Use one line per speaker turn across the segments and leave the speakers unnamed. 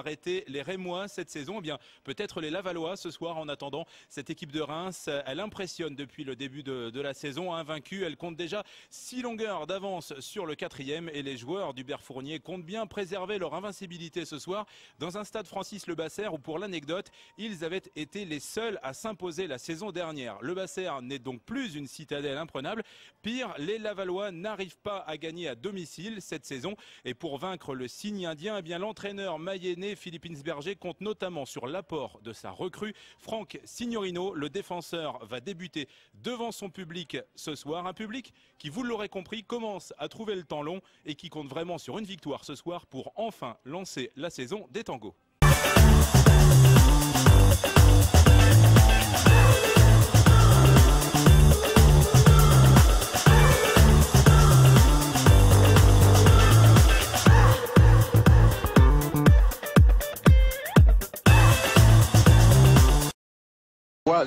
arrêté les Rémois cette saison. Eh bien, peut-être les Lavallois ce soir. En attendant, cette équipe de Reims, elle impressionne depuis le début de la saison. Invaincue, elle compte déjà 6 longueurs d'avance sur le 4e et les joueurs d'Hubert Fournier comptent bien préserver leur invincibilité ce soir dans un stade Francis Le Basser où, pour l'anecdote, ils avaient été les seuls à s'imposer la saison dernière. Le Basser n'est donc plus une citadelle imprenable. Pire, les Lavallois n'arrivent pas à gagner à domicile cette saison. Et pour vaincre le Cygne indien, eh bien l'entraîneur mayennais Philippe Insberger compte notamment sur l'apport de sa recrue Franck Signorino. Le défenseur va débuter devant son public ce soir. Un public qui, vous l'aurez compris, commence à trouver le temps long et qui compte vraiment sur une victoire ce soir pour enfin lancer la saison des tangos.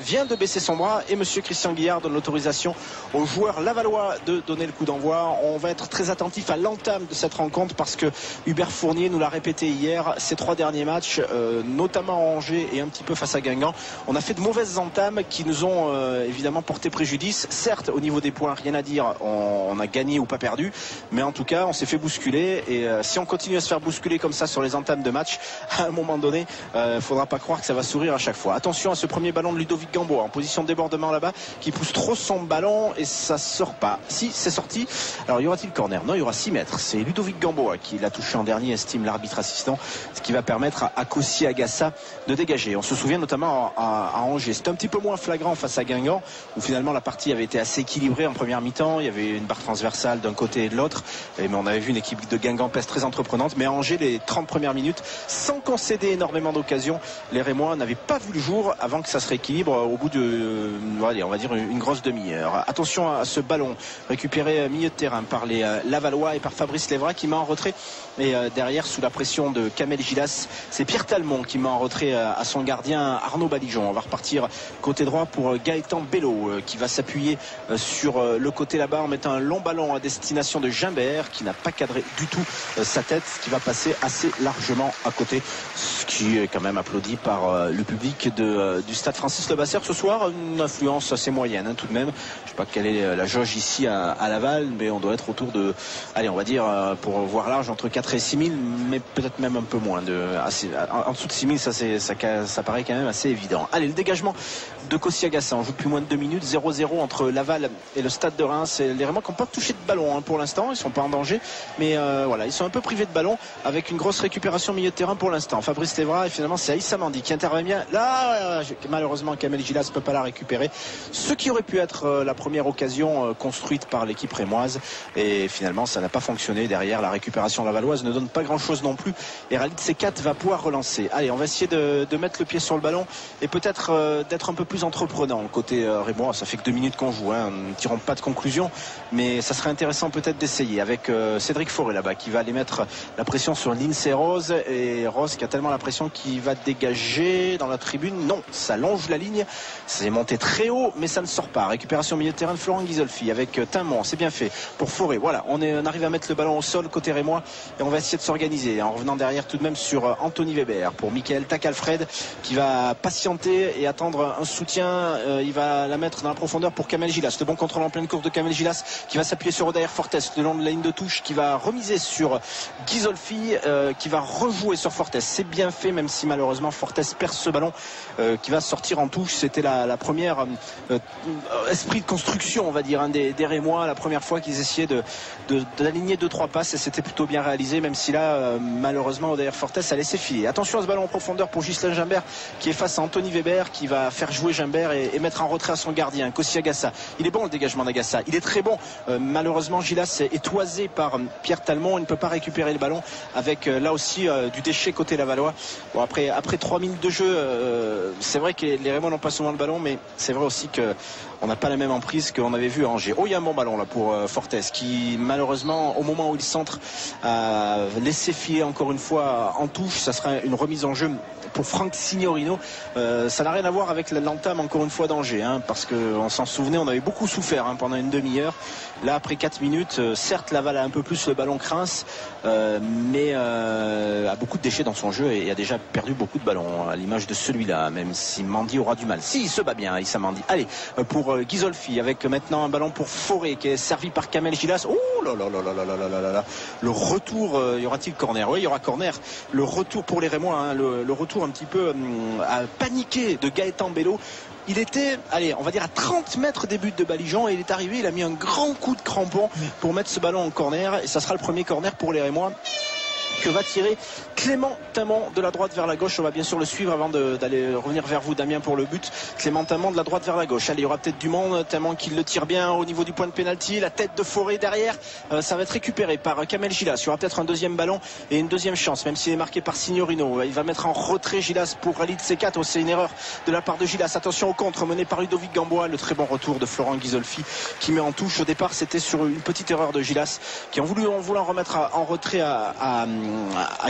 Vient de baisser son bras et monsieur Christian Guillard donne l'autorisation aux joueurs lavallois de donner le coup d'envoi. On va être très attentif à l'entame de cette rencontre parce que Hubert Fournier nous l'a répété hier, ces 3 derniers matchs, notamment à Angers et un petit peu face à Guingamp, on a fait de mauvaises entames qui nous ont évidemment porté préjudice. Certes, au niveau des points, rien à dire, on a gagné ou pas perdu, mais en tout cas on s'est fait bousculer et si on continue à se faire bousculer comme ça sur les entames de match, à un moment donné, faudra pas croire que ça va sourire à chaque fois. Attention à ce premier ballon de Ludovic Gamboa en position de débordement là-bas qui pousse trop son ballon et ça sort pas. Si, c'est sorti. Alors y aura-t-il corner? Non, il y aura 6 mètres. C'est Ludovic Gamboa qui l'a touché en dernier, estime l'arbitre assistant, ce qui va permettre à Kossi Agassa de dégager. On se souvient notamment à Angers. C'était un petit peu moins flagrant face à Guingamp où finalement la partie avait été assez équilibrée en première mi-temps. Il y avait une barre transversale d'un côté et de l'autre. Mais on avait vu une équipe de Guingamp très entreprenante. Mais à Angers, les 30 premières minutes, sans concéder énormément d'occasions, les Rémois n'avaient pas vu le jour avant que ça se rééquilibre au bout de, on va dire, une grosse demi-heure. Attention à ce ballon récupéré milieu de terrain par les Lavallois et par Fabrice Lévra qui met en retrait. Et derrière, sous la pression de Kamel Gilas, c'est Pierre Talmont qui met en retrait à son gardien Arnaud Balijon. On va repartir côté droit pour Gaëtan Bello qui va s'appuyer sur le côté là-bas en mettant un long ballon à destination de Gimbert qui n'a pas cadré du tout sa tête, qui va passer assez largement à côté, ce qui est quand même applaudi par le public du stade Francis Le Basser ce soir. Une influence assez moyenne tout de même. Je ne sais pas quelle est la jauge ici à Laval, mais on doit être autour de, allez, on va dire pour voir large entre 4 et 6 000, mais peut-être même un peu moins. En dessous de 6 000, ça paraît quand même assez évident. Allez, le dégagement de Kossi Agassa. On joue depuis moins de 2 minutes, 0-0 entre Laval et le stade de Reims. Et les Rémois qui n'ont pas touché de ballon pour l'instant, ils ne sont pas en danger, mais voilà, ils sont un peu privés de ballon avec une grosse récupération milieu de terrain pour l'instant. Fabrice Lévra et finalement c'est Aïssa Mandi qui intervient bien. Là, malheureusement Kamel Gilas ne peut pas la récupérer, ce qui aurait pu être la première occasion construite par l'équipe rémoise et finalement ça n'a pas fonctionné. Derrière, la récupération lavalloise ne donne pas grand chose non plus et Khalid Sekat va pouvoir relancer. Allez, on va essayer de mettre le pied sur le ballon et peut-être d'être un peu plus entreprenant côté rémois. Ça fait que 2 minutes qu'on joue, nous ne tirons pas de conclusion, mais ça serait intéressant peut-être d'essayer avec Cédric Forêt là-bas qui va aller mettre la pression sur Lindsay Rose et Rose qui a tellement la pression qu'il va dégager dans la tribune. Non, ça longe la ligne, c'est monté très haut mais ça ne sort pas. Récupération milieu de terrain de Florent Ghisolfi avec Timon, c'est bien fait pour Forêt. Voilà, on arrive à mettre le ballon au sol côté rémois et on va essayer de s'organiser en revenant derrière tout de même sur Anthony Weber pour Michael Takalfred qui va patienter et attendre un soutien. Il va la mettre dans la profondeur pour Kamel Gilas. Le bon contrôle en pleine course de Kamel Gilas qui va s'appuyer sur Odair Fortes le long de la ligne de touche, qui va remiser sur Ghisolfi qui va rejouer sur Fortes. C'est bien fait même si malheureusement Fortes perce ce ballon qui va sortir en touche. C'était la première esprit de construction on va dire des Rémois, la première fois qu'ils essayaient d'aligner 2-3 passes et c'était plutôt bien réalisé même si là malheureusement Odair Fortes a laissé filer. Attention à ce ballon en profondeur pour Ghislain Gimbert qui est face à Anthony Weber qui va faire jouer Gimbert et mettre en retrait à son gardien Kossi Agassa. Il est bon le dégagement d'Agassa, il est très bon. Malheureusement Gilas est toisé par Pierre Talmont, il ne peut pas récupérer le ballon avec là aussi du déchet côté lavallois. Bon, après 3 minutes de jeu, c'est vrai que les Rémois n'ont pas pas souvent le ballon, mais c'est vrai aussi qu'on n'a pas la même emprise qu'on avait vu à Angers. Oh, il y a un bon ballon là pour Fortes qui malheureusement au moment où il centre a laissé filer encore une fois en touche. Ça sera une remise en jeu pour Franck Signorino. Ça n'a rien à voir avec l'entame encore une fois d'Angers, hein, parce qu'on s'en souvenait, on avait beaucoup souffert pendant une demi-heure. Là après 4 minutes, certes Laval a un peu plus le ballon Crins, mais a beaucoup de déchets dans son jeu et a déjà perdu beaucoup de ballons à l'image de celui-là, même si Mandy aura du mal. Si, il se bat bien Issa Mandy. Allez, pour Ghisolfi avec maintenant un ballon pour Forêt qui est servi par Kamel Gilas. Oh là là là là là là là là là. Le retour, y aura-t-il corner? Oui, il y aura corner. Le retour pour les Rémois, hein, le retour un petit peu à paniquer de Gaëtan Bello. Il était, allez, on va dire à 30 mètres des buts de Balijon et il est arrivé, il a mis un grand coup de crampon pour mettre ce ballon en corner et ça sera le premier corner pour les Rémois que va tirer Clément Tamon de la droite vers la gauche. On va bien sûr le suivre avant d'aller revenir vers vous, Damien, pour le but. Clément Tamon de la droite vers la gauche. Allez, il y aura peut-être du monde. Tamon qui le tire bien au niveau du point de pénalty. La tête de Forêt derrière. Ça va être récupéré par Kamel Gilas. Il y aura peut-être un deuxième ballon et une deuxième chance, même s'il est marqué par Signorino. Il va mettre en retrait Gilas pour Khalid C4. Oh, c'est une erreur de la part de Gilas. Attention au contre mené par Ludovic Gamboa. Le très bon retour de Florent Ghisolfi qui met en touche. Au départ, c'était sur une petite erreur de Gilas qui en voulant remettre en retrait à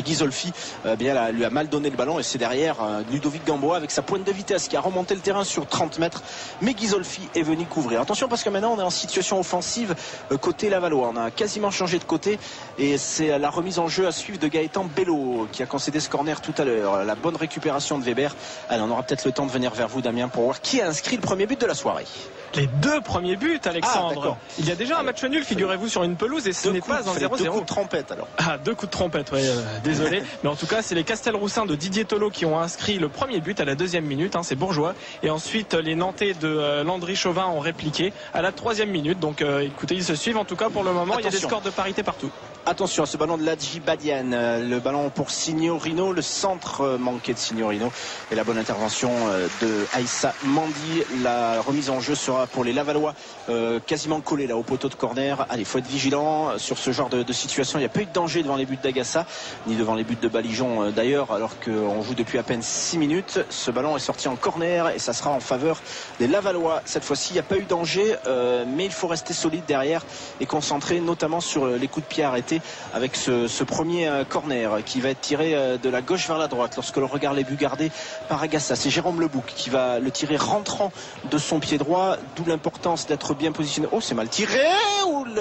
Ghisolfi, bien lui a mal donné le ballon et c'est derrière Ludovic Gamboa avec sa pointe de vitesse qui a remonté le terrain sur 30 mètres, mais Ghisolfi est venu couvrir. Attention parce que maintenant on est en situation offensive côté Lavallois, on a quasiment changé de côté et c'est la remise en jeu à suivre de Gaëtan Bello qui a concédé ce corner tout à l'heure. La bonne récupération de Weber. Allez, on aura peut-être le temps de venir vers vous, Damien, pour voir qui a inscrit le premier but de la soirée.
Les 2 premiers buts, Alexandre. Il y a déjà un match nul, figurez-vous, sur une pelouse et ce n'est pas un 0-0.
2 coups de trompette alors.
Ah, 2 coups de trompette, oui, désolé. Mais en tout cas, c'est les Castelroussins de Didier Tolo qui ont inscrit le premier but à la 2e minute, c'est bourgeois. Et ensuite, les Nantais de Landry Chauvin ont répliqué à la 3e minute. Donc écoutez, ils se suivent en tout cas pour le moment. Attention. Il y a des scores de parité partout.
Attention à ce ballon de Ladji Badian, le ballon pour Signorino, le centre manqué de Signorino et la bonne intervention de Aïssa Mandy. La remise en jeu sera pour les Lavallois quasiment collés là au poteau de corner. Allez, il faut être vigilant sur ce genre de situation. Il n'y a pas eu de danger devant les buts d'Agassa ni devant les buts de Balijon d'ailleurs, alors qu'on joue depuis à peine 6 minutes. Ce ballon est sorti en corner et ça sera en faveur des Lavallois. Cette fois-ci, il n'y a pas eu de danger, mais il faut rester solide derrière et concentré notamment sur les coups de pied arrêtés avec ce premier corner qui va être tiré de la gauche vers la droite lorsque l'on regarde les buts gardés par Agassa. C'est Jérôme Lebouc qui va le tirer rentrant de son pied droit, d'où l'importance d'être bien positionné. Oh, c'est mal tiré.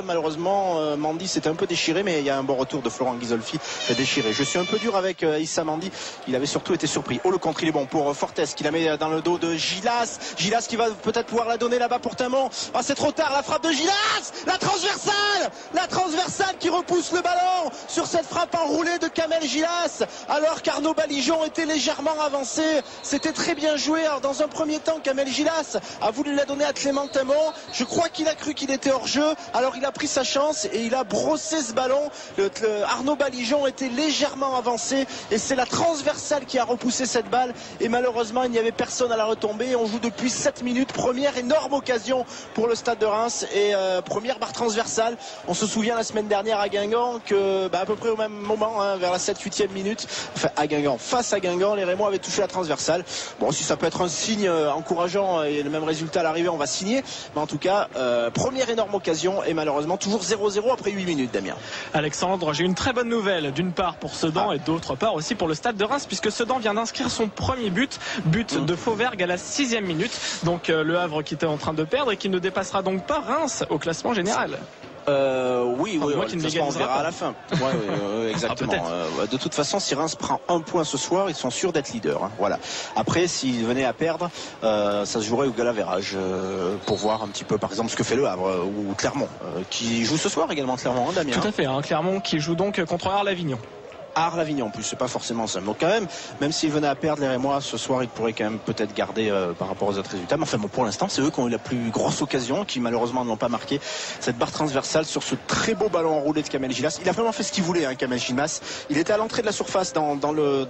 Malheureusement, Mandy s'était un peu déchiré, mais il y a un bon retour de Florent Ghisolfi déchiré. Je suis un peu dur avec Issa Mandy, il avait surtout été surpris. Oh, le contre, il est bon pour Fortes qui la met dans le dos de Gilas. Gilas qui va peut-être pouvoir la donner là-bas pour Tamon. Ah, c'est trop tard, la frappe de Gilas, la transversale qui repousse le ballon sur cette frappe enroulée de Kamel Gilas, alors qu'Arnaud Balijon était légèrement avancé. C'était très bien joué. Alors, dans un premier temps, Kamel Gilas a voulu la donner à Clément Tamon. Je crois qu'il a cru qu'il était hors jeu, alors il a pris sa chance et il a brossé ce ballon. Arnaud Balijon était légèrement avancé et c'est la transversale qui a repoussé cette balle et malheureusement il n'y avait personne à la retombée. On joue depuis 7 minutes, première énorme occasion pour le Stade de Reims et première barre transversale. On se souvient la semaine dernière à Guingamp que à peu près au même moment, vers la 7-8e minute, enfin à Guingamp, face à Guingamp, les Rémois avaient touché la transversale. Bon, si ça peut être un signe encourageant et le même résultat à l'arrivée, on va signer, mais en tout cas première énorme occasion et malheureusement toujours 0-0 après 8 minutes, Damien.
Alexandre, j'ai une très bonne nouvelle, d'une part pour Sedan et d'autre part aussi pour le Stade de Reims, puisque Sedan vient d'inscrire son premier but de Fauvergue à la 6e minute. Donc le Havre qui était en train de perdre et qui ne dépassera donc pas Reims au classement général.
Oui, on verra à la fin. Exactement. De toute façon, si Reims prend un point ce soir, ils sont sûrs d'être leaders. Voilà. Après, s'ils venaient à perdre, ça se jouerait au galavérage pour voir un petit peu, par exemple, ce que fait le Havre ou Clermont, qui joue ce soir également, Clermont, Damien.
Tout à fait. Clermont qui joue donc contre Arles-Avignon.
Arles-Avignon en plus, c'est pas forcément ça. Mais quand même s'ils venaient à perdre les Rémois ce soir, ils pourraient quand même peut-être garder par rapport aux autres résultats. Mais enfin bon, pour l'instant, c'est eux qui ont eu la plus grosse occasion, qui malheureusement ne l'ont pas marqué. Cette barre transversale sur ce très beau ballon enroulé de Kamel Gilas. Il a vraiment fait ce qu'il voulait, Kamel Gilas. Il était à l'entrée de la surface dans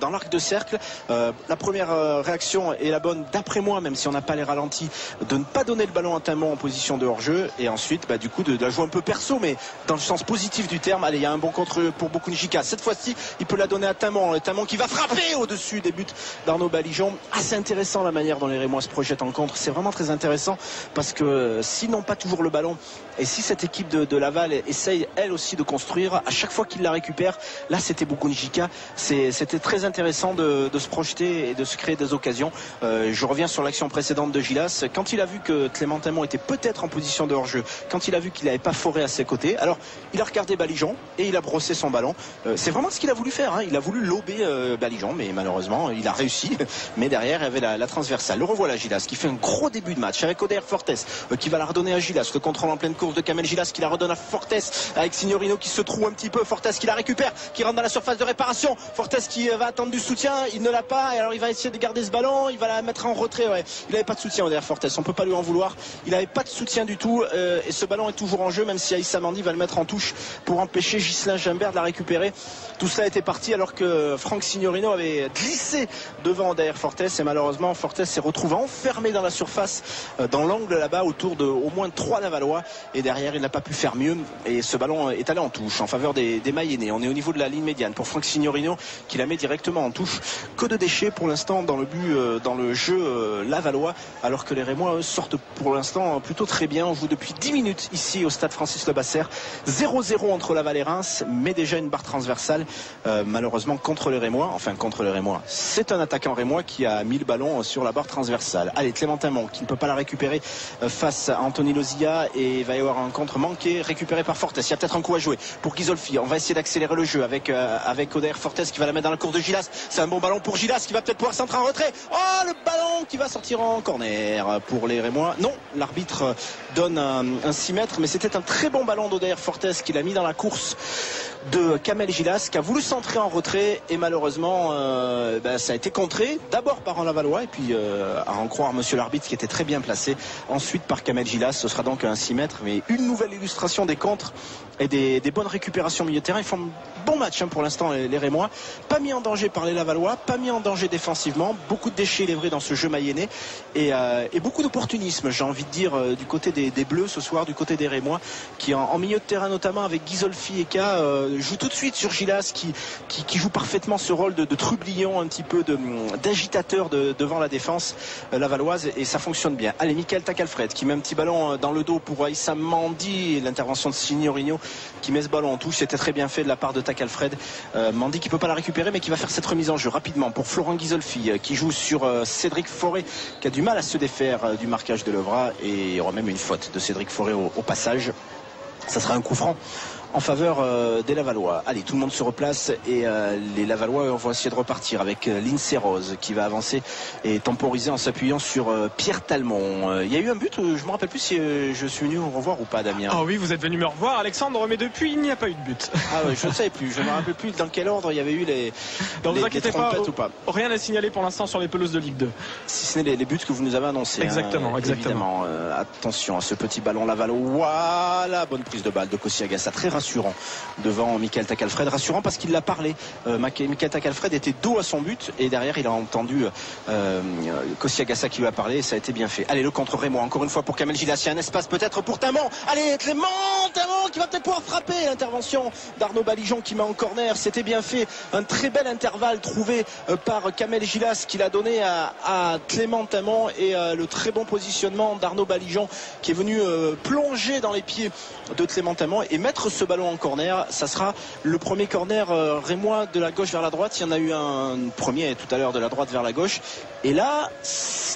l'arc de cercle. La première réaction est la bonne, d'après moi, même si on n'a pas les ralentis, de ne pas donner le ballon à Tamon en position de hors-jeu. Et ensuite, du coup, de la jouer un peu perso, mais dans le sens positif du terme. Allez, il y a un bon contre pour Bokunjika. Cette fois-ci, il peut la donner à Tamon. Tamon qui va frapper au-dessus des buts d'Arnaud Balijon. C'est intéressant la manière dont les Rémois se projettent en contre. C'est vraiment très intéressant parce que s'ils n'ont pas toujours le ballon et si cette équipe de Laval essaye elle aussi de construire, à chaque fois qu'il la récupère, là c'était beaucoup Njika, c'était très intéressant de se projeter et de se créer des occasions. Je reviens sur l'action précédente de Gilas. Quand il a vu que Clément Tamon était peut-être en position de hors-jeu, quand il a vu qu'il n'avait pas Forêt à ses côtés, alors il a regardé Balijon et il a brossé son ballon. C'est vraiment ce qu'il a voulu faire, hein. Il a voulu lober Balijon, mais malheureusement il a réussi. Mais derrière il y avait la transversale. Le revoilà Gilas qui fait un gros début de match avec Odair Fortes qui va la redonner à Gilas. Le contrôle en pleine course de Kamel Gilas qui la redonne à Fortes avec Signorino qui se trouve un petit peu. Fortes qui la récupère, qui rentre dans la surface de réparation. Fortes qui va attendre du soutien, il ne l'a pas et alors il va essayer de garder ce ballon, il va la mettre en retrait. Il n'avait pas de soutien Odair Fortes, on peut pas lui en vouloir. Il n'avait pas de soutien du tout et ce ballon est toujours en jeu, même si Aïssa Mandi va le mettre en touche pour empêcher Ghislain Gimbert de la récupérer. Tout cela était parti alors que Franck Signorino avait glissé devant Odair Fortes et malheureusement Fortes s'est retrouvé enfermé dans la surface, dans l'angle là-bas autour de au moins 3 Lavallois et derrière il n'a pas pu faire mieux et ce ballon est allé en touche en faveur des Mayennais. On est au niveau de la ligne médiane pour Franck Signorino qui la met directement en touche. Que de déchets pour l'instant dans le jeu lavallois alors que les Rémois sortent pour l'instant plutôt très bien. On joue depuis 10 minutes ici au stade Francis Lebasser, 0-0 entre Laval et Reims, mais déjà une barre transversale malheureusement contre les Rémois. C'est un attaquant rémois qui a mis le ballon sur la barre transversale. Allez, Clément Tamon qui ne peut pas la récupérer face à Anthony Lozilla et il va y avoir un contre manqué récupéré par Fortes. Il y a peut-être un coup à jouer pour Ghisolfi. On va essayer d'accélérer le jeu avec Odair Fortes qui va la mettre dans la course de Gilas. C'est un bon ballon pour Gilas qui va peut-être pouvoir centrer en retrait. Oh, le ballon qui va sortir en corner pour les Rémois. Non, l'arbitre donne un 6 mètres, mais c'était un très bon ballon d'Odair Fortes qui l'a mis dans la course de Kamel Gilas qui a voulu centrer en retrait et malheureusement ça a été contré d'abord par un Lavallois et puis à en croire monsieur l'arbitre qui était très bien placé, ensuite par Kamel Gilas. Ce sera donc un 6 mètres, mais une nouvelle illustration des contres et des bonnes récupérations au milieu de terrain. Ils font un bon match pour l'instant les Rémois, pas mis en danger par les Lavallois, pas mis en danger défensivement, beaucoup de déchets il est vrai dans ce jeu mayennais et beaucoup d'opportunisme j'ai envie de dire du côté des Bleus ce soir, du côté des Rémois qui en milieu de terrain notamment avec Ghisolfi et K joue tout de suite sur Gilas qui joue parfaitement ce rôle de trublion un petit peu d'agitateur devant la défense lavalloise et ça fonctionne bien. Allez, Michael Tacalfred qui met un petit ballon dans le dos pour Aïssa Mandi et l'intervention de Signorino qui met ce ballon en touche. C'était très bien fait de la part de Tacalfred. Mandi qui peut pas la récupérer mais qui va faire cette remise en jeu rapidement pour Florent Ghisolfi qui joue sur Cédric Forêt qui a du mal à se défaire du marquage de Levra et il y aura même une faute de Cédric Forêt au passage. Ça sera un coup franc en faveur des Lavallois. Allez, tout le monde se replace et les Lavallois vont essayer de repartir avec Lindsay Rose qui va avancer et temporiser en s'appuyant sur Pierre Talmont. Il y a eu un but, je me rappelle plus si je suis venu vous revoir ou pas, Damien.
Ah oui, vous êtes venu me revoir, Alexandre, mais depuis il n'y a pas eu de but.
Ah oui, je ne sais plus, je ne me rappelle plus dans quel ordre il y avait eu les trompettes ou pas.
Rien à signaler pour l'instant sur les pelouses de Ligue 2.
Si ce n'est les buts que vous nous avez annoncés.
Exactement,
exactement. Attention à ce petit ballon Lavallois. Voilà, bonne prise de balle de Kossi Agassa, très rassurant devant Michael Tacalfred, rassurant parce qu'il l'a parlé. Michael Tacalfred était dos à son but et derrière il a entendu Kossi Agassa qui lui a parlé et ça a été bien fait. Allez, le contre Rémois encore une fois pour Kamel Gilas, il y a un espace peut-être pour Tamon. Allez, Clément Tamon qui va peut-être pouvoir frapper. L'intervention d'Arnaud Balijon qui met en corner, c'était bien fait, un très bel intervalle trouvé par Kamel Gilas qui l'a donné à Clément Tamon et le très bon positionnement d'Arnaud Balijon qui est venu plonger dans les pieds de Clément Tamon et mettre ce ballon en corner. Ça sera le premier corner rémois de la gauche vers la droite. Il y en a eu un premier tout à l'heure de la droite vers la gauche et là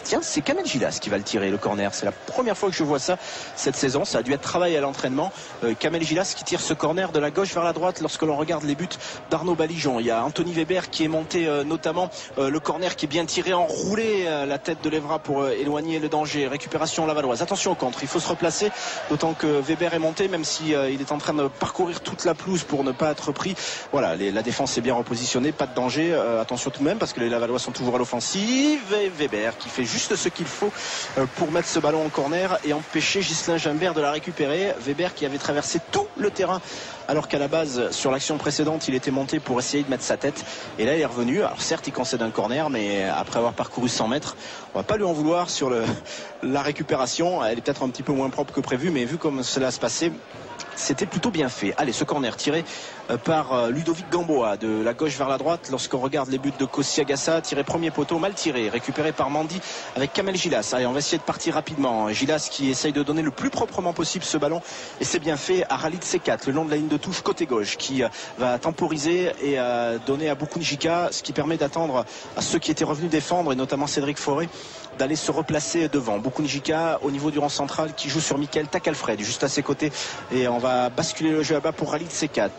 tiens, c'est Kamel Gilas qui va le tirer, le corner. C'est la première fois que je vois ça cette saison. Ça a dû être travaillé à l'entraînement. Kamel Gilas qui tire ce corner de la gauche vers la droite lorsque l'on regarde les buts d'Arnaud Balijon. Il y a Anthony Weber qui est monté notamment le corner qui est bien tiré, enroulé la tête de Levra pour éloigner le danger. Récupération lavalloise. Attention au contre, il faut se replacer, d'autant que Weber est monté même si il est en train de parcourir toute la pelouse pour ne pas être pris. Voilà, la défense est bien repositionnée, pas de danger. Attention tout de même parce que les Lavallois sont toujours à l'offensive et Weber qui fait juste ce qu'il faut pour mettre ce ballon en corner et empêcher Ghislain Gimbert de la récupérer. Weber qui avait traversé tout le terrain alors qu'à la base sur l'action précédente il était monté pour essayer de mettre sa tête et là il est revenu. Alors certes il concède un corner mais après avoir parcouru 100 mètres on va pas lui en vouloir sur la récupération. Elle est peut-être un petit peu moins propre que prévu mais vu comme cela se passait c'était plutôt bien fait. Allez, ce corner tiré par Ludovic Gamboa de la gauche vers la droite. Lorsqu'on regarde les buts de Kossi Agassa, tiré premier poteau, mal tiré, récupéré par Mandy avec Kamel Gilas. Allez, on va essayer de partir rapidement. Gilas qui essaye de donner le plus proprement possible ce ballon, et c'est bien fait à Khalid C4 le long de la ligne de touche côté gauche, qui va temporiser et donner à Boukoun Jika, ce qui permet d'attendre à ceux qui étaient revenus défendre, et notamment Cédric Forêt, d'aller se replacer devant. Boukoun Jika au niveau du rang central qui joue sur Michael Takalfred juste à ses côtés, et on va basculer le jeu à bas pour Khalid C4.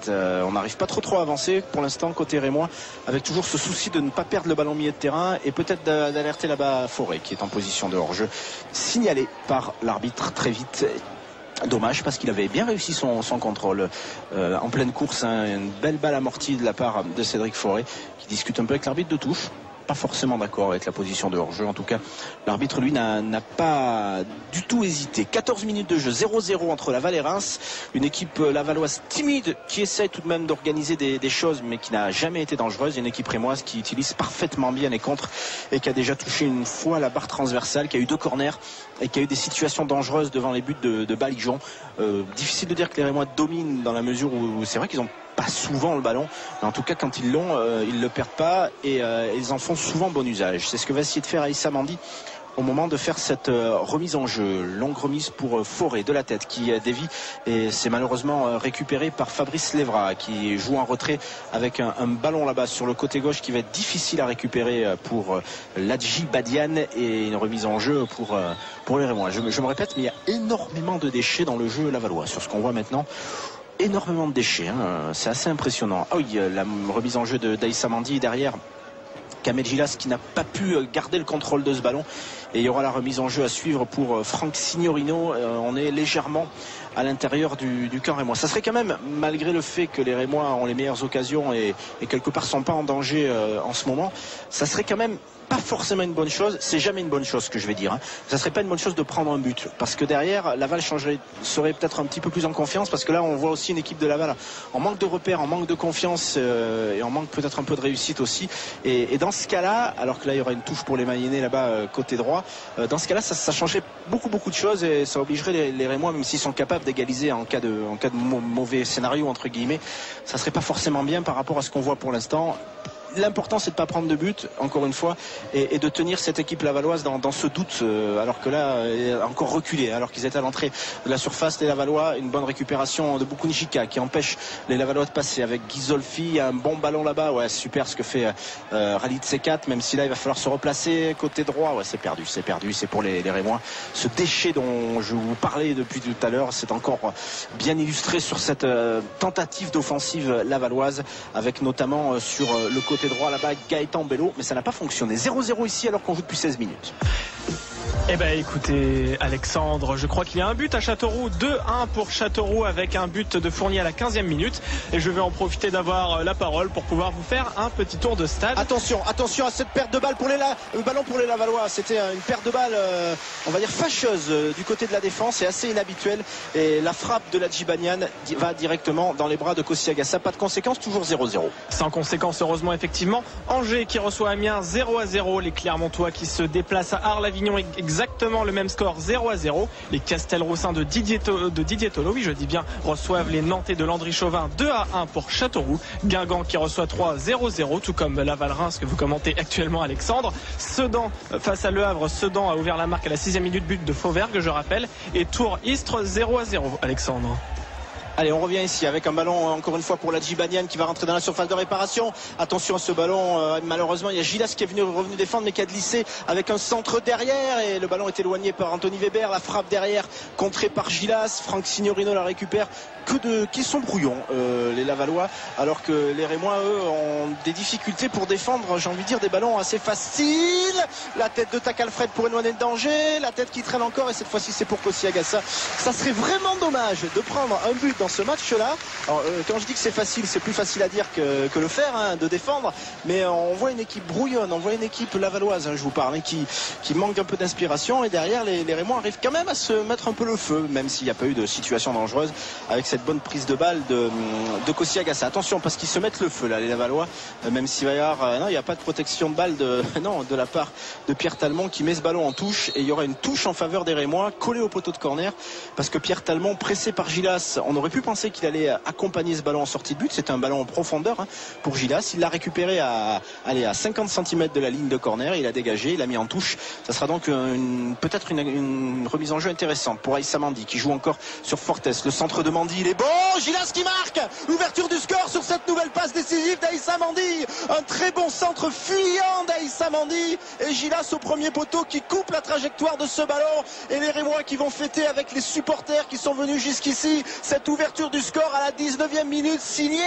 On n'arrive pas trop à avancer pour l'instant côté rémois, avec toujours ce souci de ne pas perdre le ballon milieu de terrain, et peut-être d'alerter là-bas Forêt qui est en position de hors-jeu, signalé par l'arbitre très vite. Dommage, parce qu'il avait bien réussi son contrôle en pleine course, une belle balle amortie de la part de Cédric Forêt, qui discute un peu avec l'arbitre de touche. Pas forcément d'accord avec la position de hors-jeu. En tout cas, l'arbitre, lui, n'a pas du tout hésité. 14 minutes de jeu, 0-0 entre Laval et Reims. Une équipe lavalloise timide qui essaie tout de même d'organiser des choses, mais qui n'a jamais été dangereuse. Une équipe rémoise qui utilise parfaitement bien les contres, et qui a déjà touché une fois la barre transversale, qui a eu 2 corners et qui a eu des situations dangereuses devant les buts de Balijon. Difficile de dire que les Rémois dominent, dans la mesure où c'est vrai qu'ils ont pas souvent le ballon, mais en tout cas quand ils l'ont, ils le perdent pas, et ils en font souvent bon usage. C'est ce que va essayer de faire Aïssa Mandy au moment de faire cette remise en jeu. Longue remise pour Forêt de la tête qui dévie, et c'est malheureusement récupéré par Fabrice Lévra, qui joue en retrait avec un ballon là-bas sur le côté gauche qui va être difficile à récupérer pour Ladji Badian, et une remise en jeu pour les Rémois. Je me répète, mais il y a énormément de déchets dans le jeu lavallois sur ce qu'on voit maintenant. Énormément de déchets, hein. C'est assez impressionnant. Ah oui, la remise en jeu d'Aïssa Mandy derrière. Kamel Gilas qui n'a pas pu garder le contrôle de ce ballon, et il y aura la remise en jeu à suivre pour Franck Signorino. On est légèrement à l'intérieur du camp rémois. Ça serait quand même, malgré le fait que les Rémois ont les meilleures occasions et quelque part sont pas en danger en ce moment, ça serait quand même pas forcément une bonne chose. C'est jamais une bonne chose, ce que je vais dire, hein. Ça serait pas une bonne chose de prendre un but, parce que derrière Laval serait peut-être un petit peu plus en confiance, parce que là on voit aussi une équipe de Laval en manque de repères, en manque de confiance, et en manque peut-être un peu de réussite aussi, et dans ce cas-là, alors que là il y aura une touche pour les Mayennais là-bas côté droit, dans ce cas-là ça changerait beaucoup de choses, et ça obligerait les Rémois, même s'ils sont capables d'égaliser en cas de mauvais scénario entre guillemets, ça serait pas forcément bien par rapport à ce qu'on voit pour l'instant. L'important c'est de ne pas prendre de but, encore une fois, et de tenir cette équipe lavalloise dans ce doute, alors que là encore reculé, alors qu'ils étaient à l'entrée de la surface. Les Lavallois, une bonne récupération de Boukoun Jika qui empêche les Lavallois de passer avec Ghisolfi, un bon ballon là-bas, ouais, super ce que fait Khalid C4, même si là il va falloir se replacer côté droit. Ouais, c'est perdu, c'est pour les Rémois. Ce déchet dont je vous parlais depuis tout à l'heure, c'est encore bien illustré sur cette tentative d'offensive lavalloise, avec notamment sur le côté droit là-bas Gaëtan Bello, mais ça n'a pas fonctionné. 0-0 ici alors qu'on joue depuis 16 minutes.
Eh ben écoutez Alexandre, je crois qu'il y a un but à Châteauroux, 2-1 pour Châteauroux, avec un but de Fournier à la 15e minute, et je vais en profiter d'avoir la parole pour pouvoir vous faire un petit tour de stade.
Attention à cette perte de balle pour le ballon pour les Lavallois. C'était une perte de balle on va dire fâcheuse du côté de la défense, et assez inhabituelle, et la frappe de la Djibanian va directement dans les bras de Kossi Agassa. Pas de conséquence, toujours 0-0.
Sans conséquence heureusement, effectivement. Angers qui reçoit Amiens, 0-0. Les Clermontois qui se déplacent à Arles-Avignon, exactement le même score, 0-0. Les Castelroussins de Didier Tolo, oui je dis bien, reçoivent les Nantais de Landry Chauvin, 2-1 pour Châteauroux. Guingamp qui reçoit 3-0, tout comme Laval-Reims que vous commentez actuellement Alexandre. Sedan face à Le Havre, Sedan a ouvert la marque à la 6e minute, but de Fauvergue je rappelle, et Tours-Istres 0-0 Alexandre.
Allez, on revient ici avec un ballon encore une fois pour la Djibanian qui va rentrer dans la surface de réparation. Attention à ce ballon, malheureusement il y a Gilas qui est revenu défendre, mais qui a glissé avec un centre derrière, et le ballon est éloigné par Anthony Weber. La frappe derrière contrée par Gilas. Franck Signorino la récupère. Qui sont brouillons les Lavallois, alors que les Rémois eux ont des difficultés pour défendre, j'ai envie de dire des ballons assez faciles. La tête de Takalfred pour éloigner le danger, la tête qui traîne encore, et cette fois-ci c'est pour Kossi Agassa. Ça serait vraiment dommage de prendre un but dans ce match-là. Alors, quand je dis que c'est facile, c'est plus facile à dire que le faire, hein, de défendre, mais on voit une équipe brouillonne, on voit une équipe lavalloise, hein, je vous parle, hein, qui manque un peu d'inspiration, et derrière les Rémois arrivent quand même à se mettre un peu le feu, même s'il n'y a pas eu de situation dangereuse avec cette cette bonne prise de balle de Kossi Agassa. Attention parce qu'ils se mettent le feu là les Lavallois, même s'il va y avoir non, il n'y a pas de protection de balle de la part de Pierre Talmont qui met ce ballon en touche, et il y aura une touche en faveur des Rémois collée au poteau de corner parce que Pierre Talmont, pressé par Gilas, on aurait pu penser qu'il allait accompagner ce ballon en sortie de but. C'était un ballon en profondeur pour Gilas. Il l'a récupéré à 50 cm de la ligne de corner, il a dégagé, il a mis en touche. Ça sera donc peut-être une remise en jeu intéressante pour Aïssa Mandi qui joue encore sur Fortes. Le centre de Mandi, il est bon, Gilas qui marque l'ouverture du score sur cette nouvelle passe décisive d'Aïssa Mandi. Un très bon centre fuyant d'Aïssa Mandi et Gilas au premier poteau qui coupe la trajectoire de ce ballon, et les Rémois qui vont fêter avec les supporters qui sont venus jusqu'ici cette ouverture du score à la 19e minute, signée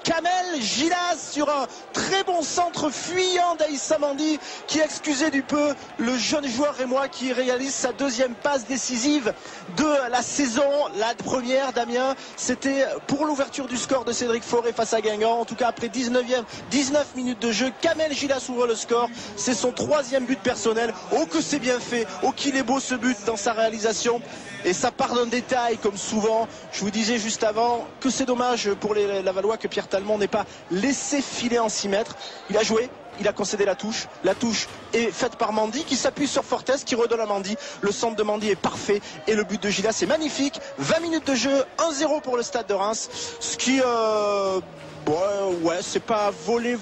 Kamel Gilas sur un très bon centre fuyant d'Aïssa Mandi qui, excusez du peu, le jeune joueur rémois qui réalise sa deuxième passe décisive de la saison. La première, Damien, c'était pour l'ouverture du score de Cédric Forêt face à Guingamp. En tout cas, après 19 minutes de jeu, Kamel Gilas ouvre le score. C'est son 3e but personnel. Oh que c'est bien fait, oh qu'il est beau ce but dans sa réalisation. Et ça part d'un détail comme souvent. Je vous disais juste avant que c'est dommage pour les Lavallois que Pierre Talmont n'ait pas laissé filer en 6 mètres. Il a joué, il a concédé la touche. La touche est faite par Mandi qui s'appuie sur Fortes, qui redonne à Mandi. Le centre de Mandi est parfait et le but de Gilas est magnifique. 20 minutes de jeu, 1-0 pour le Stade de Reims. Ce qui... ouais, c'est pas volé.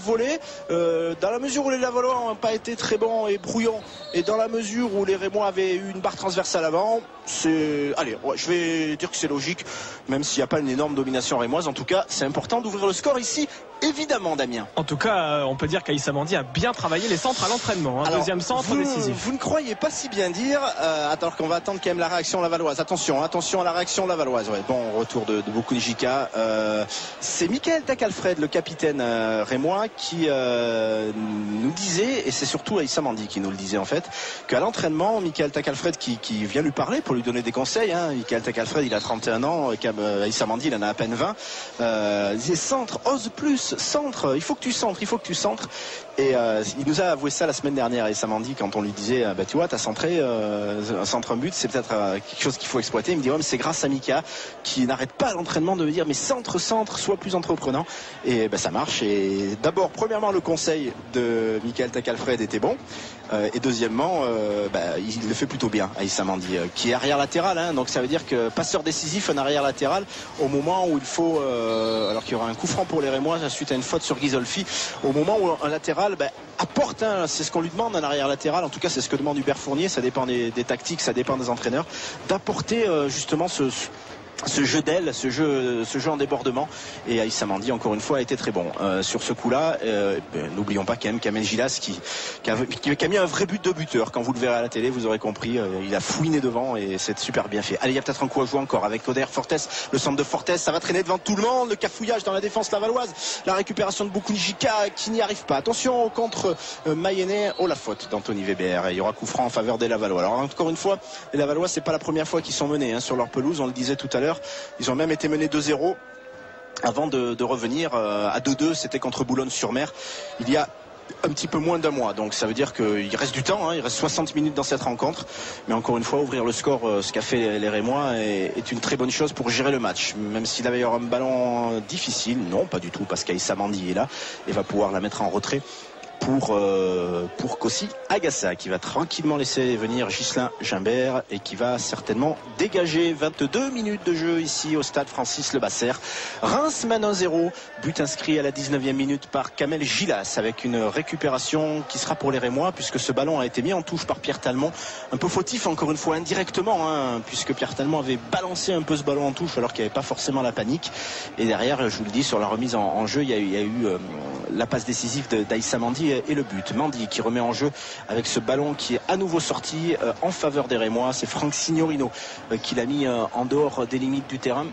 Dans la mesure où les Lavallois n'ont pas été très bons et brouillons, et dans la mesure où les Rémois avaient eu une barre transversale avant, c'est... Allez, ouais, je vais dire que c'est logique, même s'il n'y a pas une énorme domination rémoise. En tout cas, c'est important d'ouvrir le score ici, évidemment, Damien.
En tout cas, on peut dire qu'Aïssa Mandi a bien travaillé les centres à l'entraînement. Alors, deuxième centre décisif.
Vous ne croyez pas si bien dire, alors qu'on va attendre quand même la réaction lavalloise. Attention à la réaction lavalloise. Ouais, bon, retour de Bokounjika. C'est Michael Takalfred, le capitaine rémois, qui nous disait, et c'est surtout Aïssa Mandi qui nous le disait en fait, qu'à l'entraînement, Michael Takalfred qui vient lui parler pour lui donner des conseils. Michael Takalfred, il a 31 ans, Aïssa Mandi, il en a à peine 20. Il disait centre, ose plus, centre, il faut que tu centres. Et il nous a avoué ça la semaine dernière, Aïssa Mandi, quand on lui disait, tu vois, t'as centré, un centre, un but, c'est peut-être quelque chose qu'il faut exploiter. Il me dit, ouais, mais c'est grâce à Mika qui n'arrête pas à l'entraînement de me dire, mais centre, sois plus entreprenant. Et ça marche. Et d'abord, premièrement, le conseil de Michael Takalfred était bon. Et deuxièmement, il le fait plutôt bien, Aïssa Mandi, qui est arrière latéral. Donc ça veut dire que passeur décisif, un arrière latéral, au moment où il faut, alors qu'il y aura un coup franc pour les Rémois suite à une faute sur Ghisolfi, au moment où un latéral apporte, c'est ce qu'on lui demande, un arrière latéral. En tout cas, c'est ce que demande Hubert Fournier. Ça dépend des tactiques, ça dépend des entraîneurs, d'apporter justement ce jeu d'aile, ce jeu en débordement. Et Aïssa Mandi, encore une fois, a été très bon sur ce coup-là. N'oublions pas quand même Kamel Gilas qui a mis un vrai but de buteur. Quand vous le verrez à la télé, vous aurez compris, il a fouiné devant et c'est super bien fait. Allez, il y a peut-être un coup à jouer encore avec Oder Fortes, le centre de Fortes, ça va traîner devant tout le monde, le cafouillage dans la défense lavalloise, la récupération de Bokounjika qui n'y arrive pas. Attention contre Mayenne, la faute d'Anthony Weber. Et il y aura coup franc en faveur des Lavallois. Alors encore une fois, les Lavallois, c'est pas la première fois qu'ils sont menés sur leur pelouse, on le disait tout à l'heure. Ils ont même été menés 2-0 avant de revenir à 2-2. C'était contre Boulogne-sur-Mer il y a un petit peu moins d'un mois. Donc ça veut dire qu'il reste du temps, il reste 60 minutes dans cette rencontre. Mais encore une fois, ouvrir le score, ce qu'a fait les Rémois, est une très bonne chose pour gérer le match. Même s'il avait un ballon difficile, non pas du tout, parce qu'Aïssa Mandi est là et va pouvoir la mettre en retrait pour Kossi Agassa, qui va tranquillement laisser venir Ghislain Gimbert et qui va certainement dégager. 22 minutes de jeu ici au stade Francis Lebasser. Reims mène 1-0, but inscrit à la 19e minute par Kamel Gilas avec une récupération qui sera pour les Rémois puisque ce ballon a été mis en touche par Pierre Talmont. Un peu fautif encore une fois indirectement puisque Pierre Talmont avait balancé un peu ce ballon en touche alors qu'il n'y avait pas forcément la panique. Et derrière, je vous le dis, sur la remise en jeu, il y a eu la passe décisive d'Aïssa Mandi et le but. Mandi qui remet en jeu avec ce ballon qui est à nouveau sorti en faveur des Rémois. C'est Franck Signorino qui l'a mis en dehors des limites du terrain.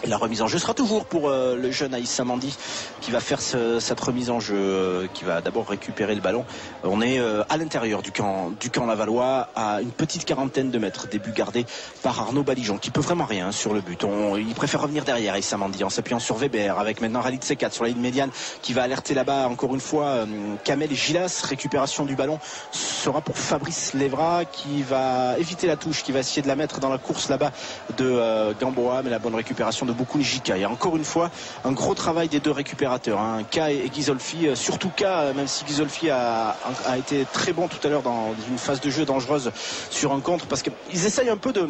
Et la remise en jeu sera toujours pour le jeune Aïssa Mandi qui va faire cette remise en jeu, qui va d'abord récupérer le ballon. On est à l'intérieur du camp lavallois, à une petite quarantaine de mètres. Début gardé par Arnaud Balijon qui peut vraiment rien sur le but. Il préfère revenir derrière Aïssa Mandi en s'appuyant sur Weber avec maintenant Khalid Sekat sur la ligne médiane qui va alerter là-bas encore une fois Kamel Gilas. Récupération du ballon sera pour Fabrice Lévra qui va éviter la touche, qui va essayer de la mettre dans la course là-bas de Gamboa, mais la bonne récupération de Boukoun Jika. Et encore une fois, un gros travail des deux récupérateurs, hein, K et Ghisolfi. Surtout K, même si Ghisolfi a été très bon tout à l'heure dans une phase de jeu dangereuse sur un contre, parce qu'ils essayent un peu de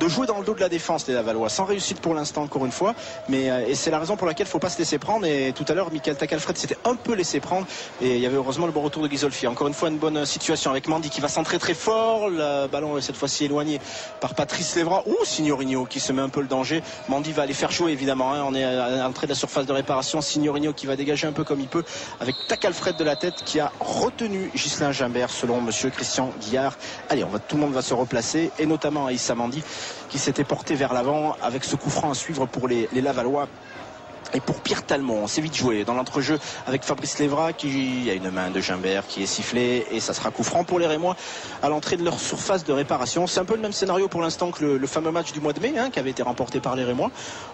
jouer dans le dos de la défense, les Lavallois, sans réussite pour l'instant, encore une fois. Mais et c'est la raison pour laquelle il ne faut pas se laisser prendre. Et tout à l'heure, Michael Takalfred s'était un peu laissé prendre. Et il y avait heureusement le bon retour de Ghisolfi. Encore une fois, une bonne situation avec Mandy qui va centrer très fort. Le ballon est cette fois-ci éloigné par Patrice Lévra. Signorinho qui se met un peu le danger. Mandy va aller faire jouer évidemment, hein. On est à l'entrée de la surface de réparation. Signorinho qui va dégager un peu comme il peut avec Takalfred de la tête qui a retenu Ghislain Gimbert selon monsieur Christian Guillard. Allez, tout le monde va se replacer et notamment Aïssa Mandy qui s'était porté vers l'avant avec ce coup franc à suivre pour les Lavallois. Et pour Pierre Talmont, c'est vite joué dans l'entrejeu avec Fabrice Lévra qui a une main de Gimbert qui est sifflée et ça sera coup franc pour les Rémois à l'entrée de leur surface de réparation. C'est un peu le même scénario pour l'instant que le fameux match du mois de mai, hein, qui avait été remporté par les Rémois.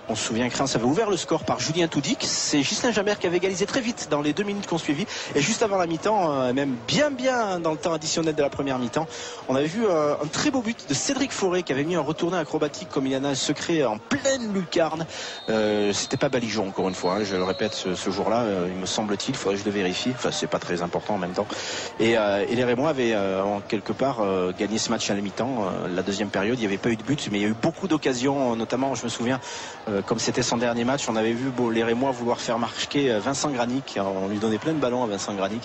On se souvient que Reims avait ouvert le score par Julien Toudic. C'est Ghislain Gimbert qui avait égalisé très vite dans les 2 minutes qu'on suivit. Et juste avant la mi-temps, même bien dans le temps additionnel de la première mi-temps, on avait vu un très beau but de Cédric Fauré qui avait mis un retourné acrobatique comme il y en a un secret en pleine lucarne. C'était pas Balijon. Encore une fois, hein, je le répète, ce jour-là, il me semble-t-il, il faudrait que je le vérifie. Enfin, c'est pas très important en même temps. Et les Rémois avaient en quelque part gagné ce match à la mi-temps. La deuxième période, il n'y avait pas eu de but, mais il y a eu beaucoup d'occasions. Notamment, je me souviens, comme c'était son dernier match, on avait vu les Rémois vouloir faire marquer Vincent Granic. On lui donnait plein de ballons à Vincent Granic,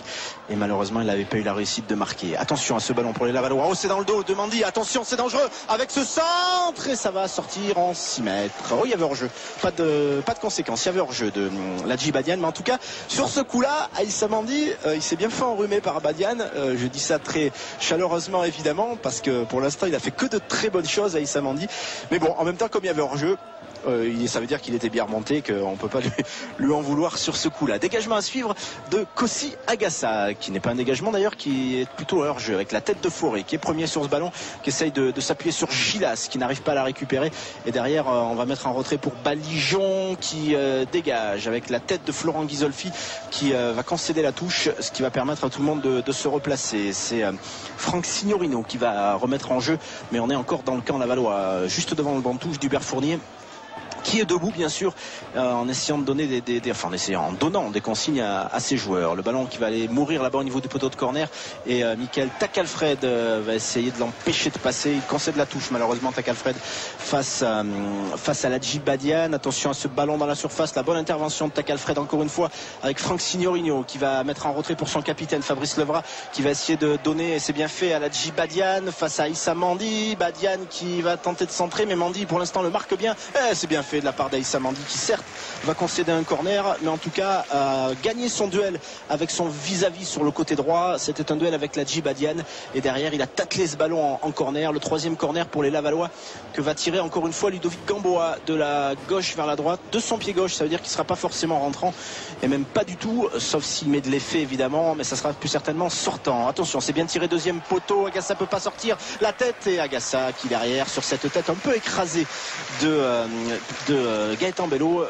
et malheureusement, il n'avait pas eu la réussite de marquer. Attention à ce ballon pour les Lavallois. Oh, c'est dans le dos de Mandy. Attention, c'est dangereux avec ce centre et ça va sortir en 6 mètres. Oh, il y avait hors-jeu. Pas de conséquences. Il y avait hors-jeu de Ladji Badiane, mais en tout cas sur ce coup-là, Aïssa Mandy, il s'est bien fait enrhumer par Badiane. Je dis ça très chaleureusement évidemment parce que pour l'instant il a fait que de très bonnes choses, Aïssa Mandy, mais bon, en même temps, comme il y avait hors-jeu, ça veut dire qu'il était bien remonté, qu'on ne peut pas lui en vouloir sur ce coup-là. Dégagement à suivre de Kossi Agassa, qui n'est pas un dégagement d'ailleurs, qui est plutôt hors-jeu, avec la tête de Fauré, qui est premier sur ce ballon, qui essaye de s'appuyer sur Gilas, qui n'arrive pas à la récupérer. Et derrière, on va mettre en retrait pour Balijon, qui dégage, avec la tête de Florent Ghisolfi, qui va concéder la touche, ce qui va permettre à tout le monde de se replacer. C'est Franck Signorino qui va remettre en jeu, mais on est encore dans le camp lavallois, juste devant le banc de touche d'Hubert Fournier, qui est debout bien sûr, en essayant de donner en donnant des consignes à ses joueurs. Le ballon qui va aller mourir là-bas au niveau du poteau de corner, et Michael Takalfred va essayer de l'empêcher de passer. Il concède la touche malheureusement, Takalfred, face à Ladji Badiane. Attention à ce ballon dans la surface, la bonne intervention de Takalfred encore une fois avec Franck Signorino qui va mettre en retrait pour son capitaine Fabrice Lévra, qui va essayer de donner, et c'est bien fait, à Ladji Badiane face à Issa Mandy. Badiane qui va tenter de centrer, mais Mandy pour l'instant le marque bien. C'est bien fait de la part d'Aïssa Mandy, qui certes va concéder un corner, mais en tout cas a gagné son duel avec son vis-à-vis sur le côté droit. C'était un duel avec Ladji Badiane, et derrière il a taclé ce ballon en corner. Le troisième corner pour les Lavallois, que va tirer encore une fois Ludovic Gamboa de la gauche vers la droite, de son pied gauche. Ça veut dire qu'il ne sera pas forcément rentrant, et même pas du tout, sauf s'il met de l'effet évidemment, mais ça sera plus certainement sortant. Attention, c'est bien tiré, deuxième poteau. Agassa peut pas sortir la tête, et Agassa qui derrière, sur cette tête un peu écrasée de Gaëtan Bello,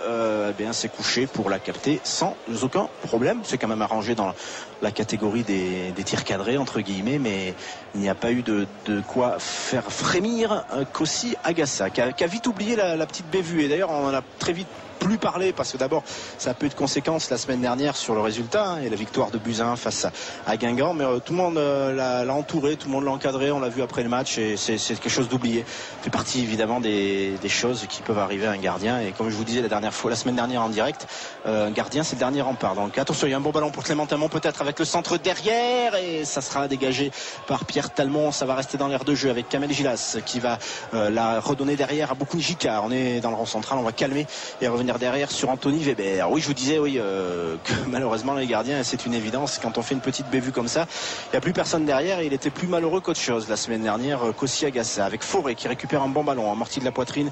s'est couché pour la capter sans aucun problème. C'est quand même arrangé dans la catégorie des tirs cadrés entre guillemets, mais il n'y a pas eu de quoi faire frémir Kossi Agassa, qui a vite oublié la petite bévue. Et d'ailleurs on en a très vite plus parler, parce que d'abord ça a peu eu de conséquences la semaine dernière sur le résultat, hein, et la victoire de Buzyn face à Guingamp, mais tout le monde l'a entouré, tout le monde l'a encadré, on l'a vu après le match, et c'est quelque chose d'oublié. Ça fait partie évidemment des choses qui peuvent arriver à un gardien, et comme je vous disais la semaine dernière en direct, un gardien c'est le dernier rempart. Donc attention, il y a un bon ballon pour Clément Talmont, peut-être avec le centre derrière, et ça sera dégagé par Pierre Talmont. Ça va rester dans l'air de jeu avec Kamel Gilas qui va la redonner derrière à Boukoun Jika. On est dans le rang central, on va calmer et revenir derrière sur Anthony Weber. Oui, je vous disais que malheureusement les gardiens, c'est une évidence, quand on fait une petite bévue comme ça, il n'y a plus personne derrière, et il était plus malheureux qu'autre chose la semaine dernière, Kossi Agassa, avec Fauré qui récupère un bon ballon amorti de la poitrine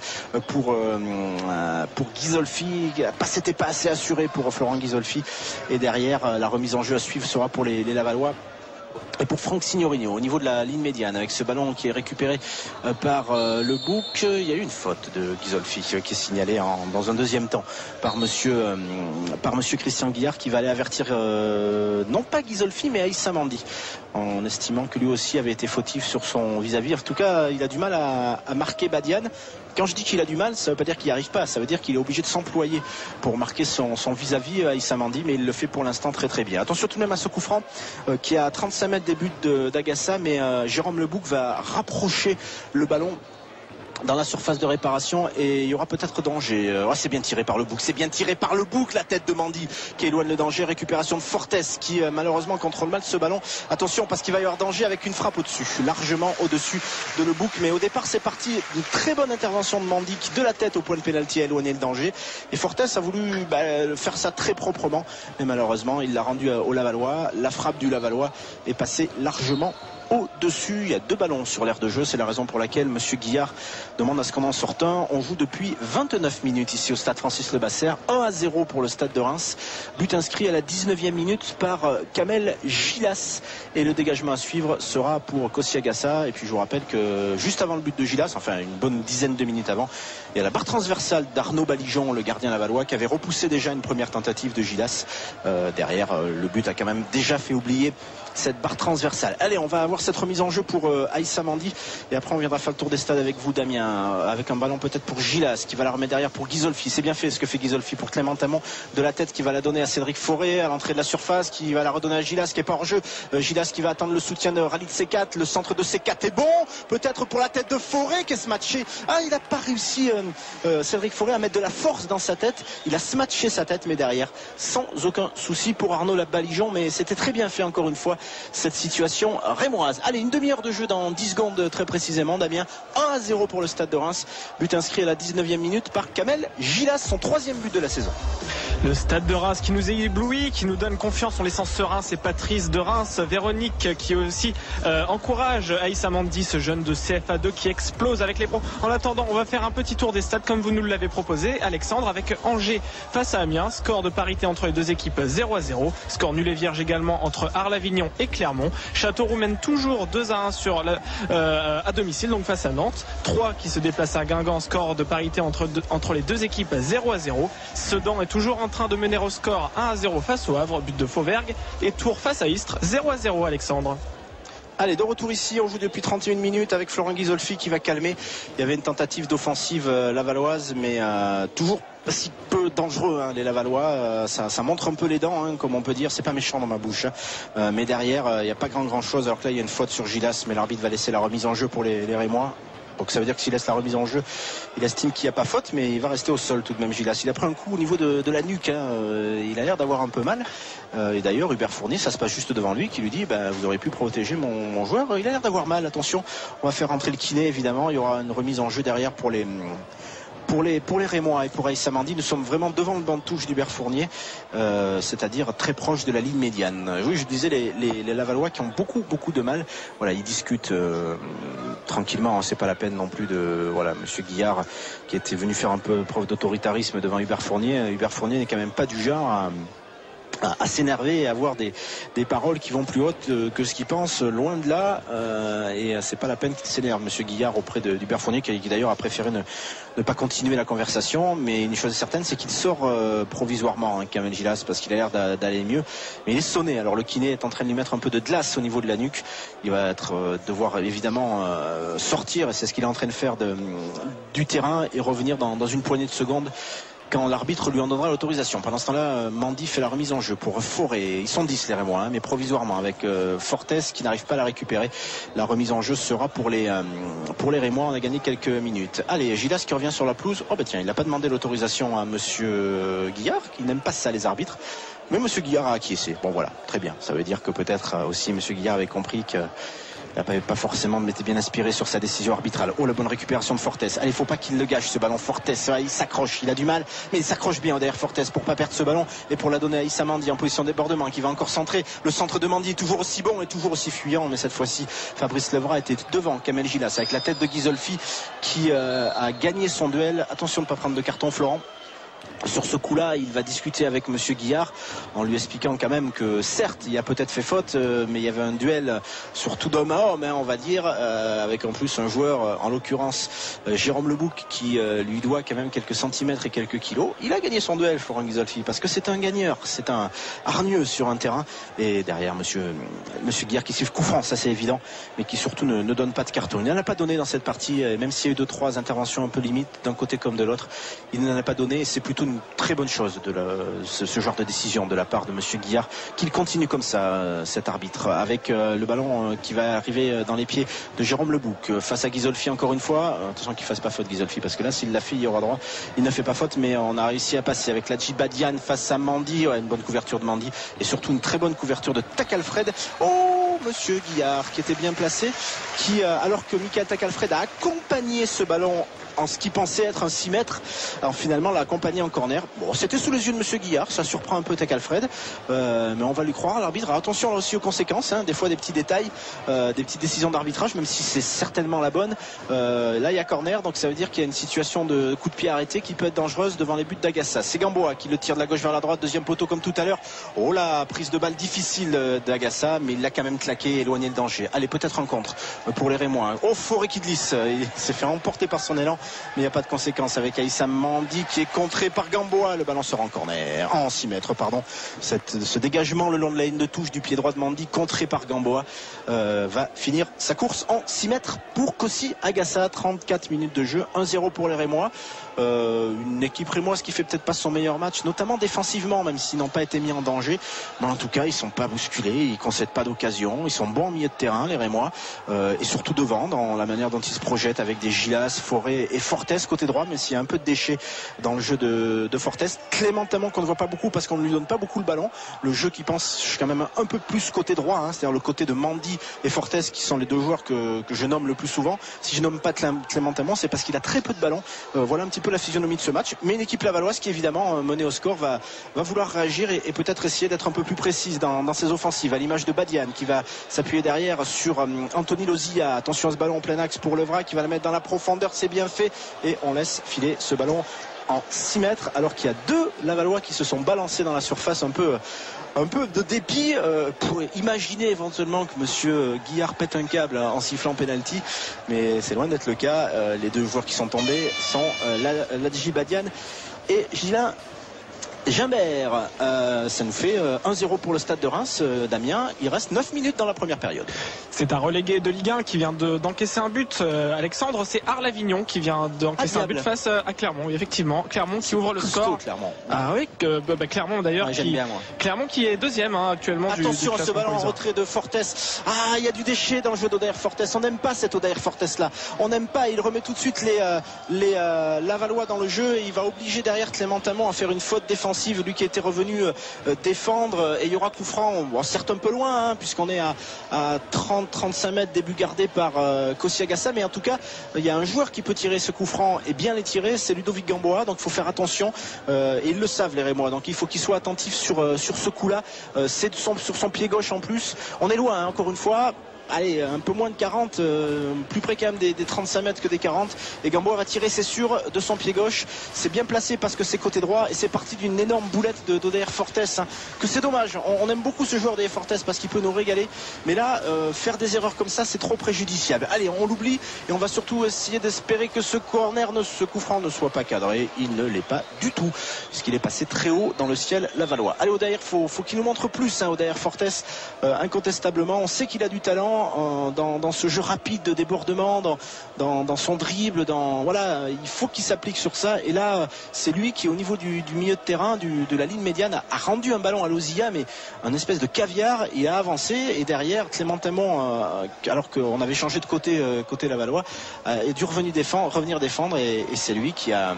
pour Ghisolfi. C'était pas assez assuré pour Florent Ghisolfi, et derrière la remise en jeu à suivre sera pour les Lavallois Et pour Franck Signorini, au niveau de la ligne médiane, avec ce ballon qui est récupéré par le bouc, il y a eu une faute de Ghisolfi qui est signalée dans un deuxième temps par monsieur Christian Guillard, qui va aller avertir non pas Ghisolfi mais Aïssa Mandi, en estimant que lui aussi avait été fautif sur son vis-à-vis. En tout cas, il a du mal à marquer Badiane. Quand je dis qu'il a du mal, ça ne veut pas dire qu'il n'y arrive pas, ça veut dire qu'il est obligé de s'employer pour marquer son vis-à-vis Aïssa Mandi, mais il le fait pour l'instant très très bien. Attention tout de même à ce coup franc qui est à 35 mètres des buts d'Agassa, mais Jérôme Lebouc va rapprocher le ballon dans la surface de réparation et il y aura peut-être danger. C'est bien tiré par le bouc, c'est bien tiré par le bouc, la tête de Mandi qui éloigne le danger. Récupération de Fortes qui malheureusement contrôle mal ce ballon. Attention parce qu'il va y avoir danger avec une frappe au-dessus, largement au-dessus de le bouc, mais au départ c'est parti d'une très bonne intervention de Mandi qui de la tête au point de pénalty a éloigné le danger, et Fortes a voulu faire ça très proprement, mais malheureusement il l'a rendu au Lavallois. La frappe du Lavallois est passée largement au-dessus. Il y a 2 ballons sur l'aire de jeu, c'est la raison pour laquelle monsieur Guillard demande à ce qu'on en sorte un. On joue depuis 29 minutes ici au stade Francis Lebasser, 1-0 pour le stade de Reims. But inscrit à la 19e minute par Kamel Gilas, et le dégagement à suivre sera pour Kossi Agassa. Et puis je vous rappelle que juste avant le but de Gilas, enfin une bonne dizaine de minutes avant, il y a la barre transversale d'Arnaud Balijon, le gardien lavallois, qui avait repoussé déjà une première tentative de Gilas. Derrière, le but a quand même déjà fait oublier cette barre transversale. Allez, on va avoir cette remise en jeu pour Aïssa Mandi, et après on viendra faire le tour des stades avec vous, Damien, avec un ballon peut-être pour Gilas qui va la remettre derrière pour Ghisolfi. C'est bien fait ce que fait Ghisolfi pour Clément Tamon, de la tête, qui va la donner à Cédric Forêt à l'entrée de la surface, qui va la redonner à Gilas qui est pas hors jeu. Gilas qui va attendre le soutien de Khalid C4, le centre de C4 est bon, peut-être pour la tête de Forêt qui est smatché. Il n'a pas réussi Cédric Forêt à mettre de la force dans sa tête, il a smatché sa tête, mais derrière sans aucun souci pour Arnaud Balijon. Mais c'était très bien fait encore une fois cette situation rémoise. Allez, une demi-heure de jeu dans 10 secondes très précisément, Damien. 1-0 pour le stade de Reims, but inscrit à la 19e minute par Kamel Gilas, son 3e but de la saison.
Le stade de Reims qui nous éblouit, qui nous donne confiance, on les sent sereins, c'est Patrice de Reims, Véronique qui aussi encourage Aïssa Mandi, ce jeune de CFA2 qui explose avec les pros. En attendant, on va faire un petit tour des stades comme vous nous l'avez proposé, Alexandre, avec Angers face à Amiens, score de parité entre les deux équipes 0-0, score nul et vierge également entre Arles-Avignon et Clermont. Châteauroux mène toujours 2-1 à domicile, donc face à Nantes. 3 qui se déplace à Guingamp, score de parité entre les deux équipes 0-0. Sedan est toujours en train de mener au score 1-0 face au Havre, but de Fauvergue, et Tours face à Istres 0-0, Alexandre.
Allez, de retour ici, on joue depuis 31 minutes avec Florent Ghisolfi qui va calmer. Il y avait une tentative d'offensive lavalloise, mais toujours pas si peu dangereux, les Lavallois. Ça montre un peu les dents, comme on peut dire. C'est pas méchant dans ma bouche, mais derrière il n'y a pas grand chose. Alors que là il y a une faute sur Gilas, mais l'arbitre va laisser la remise en jeu pour les Rémois. Donc ça veut dire que s'il laisse la remise en jeu, il estime qu'il n'y a pas faute, mais il va rester au sol tout de même, Gilas. Il a pris un coup au niveau de la nuque, il a l'air d'avoir un peu mal. Et d'ailleurs Hubert Fournier, ça se passe juste devant lui, qui lui dit vous auriez pu protéger mon joueur. Il a l'air d'avoir mal, attention. On va faire rentrer le kiné évidemment. Il y aura une remise en jeu derrière pour les Rémois et pour Aïssa Mandi. Nous sommes vraiment devant le banc de touche d'Hubert Fournier, c'est-à-dire très proche de la ligne médiane. Oui, je disais les Lavallois qui ont beaucoup de mal. Voilà, ils discutent tranquillement, c'est pas la peine non plus de monsieur Guillard qui était venu faire un peu preuve d'autoritarisme devant Hubert Fournier. Hubert Fournier n'est quand même pas du genre à s'énerver et à avoir des paroles qui vont plus hautes que ce qu'il pense, loin de là, et c'est pas la peine qu'il s'énerve, monsieur Guillard, auprès d'Hubert Fournier, qui d'ailleurs a préféré ne pas continuer la conversation. Mais une chose est certaine, c'est qu'il sort provisoirement, Kamel Gilas, parce qu'il a l'air d'aller mieux, mais il est sonné. Alors le kiné est en train de lui mettre un peu de glace au niveau de la nuque. Il va devoir évidemment sortir, et c'est ce qu'il est en train de faire du terrain, et revenir dans une poignée de secondes quand l'arbitre lui en donnera l'autorisation. Pendant ce temps-là, Mandi fait la remise en jeu pour Forêt. Ils sont 10 les Rémois, mais provisoirement, avec Fortes qui n'arrive pas à la récupérer. La remise en jeu sera pour les Rémois. On a gagné quelques minutes. Allez, Gilas qui revient sur la pelouse. Tiens, il n'a pas demandé l'autorisation à monsieur Guillard, qui n'aime pas ça, les arbitres. Mais monsieur Guillard a acquiescé. Bon voilà, très bien. Ça veut dire que peut-être aussi monsieur Guillard avait compris que il n'avait pas forcément été bien inspiré sur sa décision arbitrale. La bonne récupération de Fortes. Allez, faut pas qu'il le gâche ce ballon. Fortes, il s'accroche, il a du mal, mais il s'accroche bien derrière Fortes pour pas perdre ce ballon et pour la donner à Aïssa Mandi en position de débordement, qui va encore centrer. Le centre de Mandi est toujours aussi bon et toujours aussi fuyant, mais cette fois-ci Fabrice Levra était devant Kamel Gilas avec la tête de Ghisolfi qui a gagné son duel. Attention de ne pas prendre de carton, Florent. Sur ce coup-là, il va discuter avec Monsieur Guillard en lui expliquant quand même que certes, il a peut-être fait faute, mais il y avait un duel surtout d'homme à homme, hein, on va dire, avec en plus un joueur, en l'occurrence Jérôme Lebouc, qui lui doit quand même quelques centimètres et quelques kilos. Il a gagné son duel, Florent Ghisolfi, parce que c'est un gagneur, c'est un hargneux sur un terrain. Et derrière, Monsieur Guillard qui siffle coup franc, ça c'est évident, mais qui surtout ne donne pas de carton. Il n'en a pas donné dans cette partie, même s'il y a eu 2-3 interventions un peu limites d'un côté comme de l'autre. Il n'en a pas donné, et c'est plutôt une très bonne chose ce genre de décision de la part de Monsieur Guillard, qu'il continue comme ça, cet arbitre, avec le ballon qui va arriver dans les pieds de Jérôme Lebouc face à Ghisolfi encore une fois. Attention qu'il ne fasse pas faute Ghisolfi, parce que là s'il l'a fait il aura droit. Il ne fait pas faute, mais on a réussi à passer avec la Djibadian face à Mandy. Ouais, une bonne couverture de Mandy et surtout une très bonne couverture de Takalfred. Oh, Monsieur Guillard qui était bien placé, qui alors que Michael Takalfred a accompagné ce ballon en ce qui pensait être un 6 mètres, alors finalement l'a accompagné en corner. Bon, c'était sous les yeux de Monsieur Guillard, ça surprend un peu Takalfred, mais on va lui croire. L'arbitre, attention aussi aux conséquences, hein, des fois des petits détails, des petites décisions d'arbitrage, même si c'est certainement la bonne. Là il y a corner, donc ça veut dire qu'il y a une situation de coup de pied arrêté qui peut être dangereuse devant les buts d'Agassa. C'est Gamboa qui le tire de la gauche vers la droite, deuxième poteau comme tout à l'heure. Oh là, prise de balle difficile d'Agassa, mais il l'a quand même claqué, éloigné le danger. Allez, peut-être un contre pour les Rémois. Oh, Forêt qui glisse, il s'est fait emporter par son élan, mais il n'y a pas de conséquence avec Aïssa Mandy qui est contré par Gamboa. Le ballon sera en corner, en 6 mètres pardon. Ce dégagement le long de la ligne de touche du pied droit de Mandy, contré par Gamboa, va finir sa course en 6 mètres pour Kossi Agassa. 34 minutes de jeu, 1-0 pour les Rémois. Une équipe rémoise qui fait peut-être pas son meilleur match, notamment défensivement, même s'ils n'ont pas été mis en danger, mais en tout cas ils sont pas bousculés, ils concèdent pas d'occasion, ils sont bons au milieu de terrain les Rémois, et surtout devant dans la manière dont ils se projettent avec des Gilas, Forêt et Fortes côté droit, mais s'il y a un peu de déchets dans le jeu de Fortes. Clément Tamon qu'on ne voit pas beaucoup parce qu'on ne lui donne pas beaucoup le ballon, le jeu qui pense quand même un peu plus côté droit, hein, c'est-à-dire le côté de Mandy et Fortes qui sont les deux joueurs que je nomme le plus souvent. Si je nomme pas Clément Tamon, c'est parce qu'il a très peu de ballon. Voilà un petit peu la physionomie de ce match, mais une équipe lavalloise qui évidemment menée au score va vouloir réagir et peut-être essayer d'être un peu plus précise dans ses offensives, à l'image de Badian qui va s'appuyer derrière sur Anthony Lozia. Attention à ce ballon en plein axe pour Levra qui va la mettre dans la profondeur, c'est bien fait, et on laisse filer ce ballon en 6 mètres alors qu'il y a deux Lavallois qui se sont balancés dans la surface un peu de dépit pour imaginer éventuellement que Monsieur Guillard pète un câble en sifflant penalty, mais c'est loin d'être le cas. Les deux joueurs qui sont tombés sont Ladji Badian et Gilin Gimbert. Ça nous fait 1-0 pour le Stade de Reims. Damien, il reste 9 minutes dans la première période.
C'est un relégué de Ligue 1 qui vient d'encaisser un but. Alexandre, c'est Arles-Avignon qui vient d'encaisser un but face à Clermont. Effectivement, Clermont qui ouvre le score.
Clermont.
Ah oui, Clermont d'ailleurs.
Ouais, bien,
Clermont qui est deuxième actuellement.
Attention à ce ballon en retrait de Fortes. Ah, il y a du déchet dans le jeu d'Odair Fortes. On n'aime pas cet Odair Fortes là. On n'aime pas. Il remet tout de suite les Lavallois dans le jeu et il va obliger derrière Clément Tamon à faire une faute défensive. Lui qui était revenu défendre, et il y aura coup franc, certes un peu loin, hein, puisqu'on est à 30-35 mètres, début gardé par Kossi Agassa, mais en tout cas il y a un joueur qui peut tirer ce coup franc et bien les tirer, c'est Ludovic Gamboa, donc il faut faire attention, et ils le savent les Rémois, donc il faut qu'il soit attentif sur ce coup là. C'est sur son pied gauche en plus, on est loin, hein, encore une fois. Allez, un peu moins de 40, plus près quand même des 35 mètres que des 40, et Gamboa va tirer, c'est sûr, de son pied gauche. C'est bien placé parce que c'est côté droit et c'est parti d'une énorme boulette d'Odair Fortes, hein, que c'est dommage. On aime beaucoup ce joueur d'Odair Fortes parce qu'il peut nous régaler, mais là faire des erreurs comme ça c'est trop préjudiciable. Allez, on l'oublie et on va surtout essayer d'espérer que ce coup franc ne soit pas cadré. Il ne l'est pas du tout puisqu'il est passé très haut dans le ciel lavallois. Allez, Odair, faut qu'il nous montre plus, hein, Odair Fortes, incontestablement. On sait qu'il a du talent dans ce jeu rapide de débordement, dans son dribble, voilà, il faut qu'il s'applique sur ça. Et là c'est lui qui au niveau du milieu de terrain, de la ligne médiane, a rendu un ballon à Lozia, mais un espèce de caviar. Il a avancé et derrière Clément Tamon, alors qu'on avait changé de côté lavallois, est dû revenir défendre et c'est lui qui a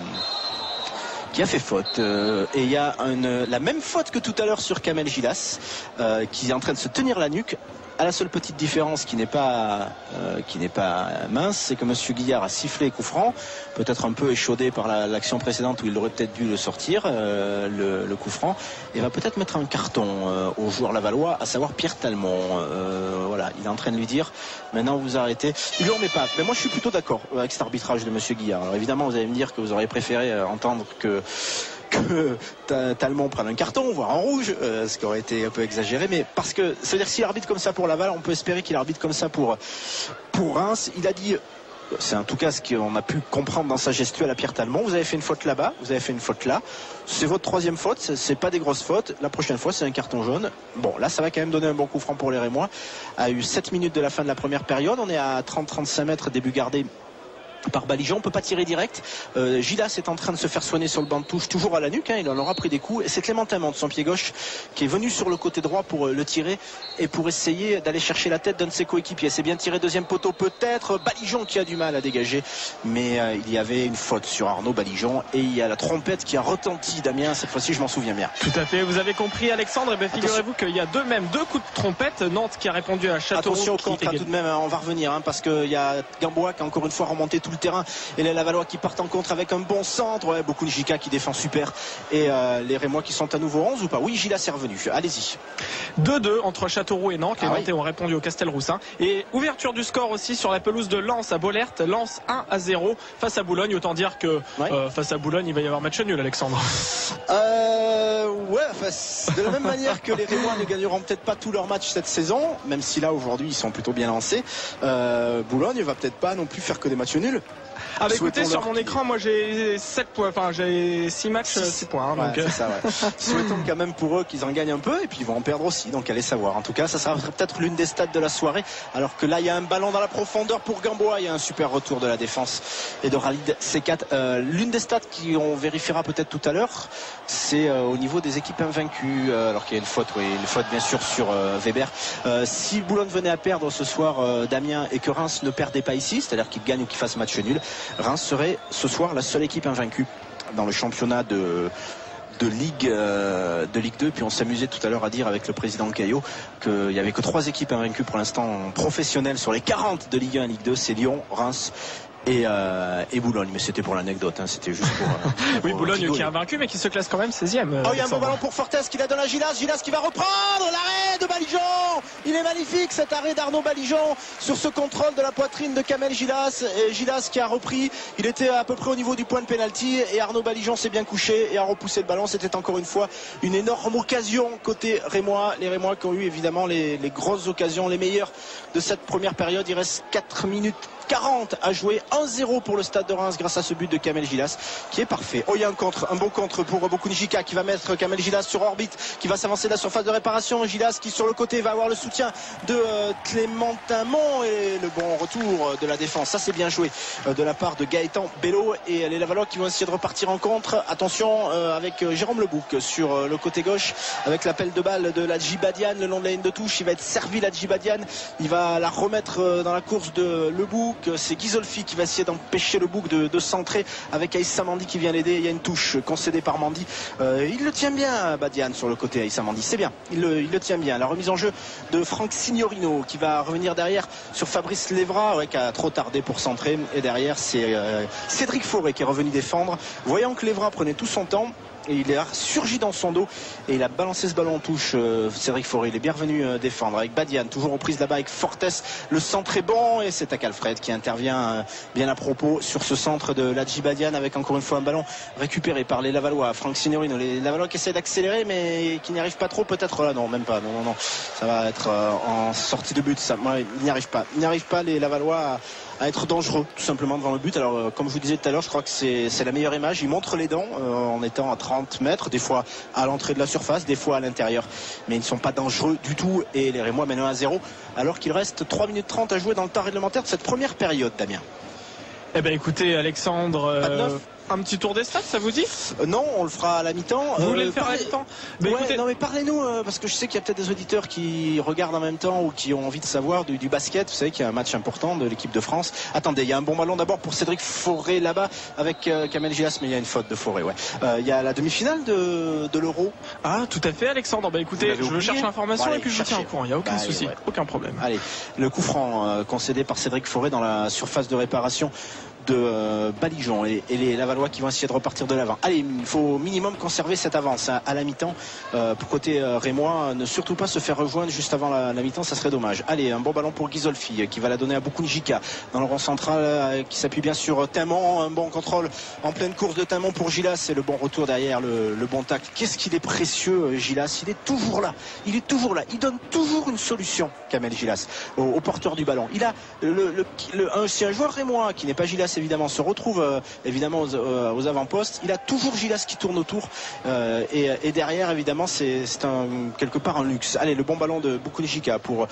fait faute, et il y a la même faute que tout à l'heure sur Kamel Gilas, qui est en train de se tenir la nuque. À la seule petite différence qui n'est pas mince, c'est que Monsieur Guillard a sifflé coup franc, peut-être un peu échaudé par l'action précédente où il aurait peut-être dû le sortir, le coup franc, et va peut-être mettre un carton au joueur lavallois, à savoir Pierre Talmont. Voilà, il est en train de lui dire maintenant vous arrêtez. Il lui en met pas, mais moi je suis plutôt d'accord avec cet arbitrage de Monsieur Guillard. Alors évidemment vous allez me dire que vous auriez préféré entendre que que Talmont prenne un carton, voire un rouge, ce qui aurait été un peu exagéré, mais parce que ça veut dire que s'il arbitre comme ça pour Laval, on peut espérer qu'il arbitre comme ça pour Reims. Il a dit, c'est en tout cas ce qu'on a pu comprendre dans sa gestuelle à Pierre Talmont, vous avez fait une faute là-bas, vous avez fait une faute là, c'est votre troisième faute, c'est pas des grosses fautes, la prochaine fois c'est un carton jaune. Bon, là ça va quand même donner un bon coup franc pour les Rémois. A eu 7 minutes de la fin de la première période, on est à 30-35 mètres, début gardé par Baligeon, on peut pas tirer direct. Gilas est en train de se faire soigner sur le banc de touche, toujours à la nuque, il en aura pris des coups, et c'est Clémentin de son pied gauche qui est venu sur le côté droit pour le tirer et pour essayer d'aller chercher la tête d'un de ses coéquipiers. C'est bien tiré, deuxième poteau peut-être, Baligeon qui a du mal à dégager, mais il y avait une faute sur Arnaud Baligeon, et il y a la trompette qui a retenti, Damien, cette fois-ci je m'en souviens bien.
Tout à fait, vous avez compris Alexandre, et bien figurez-vous qu'il y a deux coups de trompette. Nantes qui a répondu à Châteauroux.
Attention au contre, tout de même, on va revenir, parce qu'il y a Gamboa qui a encore une fois remonté tout le terrain, et les Lavallois qui partent en contre avec un bon centre, beaucoup de Jika qui défend super, et les Rémois qui sont à nouveau 11 ou pas. Oui, Gilas est revenu, allez-y.
2-2 entre Châteauroux et Nantes. Les Nantais ont répondu au Castelroussin, et ouverture du score aussi sur la pelouse de Lens à Bollert. Lens 1-0 face à Boulogne. Autant dire que face à Boulogne il va y avoir match nul, Alexandre.
De la même manière que les Rémois ne gagneront peut-être pas tous leurs matchs cette saison, même si là aujourd'hui ils sont plutôt bien lancés, Boulogne va peut-être pas non plus faire que des matchs nuls.
Ah bah écoutez, sur mon écran, moi j'ai 7 points, enfin j'ai 6 matchs, 6 points. Donc...
c'est ça, Souhaitons quand même pour eux qu'ils en gagnent un peu, et puis ils vont en perdre aussi, donc allez savoir. En tout cas, ça sera peut-être l'une des stats de la soirée, alors que là il y a un ballon dans la profondeur pour Gamboa, il y a un super retour de la défense et de Khalid C4. L'une des stats qu'on vérifiera peut-être tout à l'heure, c'est au niveau des équipes invaincues, alors qu'il y a une faute, une faute bien sûr sur Weber. Si Boulogne venait à perdre ce soir, Damien, et que Reims ne perdait pas ici, c'est-à-dire qu'il gagne ou qu'il fasse match nul, Reims serait ce soir la seule équipe invaincue dans le championnat de Ligue 2. Puis on s'amusait tout à l'heure à dire avec le président Caillot qu'il n'y avait que 3 équipes invaincues pour l'instant professionnelles sur les 40 de Ligue 1 et Ligue 2, c'est Lyon, Reims et Boulogne, mais c'était pour l'anecdote, c'était juste pour
oui, Boulogne rigoler. Qui a vaincu mais qui se classe quand même 16e.
Il y a un bon ballon pour Fortes qui la donne à Gilas qui va reprendre l'arrêt de Baligeon. Il est magnifique cet arrêt d'Arnaud Baligeon sur ce contrôle de la poitrine de Kamel Gilas, et Gilas qui a repris, il était à peu près au niveau du point de pénalty, et Arnaud Baligeon s'est bien couché et a repoussé le ballon. C'était encore une fois une énorme occasion côté Rémois, les Rémois qui ont eu évidemment les grosses occasions, les meilleures de cette première période. Il reste 4 minutes 40 à jouer, 1-0 pour le Stade de Reims grâce à ce but de Kamel Gilas qui est parfait. Il y a un bon contre pour Bokounjika qui va mettre Kamel Gilas sur orbite, qui va s'avancer de la surface de réparation. Gilas qui sur le côté va avoir le soutien de Clémentin Mont, et le bon retour de la défense. Ça c'est bien joué de la part de Gaëtan Bello, et les Lavallois qui vont essayer de repartir en contre. Attention avec Jérôme Lebouc sur le côté gauche, avec l'appel de balle de Ladji Badian le long de la ligne de touche. Il va être servi, Ladji Badian, il va la remettre dans la course de Lebouc. C'est Ghisolfi qui va essayer d'empêcher le bouc de centrer, avec Aïssa Mandi qui vient l'aider. Il y a une touche concédée par Mandi. Il le tient bien, Badian, sur le côté. Aïssa Mandi, c'est bien, il le tient bien. La remise en jeu de Franck Signorino qui va revenir derrière sur Fabrice Lévra, qui a trop tardé pour centrer, et derrière c'est Cédric Fauré qui est revenu défendre, voyant que Lévra prenait tout son temps, et il est surgi dans son dos et il a balancé ce ballon en touche. Cédric Fauré, il est bien revenu défendre avec Badian, toujours en prise là-bas avec Fortes. Le centre est bon, et c'est Alfred qui intervient bien à propos sur ce centre de Ladji Badian, avec encore une fois un ballon récupéré par les Lavallois. Franck Signorino, les Lavallois qui essaient d'accélérer mais qui n'y arrivent pas trop, peut-être là, non, même pas, non, ça va être en sortie de but ça. Il n'y arrive pas les Lavallois à être dangereux tout simplement devant le but. Alors comme je vous disais tout à l'heure, je crois que c'est la meilleure image. Ils montrent les dents en étant à 30 mètres, des fois à l'entrée de la surface, des fois à l'intérieur, mais ils ne sont pas dangereux du tout, et les Rémois mènent 1-0 alors qu'il reste 3 minutes 30 à jouer dans le temps réglementaire de cette première période. Damien.
Eh bien écoutez Alexandre, un petit tour des stats, ça vous dit?
Non, on le fera à la mi-temps.
Vous voulez le faire à la mi-temps?
Non mais parlez-nous, parce que je sais qu'il y a peut-être des auditeurs qui regardent en même temps ou qui ont envie de savoir du basket. Vous savez qu'il y a un match important de l'équipe de France. Attendez, il y a un bon ballon d'abord pour Cédric Fauré là-bas avec Kamel Gilas, mais il y a une faute de Fauré. Il y a la demi-finale de l'Euro.
Ah tout à fait Alexandre, écoutez, je cherche l'information et puis je vous tiens au courant, il n'y a aucun souci, aucun problème.
Allez, le coup franc concédé par Cédric Fauré dans la surface de réparation de Balijon et les Lavallois qui vont essayer de repartir de l'avant. Allez, il faut au minimum conserver cette avance à la mi-temps pour côté rémois, ne surtout pas se faire rejoindre juste avant la mi-temps, ça serait dommage. Allez, un bon ballon pour Ghisolfi qui va la donner à Boukounjika dans le rond central qui s'appuie bien sur Timon, un bon contrôle en pleine course de Timon pour Gilas et le bon retour derrière, le bon tacle. Qu'est-ce qu'il est précieux Gilas, il est toujours là, il donne toujours une solution, Kamel Gilas au porteur du ballon. Il a si un joueur rémois qui n'est pas Gilas évidemment se retrouve évidemment aux avant-postes, il a toujours Gilas qui tourne autour et derrière évidemment c'est quelque part un luxe. Allez, le bon ballon de Boukounjika pour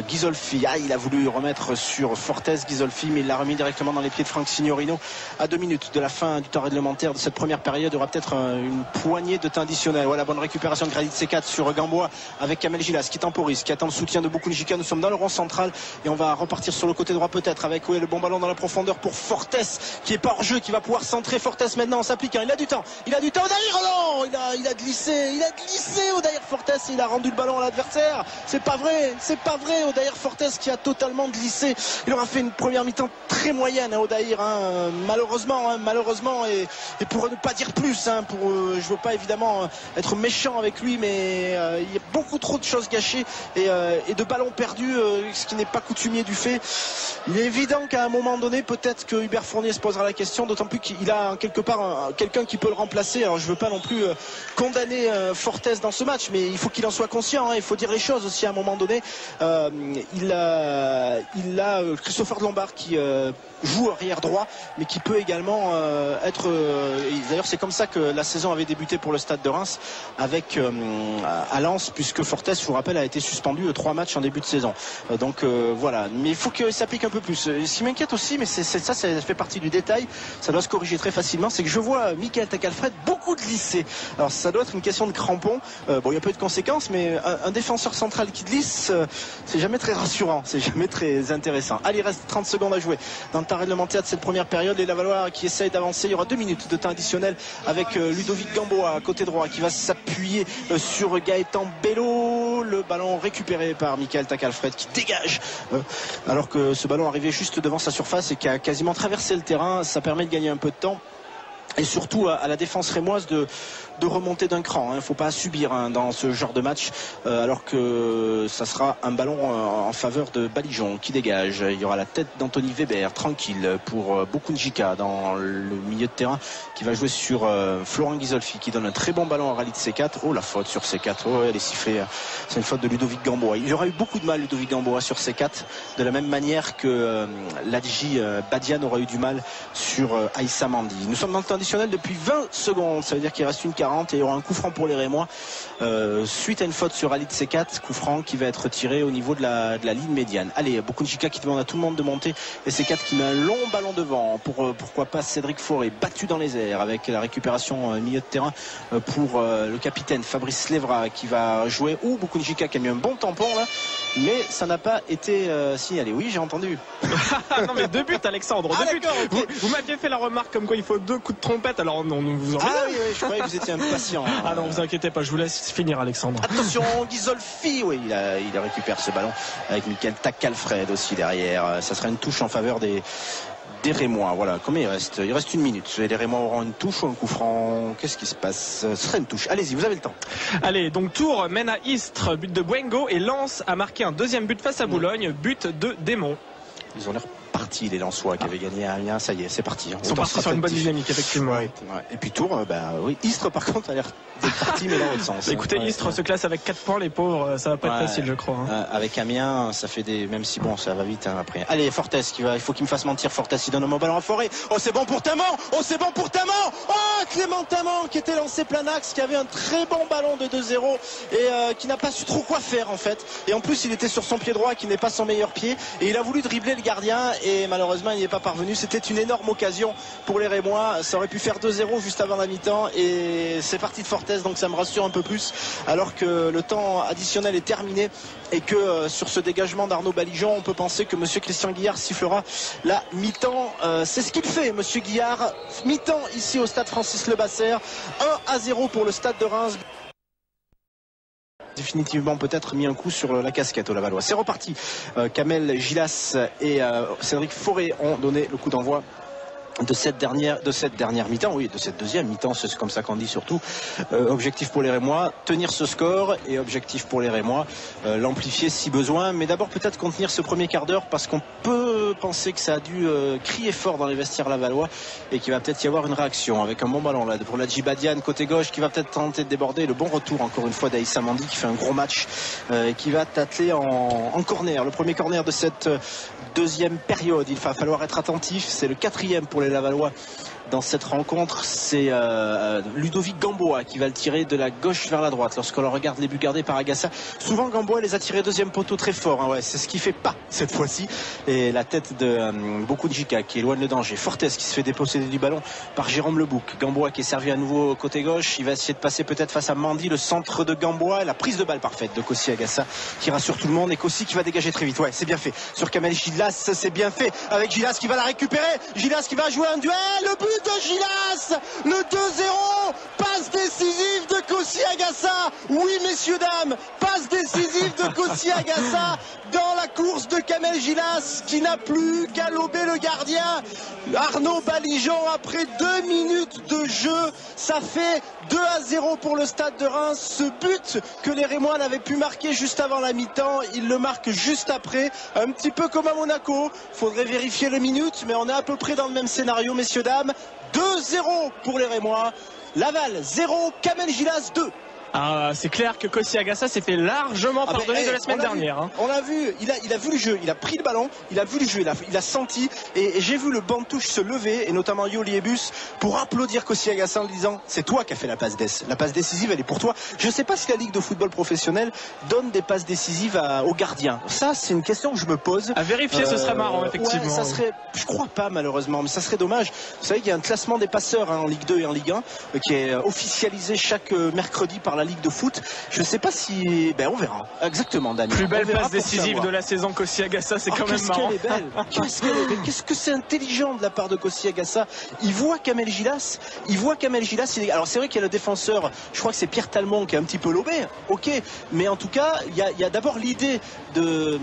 Ghisolfi. Il a voulu remettre sur Fortes Ghisolfi, mais il l'a remis directement dans les pieds de Franck Signorino. À 2 minutes de la fin du temps réglementaire de cette première période, il y aura peut-être une poignée de temps additionnel. Voilà, bonne récupération de Gradit C4 sur Gamboa avec Kamel Gilas qui temporise, qui attend le soutien de Boukounjika. Nous sommes dans le rond central et on va repartir sur le côté droit peut-être avec le bon ballon dans la profondeur pour Fortes qui est pas hors jeu, qui va pouvoir centrer. Fortes maintenant en s'appliquant, il a du temps Odair, oh non, il a glissé Odair Fortes, il a rendu le ballon à l'adversaire. C'est pas vrai Odair Fortes qui a totalement glissé. Il aura fait une première mi-temps très moyenne Odair, malheureusement et pour ne pas dire plus, je veux pas évidemment être méchant avec lui, mais il y a beaucoup trop de choses gâchées et de ballons perdus, ce qui n'est pas coutumier du fait. Il est évident qu'à un moment donné peut-être que Hubert Fournier se posera la question, d'autant plus qu'il a quelque part quelqu'un qui peut le remplacer. Alors je veux pas non plus condamner Fortes dans ce match, mais il faut qu'il en soit conscient, il faut dire les choses aussi à un moment donné. Il a Christopher de Lombard qui joue arrière droit, mais qui peut également être d'ailleurs c'est comme ça que la saison avait débuté pour le Stade de Reims avec à Lens, puisque Fortes, je vous rappelle, a été suspendu 3 matchs en début de saison. Donc voilà, mais il faut que ça pique un peu plus. Ce qui m'inquiète aussi, mais ça fait partie du détail, ça doit se corriger très facilement, c'est que je vois Michael Tacalfred beaucoup glisser. Alors ça doit être une question de crampon. Bon, il y a peu de conséquences, mais un défenseur central qui glisse, c'est jamais très rassurant, c'est jamais très intéressant. Allez, il reste 30 secondes à jouer dans le temps réglementaire de cette première période. Les Lavallois qui essayent d'avancer, il y aura 2 minutes de temps additionnel avec Ludovic Gamboa côté droit qui va s'appuyer sur Gaëtan Bello. Le ballon récupéré par Michael Tacalfred qui dégage alors que ce ballon arrivait juste devant sa surface et qui a quasiment traversé le terrain. Ça permet de gagner un peu de temps et surtout à la défense rémoise de remonter d'un cran. Il ne faut pas subir dans ce genre de match, alors que ça sera un ballon en faveur de Balijon qui dégage. Il y aura la tête d'Anthony Weber tranquille pour Boukounjika dans le milieu de terrain qui va jouer sur Florent Ghisolfi qui donne un très bon ballon à Gradit C4. Oh, la faute sur C4, elle est sifflée, c'est une faute de Ludovic Gamboa. Il aura eu beaucoup de mal Ludovic Gamboa sur C4, de la même manière que l'Adji Badian aura eu du mal sur Aïssa Mandi. Nous sommes dans le temps additionnel depuis 20 secondes, ça veut dire qu'il reste une 40 et il y aura un coup franc pour les Rémois suite à une faute sur Gradit C4, coup franc qui va être tiré au niveau de la ligne médiane. Allez, Boukounjika qui demande à tout le monde de monter et C4 qui met un long ballon devant pour pourquoi pas Cédric Fauré, battu dans les airs avec la récupération milieu de terrain pour le capitaine Fabrice Levra qui va jouer, ou Boukounjika qui a mis un bon tampon là, mais ça n'a pas été signalé. Oui, j'ai entendu.
Non mais 2 buts Alexandre, 2 buts. Okay. Vous m'aviez fait la remarque comme quoi il faut 2 coups de trompette, alors on vous en met.
Oui, je croyais que vous étiez impatient.
Ah non, vous inquiétez pas, je vous laisse finir Alexandre.
Attention, Ghisolfi, oui, il récupère ce ballon avec Michael Tacalfred aussi derrière. Ça sera une touche en faveur des Rémois. Voilà, combien il reste? Il reste 1 minute. Les Rémois auront une touche ou un coup franc? Qu'est-ce qui se passe? Ce serait une touche. Allez-y, vous avez le temps.
Allez, donc Tours mène à Istres, but de Buengo, et Lens a marqué un 2e but face à Boulogne, but de Démon.
Ils ont l'air partis, les Lensois qui avaient gagné à Amiens. Ça y est, c'est parti.
Ils sont partis sur une bonne dynamique, effectivement.
Ouais. Et puis Tours, oui. Istres, par contre, a l'air d'être parti, mais dans l'autre sens.
Écoutez, Istres se classe avec 4 points, les pauvres, ça va pas être facile, je crois.
Avec Amiens, ça fait même si bon, ça va vite après. Allez, Fortes, il faut qu'il me fasse mentir. Fortes, il donne un ballon à Forêt. Oh, c'est bon pour Tamon. Oh, Clément Tamon qui était lancé plein axe, qui avait un très bon ballon de 2-0 et qui n'a pas su trop quoi faire en fait. Et en plus, il était sur son pied droit, qui n'est pas son meilleur pied, et il a voulu dribbler le gardien et malheureusement, il n'y est pas parvenu. C'était une énorme occasion pour les Rémois. Ça aurait pu faire 2-0 juste avant la mi-temps et c'est parti de Fortes, donc ça me rassure un peu plus, alors que le temps additionnel est terminé et que sur ce dégagement d'Arnaud Balijon, on peut penser que monsieur Christian Guillard sifflera la mi-temps. C'est ce qu'il fait, monsieur Guillard. Mi-temps ici au stade Francis Lebasser. 1-0 pour le stade de Reims. Définitivement peut-être mis un coup sur la casquette au Lavallois. C'est reparti. Kamel Gilas et Cédric Fauré ont donné le coup d'envoi de cette dernière mi-temps, oui, de cette deuxième mi-temps, c'est comme ça qu'on dit surtout. Objectif pour les Rémois, tenir ce score, et objectif pour les Rémois, l'amplifier si besoin, mais d'abord peut-être contenir ce premier quart d'heure, parce qu'on peut penser que ça a dû crier fort dans les vestiaires lavallois et qu'il va peut-être y avoir une réaction avec un bon ballon là pour la Djibadiane côté gauche qui va peut-être tenter de déborder. Le bon retour encore une fois d'Aïssa Mandi qui fait un gros match et qui va t'atteler en corner, le premier corner de cette deuxième période. Il va falloir être attentif, c'est le 4e pour les Lavallois dans cette rencontre. C'est Ludovic Gamboa qui va le tirer de la gauche vers la droite. Lorsqu'on regarde les buts gardés par Agassa, souvent Gamboa les a tirés deuxième poteau très fort, hein, ouais, c'est ce qu'il fait pas cette fois-ci. Et la tête de Boku Njika qui éloigne le danger. Fortes qui se fait déposséder du ballon par Jérôme Lebouc. Gamboa qui est servi à nouveau côté gauche, il va essayer de passer peut-être face à Mandi. Le centre de Gamboa, la prise de balle parfaite de Kossi Agassa qui rassure tout le monde, et Kossi qui va dégager très vite. Ouais, c'est bien fait sur Kamel Gilas, c'est bien fait avec Gilas qui va la récupérer, Gilas qui va jouer un duel, le but de Gilas, le 2-0, passe décisive de Kossi Agassa. Oui messieurs dames, passe décisive de Kossi Agassa dans la course de Kamel Gilas qui n'a plus qu'à lober le gardien Arnaud Baligeon après 2 minutes de jeu. Ça fait 2-0 pour le Stade de Reims. Ce but que les Rémois n'avaient pu marquer juste avant la mi-temps, ils le marquent juste après, un petit peu comme à Monaco. Faudrait vérifier les minutes, mais on est à peu près dans le même scénario messieurs dames. 2-0 pour les Rémois. Laval 0, Kamel Gilas 2.
Ah, c'est clair que Kossi Agassa s'est fait largement pardonner de la semaine dernière. Hein.
On l'a vu, il a vu le jeu, il a pris le ballon, il a vu le jeu, il a senti, et j'ai vu le banc de touche se lever, et notamment Yoli Ebus, pour applaudir Kossi Agassa en lui disant c'est toi qui as fait la passe décisive. La passe décisive, elle est pour toi. Je ne sais pas si la Ligue de football professionnel donne des passes décisives aux gardiens. Ça, c'est une question que je me pose.
À vérifier, ce serait marrant, effectivement.
Ouais, ça serait, je crois pas malheureusement, mais ça serait dommage. Vous savez qu'il y a un classement des passeurs en Ligue 2 et en Ligue 1 qui est officialisé chaque mercredi par la Ligue de foot. Je ne sais pas si... Ben on verra. Exactement, Daniel.
Plus belle passe décisive de la saison Kossi Agassa, c'est quand même marrant.
Qu'est-ce qu'elle est belle. Qu'est-ce qu'elle est belle. Qu'est-ce que c'est intelligent de la part de Kossi Agassa. Il voit Kamel Gilas. Alors c'est vrai qu'il y a le défenseur, je crois que c'est Pierre Talmont qui est un petit peu lobé. Ok. Mais en tout cas, il y a d'abord l'idée de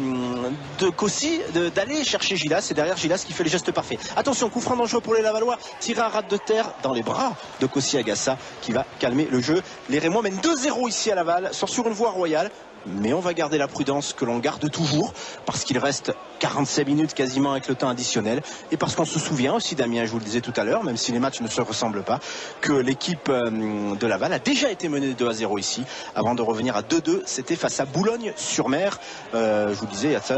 Kossi d'aller chercher Gilas. Et derrière Gilas qui fait les gestes parfaits. Attention, coup franc dangereux pour les Lavallois. Tiré à ras de terre dans les bras de Kossi Agassa qui va calmer le jeu. Les Rémois mènent 2-0 ici à Laval, sont sur une voie royale. Mais on va garder la prudence que l'on garde toujours, parce qu'il reste 47 minutes quasiment avec le temps additionnel, et parce qu'on se souvient aussi, Damien, je vous le disais tout à l'heure, même si les matchs ne se ressemblent pas, que l'équipe de Laval a déjà été menée 2-0 ici, avant de revenir à 2-2. C'était face à Boulogne-sur-Mer, je vous le disais, il y a ça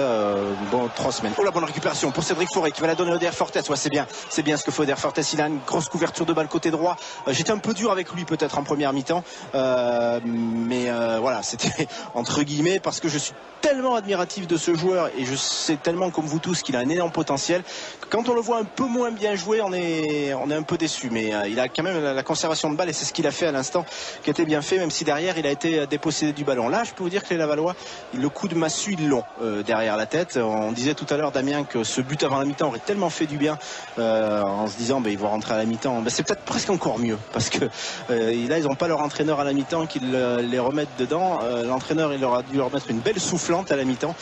3 semaines. Oh, la bonne récupération pour Cédric Fauré qui va la donner au DR Fortes. Ouais, c'est bien ce que fait DR Fortes. Il a une grosse couverture de balle côté droit. J'étais un peu dur avec lui peut-être en première mi-temps, mais voilà, c'était entre guillemets, parce que je suis tellement admiratif de ce joueur et je sais tellement comme vous tous qu'il a un énorme potentiel. Quand on le voit un peu moins bien jouer, on est un peu déçu, mais il a quand même la conservation de balle, et c'est ce qu'il a fait à l'instant qui était bien fait, même si derrière il a été dépossédé du ballon. Là, je peux vous dire que les Lavallois, le coup de massue, ils l'ont derrière la tête. On disait tout à l'heure, Damien, que ce but avant la mi-temps aurait tellement fait du bien en se disant ils vont rentrer à la mi-temps. C'est peut-être presque encore mieux, parce que là ils n'ont pas leur entraîneur à la mi-temps qui les remettent dedans. L'entraîneur, il leur a dû leur mettre une belle soufflante à la mi-temps,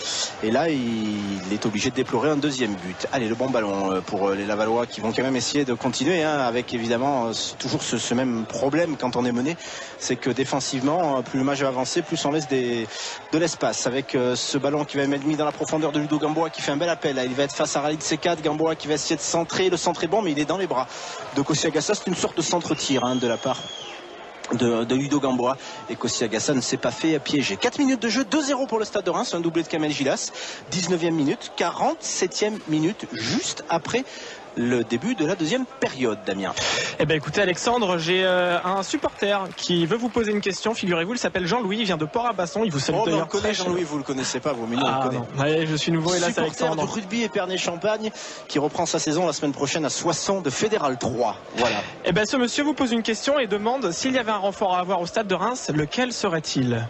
et là il est obligé de déplorer un deuxième but. Allez, le bon ballon pour les Lavallois qui vont quand même essayer de continuer, avec évidemment toujours ce même problème quand on est mené, c'est que défensivement, plus le match va avancer, plus on laisse de l'espace, avec ce ballon qui va être mis dans la profondeur de Ludo Gamboa qui fait un bel appel. Là, il va être face à Ralid C4, Gamboa qui va essayer de centrer, le centre est bon, mais il est dans les bras de Kossi Agassa. C'est une sorte de centre-tir de la part de Ludo Gamboa, et Kossi Agassa ne s'est pas fait piéger. 4 minutes de jeu, 2-0 pour le Stade de Reims, un doublé de Kamel Gilas. 19e minute, 47e minute, juste après le début de la deuxième période, Damien.
Eh bien écoutez Alexandre, j'ai un supporter qui veut vous poser une question. Figurez-vous, il s'appelle Jean-Louis, il vient de Port-à-Basson. Il vous salue d'ailleurs.
On le connaît, Jean-Louis, vous le connaissez pas, vous, mais nous on le connaît.
Allez, je suis nouveau, hélas,
supporter
Alexandre.
du rugby Épernay-Champagne qui reprend sa saison la semaine prochaine à Soissons de Fédéral 3. Voilà.
Eh bien ce monsieur vous pose une question et demande s'il y avait un renfort à avoir au Stade de Reims, lequel serait-il ?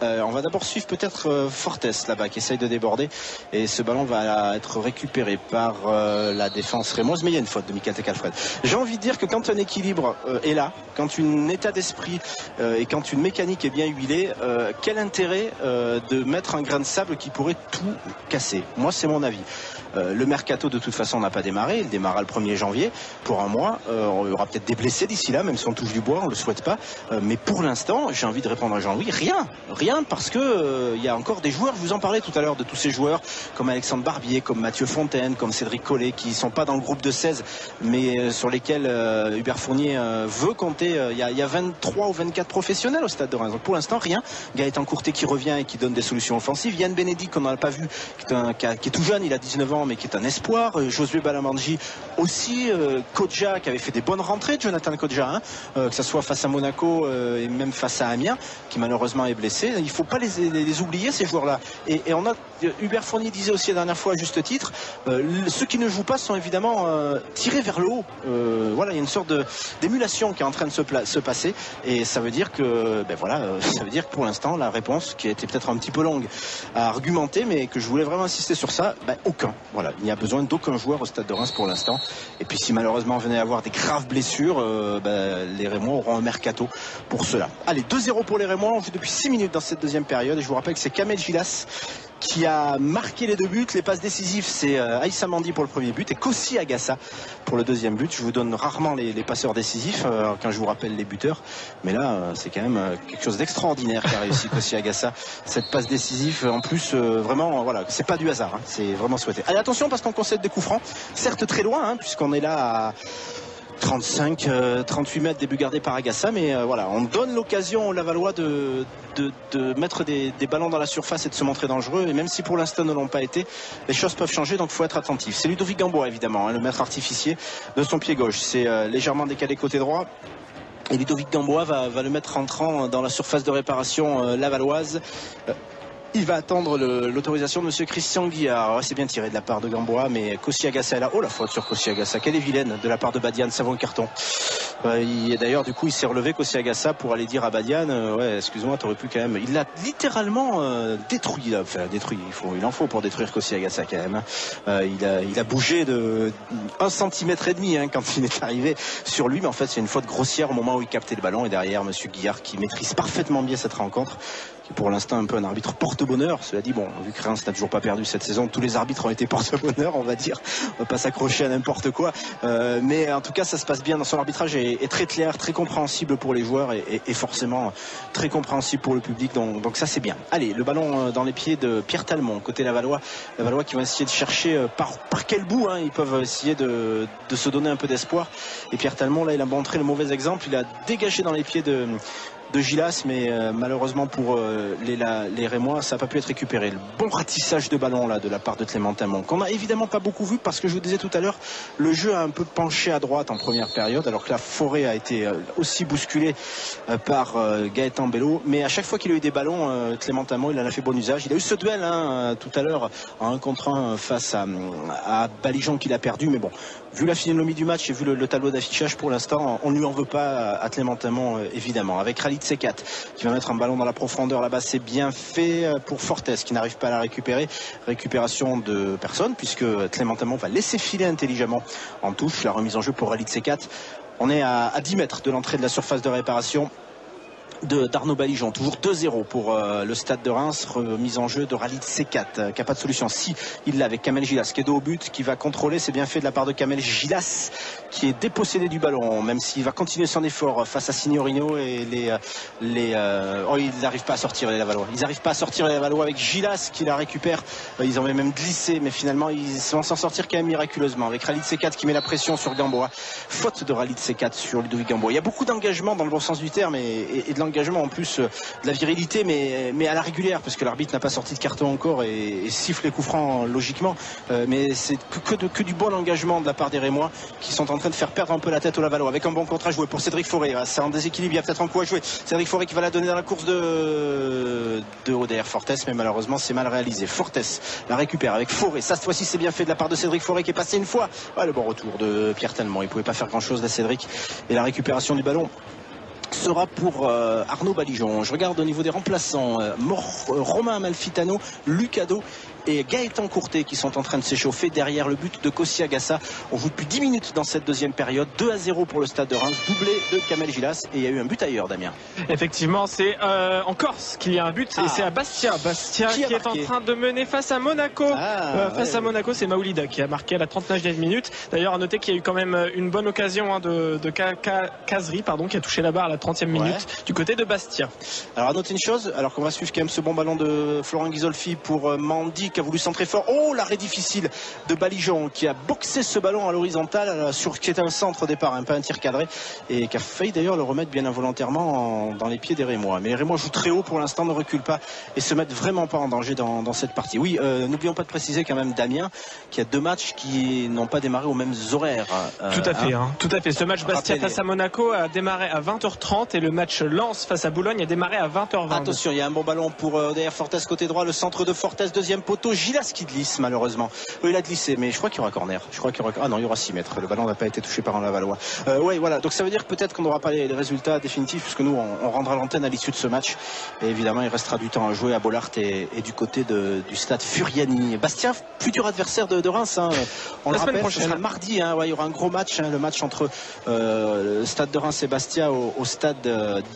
On va d'abord suivre peut-être Fortes là-bas qui essaye de déborder et ce ballon va être récupéré par la défense rémoise, mais il y a une faute de Michael Tecalfred. J'ai envie de dire que quand un équilibre est là, quand un état d'esprit et quand une mécanique est bien huilée, quel intérêt de mettre un grain de sable qui pourrait tout casser? Moi, c'est mon avis. Le mercato de toute façon n'a pas démarré, il démarra le 1er janvier pour un mois. On aura peut-être des blessés d'ici là, même si on touche du bois, on le souhaite pas. Mais pour l'instant, j'ai envie de répondre à Jean-Louis, rien, parce que il y a encore des joueurs. Je vous en parlais tout à l'heure de tous ces joueurs comme Alexandre Barbier, comme Mathieu Fontaine, comme Cédric Collet, qui sont pas dans le groupe de 16, mais sur lesquels Hubert Fournier veut compter. Il y a 23 ou 24 professionnels au Stade de Reims. Donc pour l'instant, rien. Gaëtan Courtet qui revient et qui donne des solutions offensives. Yann Bénédicte qu'on n'a pas vu, qui est tout jeune, il a 19 ans. Mais qui est un espoir. Josué Balamanji aussi. Kodja qui avait fait des bonnes rentrées, Jonathan Kodja, que ce soit face à Monaco et même face à Amiens, qui malheureusement est blessé. Il ne faut pas les oublier, ces joueurs-là. Et on a, Hubert Fournier disait aussi la dernière fois à juste titre, ceux qui ne jouent pas sont évidemment tirés vers le haut. Voilà, il y a une sorte d'émulation qui est en train de se passer. Et ça veut dire que, ça veut dire que pour l'instant, la réponse, qui a été peut-être un petit peu longue à argumenter, mais que je voulais vraiment insister sur ça, aucun. Voilà, il n'y a besoin d'aucun joueur au Stade de Reims pour l'instant. Et puis si malheureusement on venait à avoir des graves blessures, les Rémois auront un mercato pour cela. Allez, 2-0 pour les Rémois. On joue depuis 6 minutes dans cette deuxième période. Et je vous rappelle que c'est Kamel Gilas qui a marqué les 2 buts. Les passes décisives, c'est Aïssa Mandi pour le premier but et Kossi Agassa pour le deuxième but. Je vous donne rarement les passeurs décisifs quand je vous rappelle les buteurs. Mais là, c'est quand même quelque chose d'extraordinaire qu'a réussi Kossi Agassa. Cette passe décisive, en plus, vraiment, voilà, c'est pas du hasard. C'est vraiment souhaité. Allez, attention parce qu'on concède des coups francs. Certes très loin, puisqu'on est là à 35, 38 mètres des buts gardés par Agassa, mais voilà, on donne l'occasion aux Lavallois de mettre des ballons dans la surface et de se montrer dangereux, et même si pour l'instant ne l'ont pas été, les choses peuvent changer, donc il faut être attentif. C'est Ludovic Gamboa évidemment, le maître artificier de son pied gauche, c'est légèrement décalé côté droit. Et Ludovic Gamboa va le mettre rentrant dans la surface de réparation lavalloise. Il va attendre l'autorisation de monsieur Christian Guillard. C'est bien tiré de la part de Gamboa, mais Kossi Agassa est là. Oh, la faute sur Kossi Agassa. Quelle est vilaine de la part de Badiane, ça vaut un carton. D'ailleurs, du coup, il s'est relevé, Kossi Agassa, pour aller dire à Badiane, ouais, excuse-moi, t'aurais pu quand même. Il l'a littéralement détruit. Enfin, détruit. Il en faut pour détruire Kossi Agassa quand même. Il a bougé de 1,5 cm quand il est arrivé sur lui, mais en fait, c'est une faute grossière au moment où il captait le ballon. Et derrière, monsieur Guillard qui maîtrise parfaitement bien cette rencontre, qui est pour l'instant un peu un arbitre porte-bonheur. Cela dit, bon, vu que Reims n'a toujours pas perdu cette saison, tous les arbitres ont été porte-bonheur, on va dire. On va pas s'accrocher à n'importe quoi. Mais en tout cas, ça se passe bien. Dans son arbitrage est très clair, très compréhensible pour les joueurs et forcément très compréhensible pour le public. Donc ça, c'est bien. Allez, le ballon dans les pieds de Pierre Talmont, côté Lavallois. Lavallois qui vont essayer de chercher par quel bout, ils peuvent essayer de se donner un peu d'espoir. Et Pierre Talmont, là, il a montré le mauvais exemple. Il a dégagé dans les pieds de Gilas, mais malheureusement pour les Rémois, ça n'a pas pu être récupéré. Le bon ratissage de ballon là de la part de Clémentin Monc, qu'on n'a évidemment pas beaucoup vu parce que je vous disais tout à l'heure, le jeu a un peu penché à droite en première période, alors que la Forêt a été aussi bousculée par Gaëtan Bello, mais à chaque fois qu'il a eu des ballons, Clémentin Monc, il en a fait bon usage. Il a eu ce duel tout à l'heure en 1 contre 1 face à Balijon qu'il a perdu, mais bon, vu la physionomie du match et vu le tableau d'affichage pour l'instant, on ne lui en veut pas à Clémentin Monc évidemment. Avec Khalid Sekat qui va mettre un ballon dans la profondeur là-bas, c'est bien fait pour Fortes qui n'arrive pas à la récupérer. Récupération de personne puisque Clémentin Monc va laisser filer intelligemment en touche. La remise en jeu pour Khalid Sekat. On est à 10 mètres de l'entrée de la surface de réparation d'Arnaud Balijon, toujours 2-0 pour le Stade de Reims. Remise en jeu de Khalid Sekat qui n'a pas de solution. Si il l'a avec Kamel Gilas qui est dos au but, qui va contrôler, c'est bien fait de la part de Kamel Gilas qui est dépossédé du ballon, même s'il va continuer son effort face à Signorino et il n'arrive pas à sortir les Lavallois. Ils n'arrivent pas à sortir les Lavallois avec Gilas qui la récupère. Ils ont même glissé, mais finalement ils vont s'en sortir quand même miraculeusement avec Khalid Sekat qui met la pression sur Gamboa. Faute de Khalid Sekat sur Ludovic Gamboa. Il y a beaucoup d'engagement dans le bon sens du terme et de l'engagement en plus de la virilité, mais à la régulière parce que l'arbitre n'a pas sorti de carton encore et siffle les coups francs logiquement. Mais c'est que du bon engagement de la part des Rémois qui sont en train de faire perdre un peu la tête aux Lavallois avec un bon contrat joué pour Cédric Forêt. C'est en déséquilibre, il y a peut-être un coup à jouer. Cédric Forêt qui va la donner dans la course de ODR Fortes, mais malheureusement c'est mal réalisé. Fortes la récupère avec Forêt. Ça, cette fois-ci c'est bien fait de la part de Cédric Forêt qui est passé une fois. Le bon retour de Pierre Talmont. Il pouvait pas faire grand chose là, Cédric. Et la récupération du ballon sera pour Arnaud Balijon. Je regarde au niveau des remplaçants, Romain Amalfitano, Lucado et Gaëtan Courtet qui sont en train de s'échauffer derrière le but de Kossi Agassa. On joue depuis 10 minutes dans cette deuxième période, 2-0 pour le Stade de Reims, doublé de Kamel Gilas, et il y a eu un but ailleurs, Damien.
Effectivement, c'est en Corse qu'il y a un but, et c'est à Bastia. Bastia qui est en train de mener face à Monaco. Face à Monaco, c'est Maoulida qui a marqué à la 39e minute. D'ailleurs, à noter qu'il y a eu quand même une bonne occasion de Kazri, qui a touché la barre à la 30e minute du côté de Bastia.
Alors à noter une chose, alors qu'on va suivre quand même ce bon ballon de Florent Ghisolfi pour Mandy qui a voulu centrer fort. Oh, l'arrêt difficile de Balijon qui a boxé ce ballon à l'horizontale qui était un centre au départ, pas un tir cadré, et qui a failli d'ailleurs le remettre bien involontairement dans les pieds des Rémois. Mais les Rémois jouent très haut pour l'instant, ne reculent pas et se mettent vraiment pas en danger dans cette partie. Oui, n'oublions pas de préciser quand même Damien qu'il y a 2 matchs qui n'ont pas démarré aux mêmes horaires.
Tout à fait, tout à fait. Ce match Bastia face à Monaco a démarré à 20h30 et le match Lens face à Boulogne a démarré à 20h20.
Attention, il y a un bon ballon pour derrière Fortes côté droit, le centre de Fortes, deuxième poteau, Gilas qui glisse malheureusement. Oui, il a glissé, mais je crois qu'il y aura corner. Ah non, il y aura 6 mètres. Le ballon n'a pas été touché par un Lavallois. Oui, voilà. Donc ça veut dire peut-être qu'on n'aura pas les résultats définitifs, puisque nous on rendra l'antenne à l'issue de ce match. Et évidemment, il restera du temps à jouer à Bollaert et du côté du stade Furiani. Bastia, futur adversaire de Reims. On le rappelle, ce sera mardi. Il y aura un gros match, le match entre le stade de Reims et Bastia au stade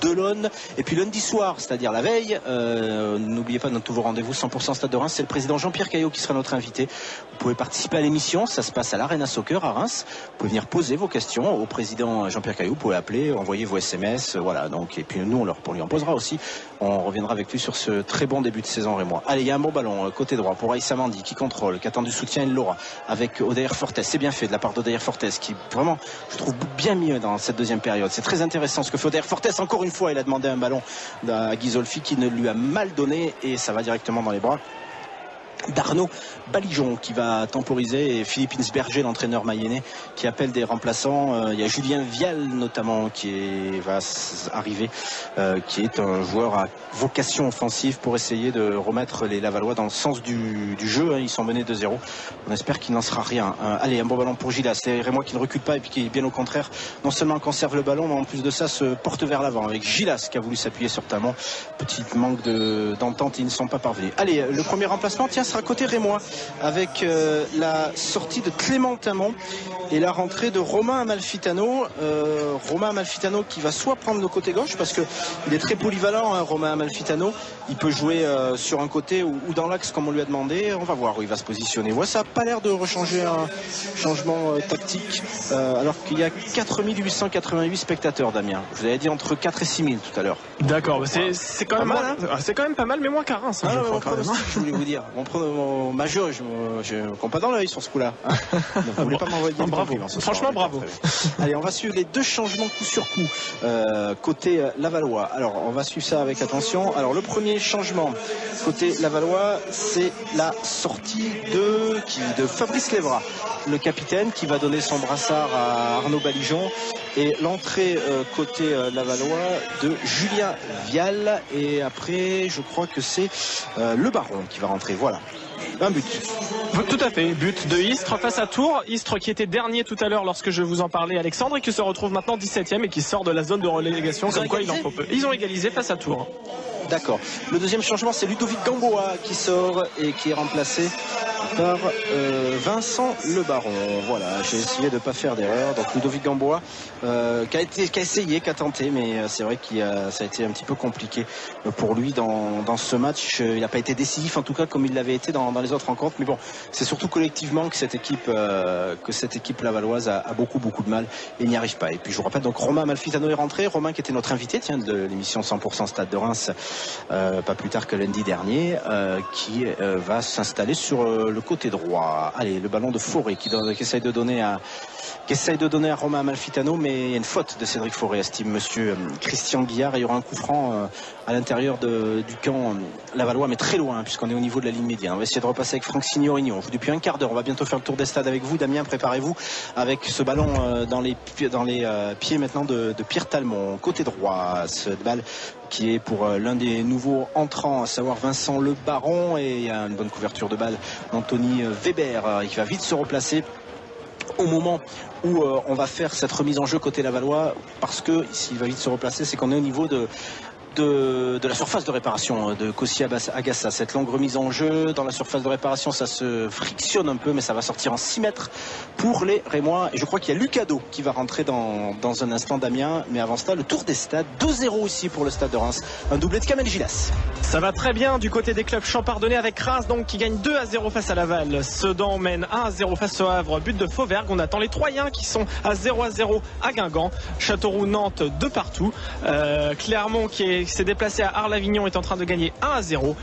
d'Olonne. Et puis lundi soir, c'est-à-dire la veille, n'oubliez pas notre nouveau rendez-vous 100% stade de Reims, c'est le président Jean-Pierre Caillot qui sera notre invité. Vous pouvez participer à l'émission, ça se passe à l'Arena Soccer à Reims. Vous pouvez venir poser vos questions au président Jean-Pierre Caillot, vous pouvez appeler, envoyer vos SMS, voilà. Donc, et puis nous on lui en posera aussi. On reviendra avec lui sur ce très bon début de saison rémois. Allez, il y a un bon ballon côté droit pour Aïssa Mandi qui contrôle, qui attend du soutien, il l'aura avec Odair Fortes. C'est bien fait de la part d'Odair Fortes qui vraiment, je trouve, bien mieux dans cette deuxième période. C'est très intéressant ce que fait Odair Fortes. Encore une fois, il a demandé un ballon à Ghisolfi qui ne lui a mal donné et ça va directement dans les bras d'Arnaud Balijon qui va temporiser, et Philippe Insberger, l'entraîneur mayennais, qui appelle des remplaçants. Il y a Julien Vial notamment qui va arriver, qui est un joueur à vocation offensive pour essayer de remettre les Lavallois dans le sens du jeu. Ils sont menés 2-0. On espère qu'il n'en sera rien. Allez, un bon ballon pour Gilas. C'est Rémois qui ne recule pas et puis qui, bien au contraire, non seulement conserve le ballon, mais en plus de ça se porte vers l'avant avec Gilas qui a voulu s'appuyer sur Tamon. Petit manque d'entente, ils ne sont pas parvenus. Allez, le premier remplacement, tiens, sera côté Rémois avec la sortie de Clément Tamon et la rentrée de Romain Amalfitano. Romain Amalfitano qui va soit prendre le côté gauche parce qu'il est très polyvalent, Romain Amalfitano. Il peut jouer sur un côté ou dans l'axe comme on lui a demandé. On va voir où il va se positionner. Ouais, ça n'a pas l'air de rechanger un changement tactique alors qu'il y a 4888 spectateurs, Damien. Je vous avais dit entre 4 et 6 000 tout à l'heure.
D'accord, c'est quand même mal, c'est quand même pas mal, mais moins qu'à Reims.
Je voulais vous dire, mon majeur, je ne compte pas dans l'œil sur ce coup-là. Vous ne voulez pas m'envoyer des compliments.
Franchement, bravo.
Allez, on va suivre les 2 changements coup sur coup côté Lavallois. Alors, on va suivre ça avec attention. Alors, le premier changement côté Lavallois, c'est la sortie de Fabrice Lévra, le capitaine, qui va donner son brassard à Arnaud Balijon, et l'entrée côté Lavallois de Julien Vial, et après je crois que c'est le Baron qui va rentrer. Voilà, un but.
Tout à fait, but de Istres face à Tours. Istres qui était dernier tout à l'heure lorsque je vous en parlais, Alexandre, et qui se retrouve maintenant 17e et qui sort de la zone de relégation. Comme quoi il en faut peu. Ils ont égalisé face à Tours.
D'accord. Le deuxième changement, c'est Ludovic Gamboa qui sort et qui est remplacé par Vincent Le Baron. Voilà, j'ai essayé de ne pas faire d'erreur. Donc Ludovic Gamboa qui a essayé, qui a tenté, mais c'est vrai que ça a été un petit peu compliqué pour lui dans ce match. Il n'a pas été décisif, en tout cas, comme il l'avait été dans les autres rencontres. Mais bon, c'est surtout collectivement que cette équipe lavalloise a beaucoup de mal et n'y arrive pas. Et puis je vous rappelle, donc Romain Amalfitano est rentré. Romain qui était notre invité de l'émission 100% Stade de Reims, pas plus tard que lundi dernier, qui va s'installer sur le côté droit. Allez, le ballon de Fauré qui essaye de donner à Romain Amalfitano, mais il y a une faute de Cédric Fauré, estime monsieur Christian Guillard, et il y aura un coup franc à l'intérieur du camp lavallois, mais très loin, puisqu'on est au niveau de la ligne médiane. On va essayer de repasser avec Franck Signorini. On joue depuis un quart d'heure. On va bientôt faire le tour des stades avec vous. Damien, préparez-vous avec ce ballon dans les pieds maintenant de Pierre Talmont, côté droit. Ce balle qui est pour l'un des nouveaux entrants, à savoir Vincent Le Baron, et il y a une bonne couverture de balle d'Anthony Weber qui va vite se replacer au moment où on va faire cette remise en jeu côté Lavallois, parce que s'il va vite se replacer, c'est qu'on est au niveau de la surface de réparation de Kossi Agassa. Cette longue remise en jeu dans la surface de réparation, ça se frictionne un peu, mais ça va sortir en 6 mètres pour les Rémois. Et je crois qu'il y a Lucado qui va rentrer dans un instant, Damien. Mais avant cela, le tour des stades, 2-0 ici pour le stade de Reims, un doublé de Kamel Gilas.
Ça va très bien du côté des clubs champardonnais avec Reims donc qui gagne 2-0 face à Laval. Sedan mène 1-0 face au Havre, but de Fauvergue. On attend les Troyens qui sont à 0-0 à Guingamp. Châteauroux-Nantes de partout. Clermont qui s'est déplacé à Arles-Avignon est en train de gagner 1-0.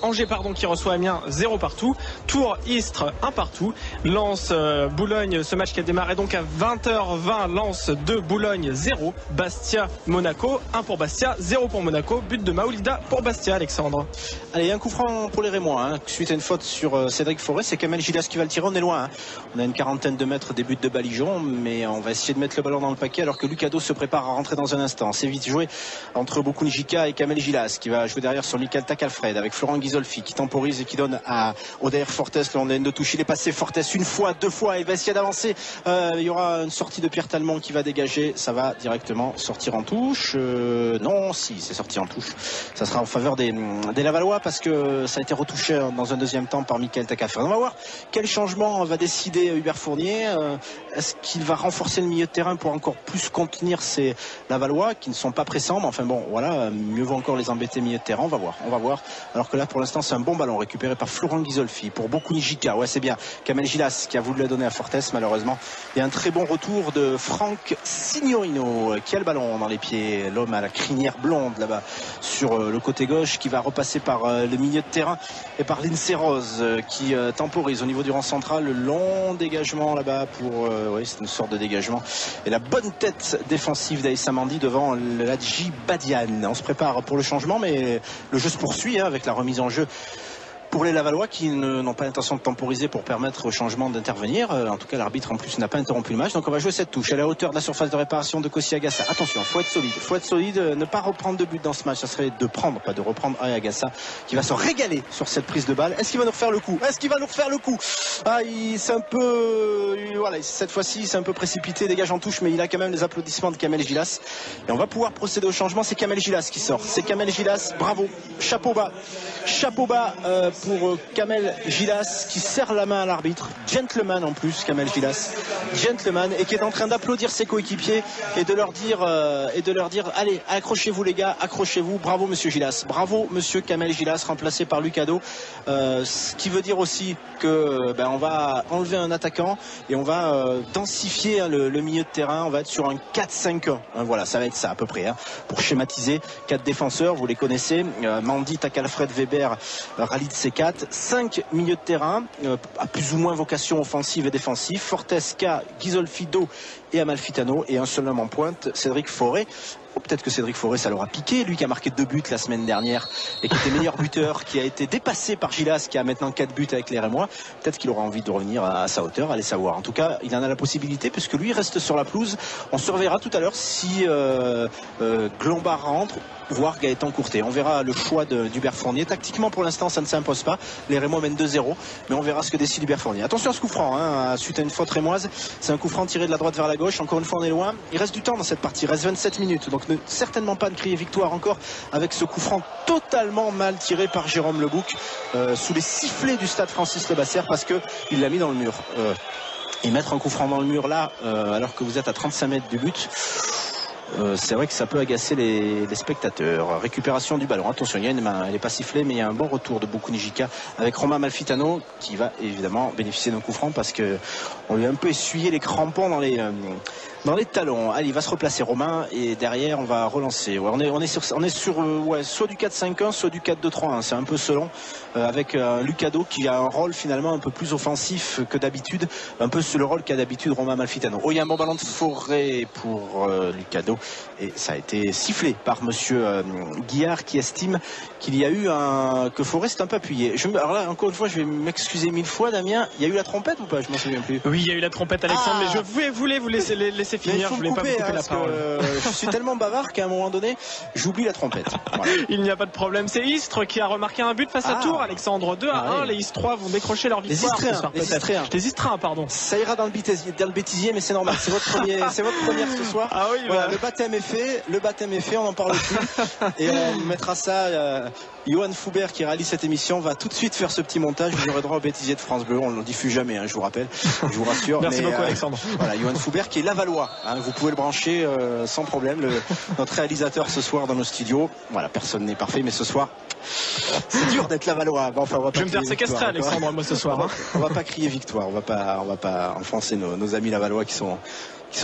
Angers qui reçoit Amiens 0 partout. Tours Istres 1 partout. Lens Boulogne, ce match qui a démarré donc à 20h20. Lens 2 Boulogne 0. Bastia Monaco 1 pour Bastia, 0 pour Monaco. But de Maoulida pour Bastia, Alexandre.
Allez, un coup franc pour les Rémois, hein. Suite à une faute sur Cédric Forêt, c'est Kamel Gilas qui va le tirer. On est loin, hein. On a une quarantaine de mètres des buts de Balijon, mais on va essayer de mettre le ballon dans le paquet alors que Lucado se prépare à rentrer dans un instant. C'est vite joué entre Bokunjika et Kamel Gilas qui va jouer derrière sur Michael Takalfred avec Florent Ghisolfi qui temporise et qui donne à Odair Fortes. Là on a une de touche, il est passé Fortes une fois, 2 fois, il va essayer d'avancer. Il y aura une sortie de Pierre Talmont qui va dégager, ça va directement sortir en touche. Non, si, c'est sorti en touche. Ça sera en faveur des Lavallois parce que ça a été retouché dans un deuxième temps par Michael Takalfred. On va voir quel changement va décider Hubert Fournier. Est-ce qu'il va renforcer le milieu de terrain pour encore plus contenir ces Lavallois qui ne sont pas pressants, mais enfin bon, voilà, mieux vaut encore les embêter milieu de terrain, on va voir. Alors que là pour l'instant c'est un bon ballon récupéré par Florent Ghisolfi pour Bokunjika. Ouais, c'est bien Kamel Gilas qui a voulu la donner à Fortes, malheureusement. Et un très bon retour de Franck Signorino qui a le ballon dans les pieds, l'homme à la crinière blonde là-bas sur le côté gauche qui va repasser par le milieu de terrain et par Lindsay Rose qui temporise au niveau du rang central. Le long dégagement là-bas pour oui, c'est une sorte de dégagement et la bonne tête défensive d'Aïssa Mandi devant l'Adji Badian. On se prépare pour le changement, mais le jeu se poursuit avec la remise en jeu pour les Lavallois qui n'ont pas l'intention de temporiser pour permettre au changement d'intervenir. En tout cas, l'arbitre en plus n'a pas interrompu le match. Donc on va jouer cette touche à la hauteur de la surface de réparation de Kossi Agassa. Attention, faut être solide, ne pas reprendre de but dans ce match. Ça serait de prendre, pas de reprendre. Agassa qui va se régaler sur cette prise de balle. Est-ce qu'il va nous refaire le coup? C'est un peu, voilà, cette fois-ci c'est un peu précipité, dégage en touche, mais il a quand même les applaudissements de Kamel Gilas. Et on va pouvoir procéder au changement. C'est Kamel Gilas qui sort. C'est Kamel Gilas, bravo, chapeau bas pour Kamel Gilas qui serre la main à l'arbitre, gentleman en plus, Kamel Gilas, gentleman, et qui est en train d'applaudir ses coéquipiers et de leur dire allez, accrochez-vous les gars, accrochez-vous, bravo monsieur Gilas, bravo monsieur Kamel Gilas, remplacé par Lucado, ce qui veut dire aussi que on va enlever un attaquant et on va densifier le milieu de terrain. On va être sur un 4-5-1, voilà, ça va être ça à peu près, pour schématiser. 4 défenseurs, vous les connaissez, Mandi, Takalfred, Weber, Khalid C4, 5 milieux de terrain à plus ou moins vocation offensive et défensive, Fortes, K, Ghisolfi, Do et Amalfitano, et un seul homme en pointe, Cédric Forêt. Peut-être que Cédric Forêt ça l'aura piqué, lui qui a marqué 2 buts la semaine dernière et qui était meilleur buteur, qui a été dépassé par Gilas qui a maintenant 4 buts avec les Rémois. Peut-être qu'il aura envie de revenir à sa hauteur, allez savoir. En tout cas il en a la possibilité puisque lui reste sur la pelouse. On surveillera tout à l'heure si Glombard rentre, voire Gaëtan Courtet. On verra le choix d'Hubert Fournier. Tactiquement pour l'instant ça ne s'impose pas, les Rémois mènent 2-0, mais on verra ce que décide Hubert Fournier. Attention à ce coup franc, suite à une faute rémoise, c'est un coup franc tiré de la droite vers la gauche. Encore une fois on est loin, il reste du temps dans cette partie, il reste 27 minutes, donc certainement pas de crier victoire encore avec ce coup franc totalement mal tiré par Jérôme Lebouc sous les sifflets du stade Francis Lebassère, parce qu'il l'a mis dans le mur. Et mettre un coup franc dans le mur là alors que vous êtes à 35 mètres du but, c'est vrai que ça peut agacer les spectateurs. Récupération du ballon, attention, il y a une main, elle n'est pas sifflée, mais il y a un bon retour de Bokunjika avec Romain Amalfitano qui va évidemment bénéficier d'un coup franc parce que on lui a un peu essuyé les crampons dans les talons. Allez, il va se replacer Romain et derrière on va relancer. Ouais, on est sur soit du 4-5-1 soit du 4-2-3-1, c'est un peu selon, avec Lucado qui a un rôle finalement un peu plus offensif que d'habitude, un peu sur le rôle qu'a d'habitude Romain Amalfitano. Oh, il y a un bon ballon de Forêt pour Lucado et ça a été sifflé par monsieur Guillard qui estime qu'il y a eu que Forêt s'est un peu appuyé. Alors là encore une fois je vais m'excuser 1000 fois, Damien, il y a eu la trompette ou pas? Je m'en souviens plus.
Oui, il y a eu la trompette, Alexandre, mais je voulais vous laisser laisser finir, je voulais pas vous couper la parole.
Je suis tellement bavard qu'à un moment donné, j'oublie la trompette. Voilà.
Il n'y a pas de problème. C'est Istres qui a remarqué un but face à Tours, Alexandre. 2-1.
Ouais.
Les Istres vont décrocher leur victoire ce soir. Les Istréens, pardon.
Ça ira dans le bêtisier, mais c'est normal. C'est votre première ce soir.
Ah oui,
voilà, le baptême est fait, on n'en parle plus. Et on mettra ça. Johan Foubert qui réalise cette émission va tout de suite faire ce petit montage. Vous aurez droit au bêtisier de France Bleu. On ne le diffuse jamais, je vous rappelle. Je vous rassure.
Merci beaucoup, Alexandre.
Voilà, Johan Foubert qui est lavallois. Vous pouvez le brancher sans problème. Notre réalisateur ce soir dans nos studios. Voilà, personne n'est parfait, mais ce soir, c'est dur d'être lavallois. Bon, enfin,
je vais me faire séquestrer, Alexandre, moi ce soir.
On va pas crier victoire. On va pas enfoncer nos amis lavallois qui sont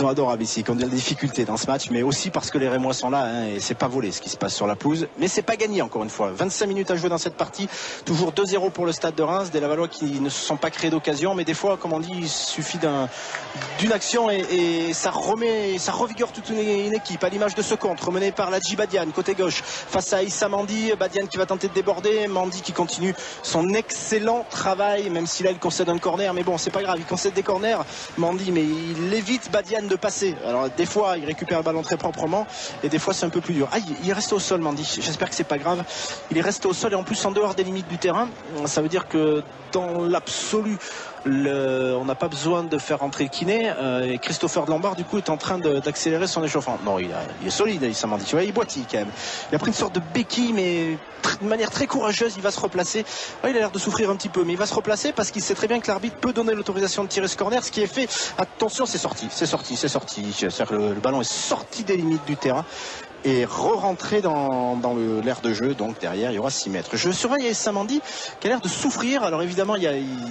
adorables ici, qui ont de la difficulté dans ce match, mais aussi parce que les Rémois sont là, et c'est pas volé ce qui se passe sur la pelouse, mais c'est pas gagné encore une fois. 25 minutes à jouer dans cette partie, toujours 2-0 pour le Stade de Reims, des Lavallois qui ne se sont pas créés d'occasion, mais des fois, comme on dit, il suffit d'une action et ça revigore toute une équipe, à l'image de ce contre, mené par Ladji Badiane, côté gauche, face à Issa Mandi, Badiane qui va tenter de déborder, Mandi qui continue son excellent travail, même si là il concède un corner, mais bon, c'est pas grave, il concède des corners, Mandi, mais il évite Badiane de passer. Alors des fois il récupère le ballon très proprement et des fois c'est un peu plus dur. Il est resté au sol, Mandi. J'espère que c'est pas grave. Il est resté au sol et en plus en dehors des limites du terrain. Ça veut dire que dans l'absolu on n'a pas besoin de faire rentrer le kiné et Christopher de Lombard du coup est en train d'accélérer son échauffement. Non, il est solide, il Mandi. Tu vois, il boitille quand même. Il a pris une sorte de béquille, mais de manière très courageuse, il va se replacer. Il a l'air de souffrir un petit peu, mais il va se replacer parce qu'il sait très bien que l'arbitre peut donner l'autorisation de tirer ce corner, ce qui est fait. Attention, c'est sorti. Le ballon est sorti des limites du terrain et re-rentré dans l'aire de jeu. Donc derrière il y aura 6 mètres. Je surveille Issa Mandi qui a l'air de souffrir. Alors évidemment il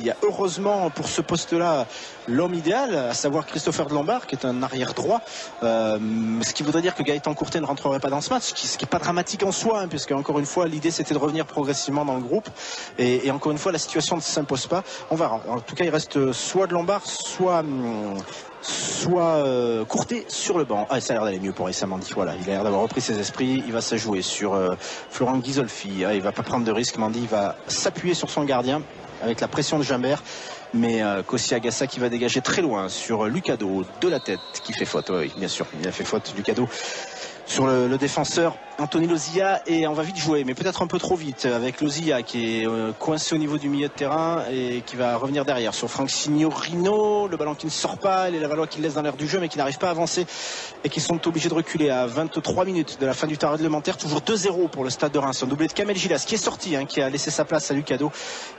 y a heureusement pour ce poste là l'homme idéal, à savoir Christopher de Lombard qui est un arrière droit, ce qui voudrait dire que Gaëtan Courtet ne rentrerait pas dans ce match, ce qui est pas dramatique en soi, puisque encore une fois l'idée c'était de revenir progressivement dans le groupe et encore une fois la situation ne s'impose pas. On verra. En tout cas il reste soit de Lombard soit Courtet sur le banc. Ça a l'air d'aller mieux pour Issa Mandi. Voilà, il a l'air d'avoir repris ses esprits. Il va s'ajouer sur Florent Ghisolfi. Il va pas prendre de risque. Mandi va s'appuyer sur son gardien avec la pression de Gimbert. Mais Kossi Agassa qui va dégager très loin sur Lucado de la tête qui fait faute. Oui, bien sûr, il a fait faute, Lucado, sur le défenseur Anthony Lozilla, et on va vite jouer, mais peut-être un peu trop vite, avec Lozilla qui est coincé au niveau du milieu de terrain et qui va revenir derrière sur Franck Signorino. Le ballon qui ne sort pas, les Lavallois qui le laissent dans l'air du jeu mais qui n'arrivent pas à avancer et qui sont obligés de reculer à 23 minutes de la fin du temps réglementaire. Toujours 2-0 pour le Stade de Reims, un doublé de Kamel Gilas qui est sorti, qui a laissé sa place à Lucado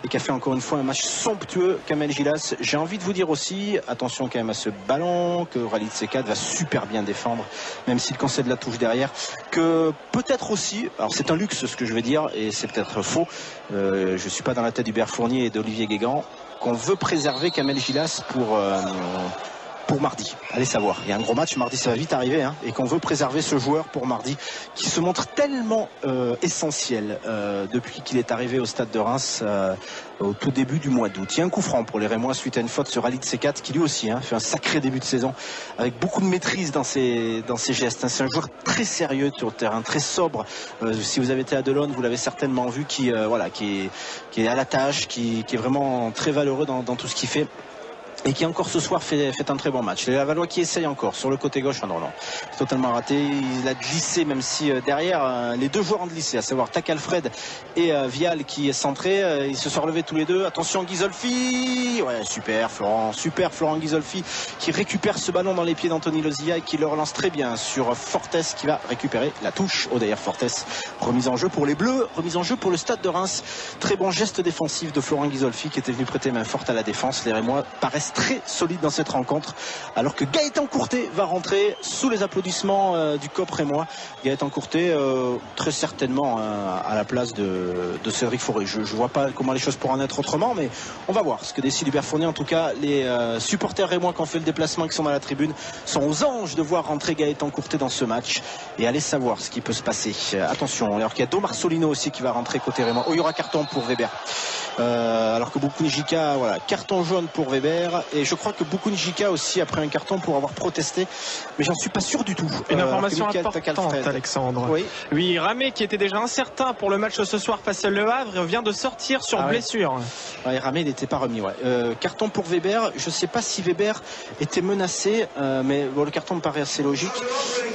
et qui a fait encore une fois un match somptueux. Kamel Gilas, j'ai envie de vous dire aussi, attention quand même à ce ballon, que Khalid Sekad va super bien défendre, même s'il concède la touche derrière, que peut-être aussi, alors c'est un luxe ce que je vais dire et c'est peut-être faux, je suis pas dans la tête d'Hubert Fournier et d'Olivier Guégan, qu'on veut préserver Kamel Gilas pour mardi. Allez savoir, il y a un gros match mardi, ça va vite arriver, et qu'on veut préserver ce joueur pour mardi qui se montre tellement essentiel depuis qu'il est arrivé au Stade de Reims au tout début du mois d'août. Il y a un coup franc pour les Rémois suite à une faute sur Ali Tsekat qui lui aussi fait un sacré début de saison avec beaucoup de maîtrise dans ses gestes. C'est un joueur très sérieux sur le terrain, très sobre. Si vous avez été à Delaune, vous l'avez certainement vu, qui est à la tâche, qui est vraiment très valeureux dans tout ce qu'il fait. Et qui encore ce soir fait un très bon match. Les Lavallois qui essayent encore sur le côté gauche. Non, c'est totalement raté. Il a glissé, même si derrière les deux joueurs ont glissé, à savoir Tak Alfred et Vial qui est centré. Ils se sont relevés tous les deux. Attention Ghisolfi. Ouais, super Florent Ghisolfi qui récupère ce ballon dans les pieds d'Anthony Lozilla et qui le relance très bien sur Fortes qui va récupérer la touche. D'ailleurs Fortes, remise en jeu pour les Bleus, remise en jeu pour le Stade de Reims. Très bon geste défensif de Florent Ghisolfi qui était venu prêter main forte à la défense. Les Rémois paraissent très solide dans cette rencontre, alors que Gaëtan Courtet va rentrer sous les applaudissements du COP rémois. Gaëtan Courtet très certainement à la place de Cédric Fauré. Je vois pas comment les choses pourraient en être autrement, mais on va voir ce que décide Hubert Fournier. En tout cas, les supporters rémois qui ont fait le déplacement, qui sont dans la tribune, sont aux anges de voir rentrer Gaëtan Courtet dans ce match et allez savoir ce qui peut se passer. Attention, alors qu'il y a Domar Solino aussi qui va rentrer côté rémois. Il y aura carton pour Weber, alors que beaucoup Jika, carton jaune pour Weber. Njika, et je crois que beaucoup Njika aussi après un carton pour avoir protesté, mais j'en suis pas sûr du tout.
Une information importante, Alexandre. Oui, Ramé qui était déjà incertain pour le match ce soir face à Le Havre vient de sortir sur blessure.
Ouais, Ramé il n'était pas remis. Carton pour Weber, je sais pas si Weber était menacé, mais bon, le carton me paraît assez logique.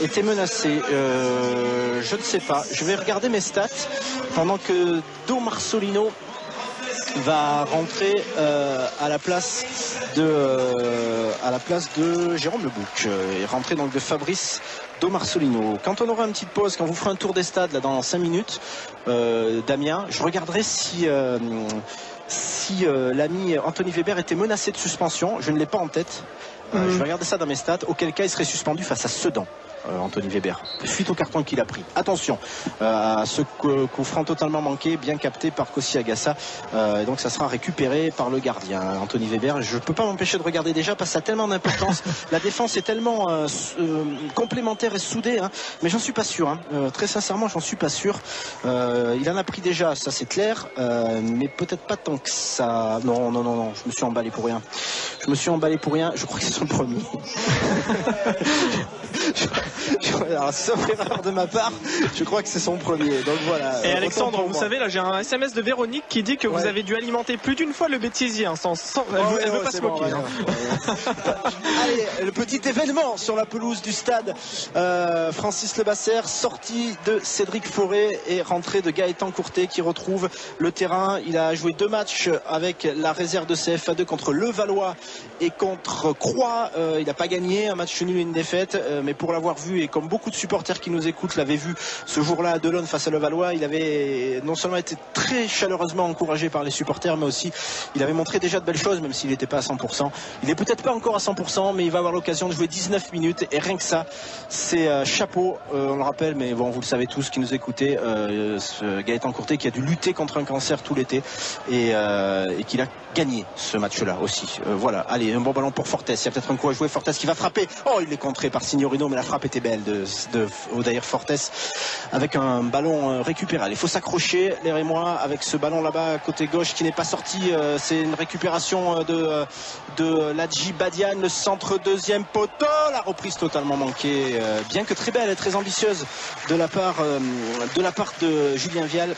Était menacé, je ne sais pas. Je vais regarder mes stats pendant que Do Marcelino va rentrer à la place de Jérôme Lebouc et rentrer donc de Fabrice Do Marcelino. Quand on aura une petite pause, quand vous ferez un tour des stades là dans 5 minutes, Damien, je regarderai si l'ami Anthony Weber était menacé de suspension. Je ne l'ai pas en tête. Je vais regarder ça dans mes stats, auquel cas il serait suspendu face à Sedan. Anthony Weber, suite au carton qu'il a pris. Attention à ce coup franc totalement manqué, bien capté par Kossi Agassa, et donc ça sera récupéré par le gardien Anthony Weber. Je ne peux pas m'empêcher de regarder déjà parce que ça a tellement d'importance. La défense est tellement complémentaire et soudée, hein, mais j'en suis pas sûr, très sincèrement j'en suis pas sûr. Il en a pris déjà, ça c'est clair, mais peut-être pas tant que ça. Non, je me suis emballé pour rien. Je crois que c'est son premier. Alors, sauf erreur de ma part, je crois que c'est son premier. Donc voilà.
Et Alexandre, vous savez, là j'ai un SMS de Véronique qui dit que vous avez dû alimenter plus d'une fois le bêtisier. Elle veut pas se moquer.
Allez, le petit événement sur la pelouse du stade. Francis Lebasser, sortie de Cédric Forêt et rentrée de Gaëtan Courtet qui retrouve le terrain. Il a joué 2 matchs avec la réserve de CFA2 contre Levallois et contre Croix. Il n'a pas gagné, un match nul et une défaite, mais pour l'avoir vu, et comme beaucoup de supporters qui nous écoutent l'avaient vu ce jour-là à Delon face à Levallois, il avait non seulement été très chaleureusement encouragé par les supporters, mais aussi il avait montré déjà de belles choses, même s'il n'était pas à 100%. Il n'est peut-être pas encore à 100%, mais il va avoir l'occasion de jouer 19 minutes, et rien que ça, c'est chapeau, on le rappelle, mais bon, vous le savez tous qui nous écoutez, ce Gaëtan Courtet qui a dû lutter contre un cancer tout l'été, et qu'il a gagné ce match-là aussi. Voilà, allez, un bon ballon pour Fortes, il y a peut-être un coup à jouer, Fortes qui va frapper, oh il est contré par Signorino, mais la frappe était belle de Odair Fortes avec un ballon récupéré. Il faut s'accrocher les Rémois avec ce ballon là-bas côté gauche qui n'est pas sorti. C'est une récupération de Ladji Badian, le centre deuxième poteau, la reprise totalement manquée, bien que très belle et très ambitieuse de la part de Julien Vial.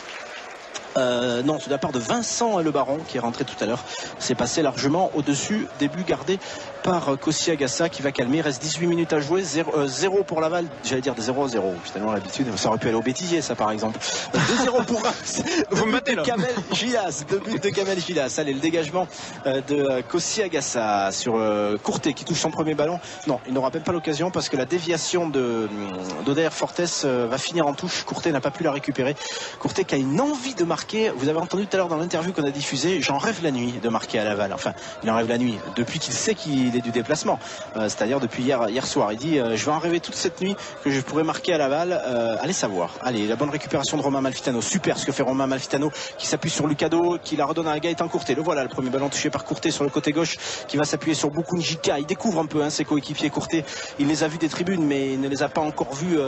Non, c'est de la part de Vincent Le Baron qui est rentré tout à l'heure. C'est passé largement au-dessus des buts gardés par Kossi Agassa qui va calmer. Il reste 18 minutes à jouer. 0 pour Laval. J'allais dire 0-0. J'ai tellement l'habitude. Ça aurait pu aller au bêtisier, ça par exemple. 2-0 pour Reims.
Vous me battez là.
Kamel Gilas. 2 buts de Kamel Gilas. Allez, le dégagement de Kossi Agassa sur Courtet qui touche son premier ballon. Non, il n'aura même pas l'occasion parce que la déviation d'Odair Fortes va finir en touche. Courtet n'a pas pu la récupérer. Courtet qui a une envie de marquer. Vous avez entendu tout à l'heure dans l'interview qu'on a diffusée, j'en rêve la nuit de marquer à Laval. Enfin, il en rêve la nuit depuis qu'il sait qu'il est du déplacement, c'est-à-dire depuis hier soir. Il dit je vais en rêver toute cette nuit que je pourrais marquer à Laval. Allez savoir. Allez, la bonne récupération de Romain Malfitano, super ce que fait Romain Malfitano qui s'appuie sur Lucado, qui la redonne à Gaëtan Courtet. Le voilà, le premier ballon touché par Courtet sur le côté gauche qui va s'appuyer sur Boukou Njika. Il découvre un peu ses coéquipiers Courtet. Il les a vus des tribunes mais il ne les a pas encore vus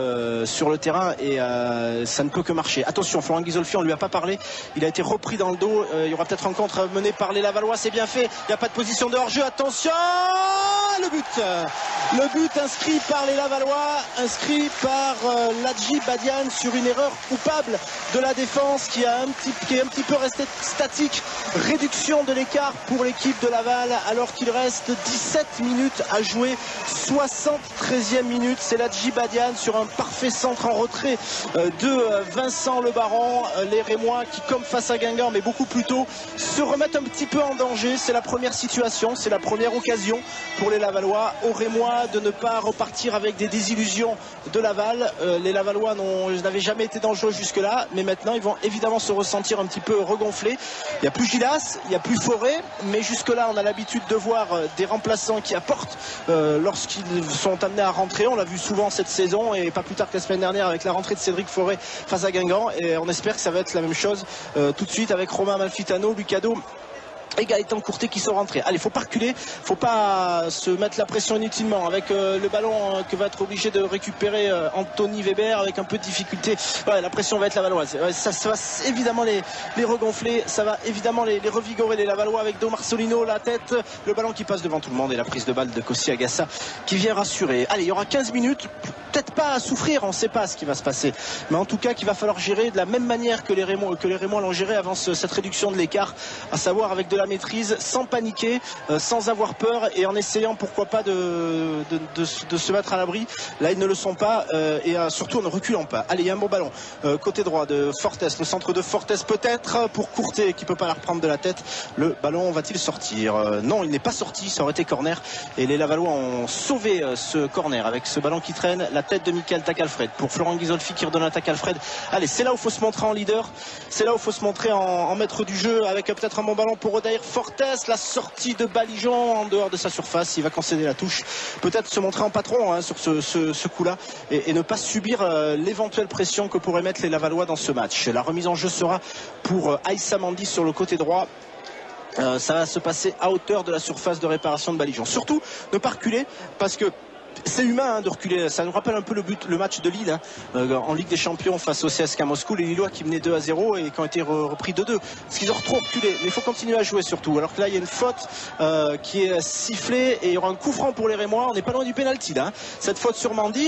sur le terrain et ça ne peut que marcher. Attention, Florent Ghisolfi, on lui a pas parlé. Il a été repris dans le dos. Il y aura peut-être rencontre menée par les Lavallois. C'est bien fait. Il n'y a pas de position de hors-jeu. Attention, le but inscrit par les Lavallois, inscrit par Ladji Badian sur une erreur coupable de la défense qui est un petit peu resté statique. Réduction de l'écart pour l'équipe de Laval alors qu'il reste 17 minutes à jouer. 73e minute. C'est Ladji Badian sur un parfait centre en retrait de Vincent Le Baron. Les Rémois qui, comme face à Guingamp, mais beaucoup plus tôt, se remettent un petit peu en danger. C'est la première situation, c'est la première occasion pour les Lavallois, aux Rémois, de ne pas repartir avec des désillusions de Laval. Les Lavallois n'avaient jamais été dangereux jusque-là, mais maintenant ils vont évidemment se ressentir un petit peu regonflés. Il n'y a plus Gilas, il n'y a plus Forêt, mais jusque-là on a l'habitude de voir des remplaçants qui apportent lorsqu'ils sont amenés à rentrer. On l'a vu souvent cette saison et pas plus tard que la semaine dernière avec la rentrée de Cédric Forêt face à Guingamp, et on espère que ça va être la même chose tout de suite avec Romain Malfitano, Lucado Et Gaëtan Courtet qui sont rentrés. Allez, faut pas reculer, faut pas se mettre la pression inutilement avec le ballon que va être obligé de récupérer Anthony Weber avec un peu de difficulté. Ouais, la pression va être lavalloise. Ça va évidemment les regonfler, ça va évidemment les revigorer les Lavallois avec Do Marcelino, la tête, le ballon qui passe devant tout le monde et la prise de balle de Kossi Agassa qui vient rassurer. Allez, il y aura 15 minutes, peut-être pas à souffrir, on ne sait pas ce qui va se passer, mais en tout cas qu'il va falloir gérer de la même manière que les Rémois l'ont géré avant cette réduction de l'écart, à savoir avec de la maîtrise, sans paniquer, sans avoir peur et en essayant pourquoi pas de se mettre à l'abri. Là ils ne le sont pas et surtout en ne reculant pas. Allez, il y a un bon ballon côté droit de Fortes, le centre de Fortes peut-être pour Courtet qui peut pas la reprendre de la tête. Le ballon va-t-il sortir? Non, il n'est pas sorti, ça aurait été corner et les Lavallois ont sauvé ce corner avec ce ballon qui traîne, la tête de Michael Tacalfred pour Florent Ghisolfi qui redonne à Tacalfred. Allez, c'est là où il faut se montrer en leader, c'est là où il faut se montrer en maître du jeu avec peut-être un bon ballon pour Odair Fortes, la sortie de Balijon en dehors de sa surface, il va concéder la touche, peut-être se montrer en patron sur ce coup-là et ne pas subir l'éventuelle pression que pourraient mettre les Lavallois dans ce match. La remise en jeu sera pour Aïssa Mandi sur le côté droit. Ça va se passer à hauteur de la surface de réparation de Balijon. Surtout ne pas reculer parce que c'est humain de reculer, ça nous rappelle un peu le match de Lille en Ligue des Champions face au CSKA Moscou, les Lillois qui menaient 2-0 et qui ont été repris 2-2 parce qu'ils ont trop reculé, mais il faut continuer à jouer surtout, alors que là il y a une faute qui est sifflée et il y aura un coup franc pour les Rémois, on n'est pas loin du pénalty là, hein. Cette faute sur Mandi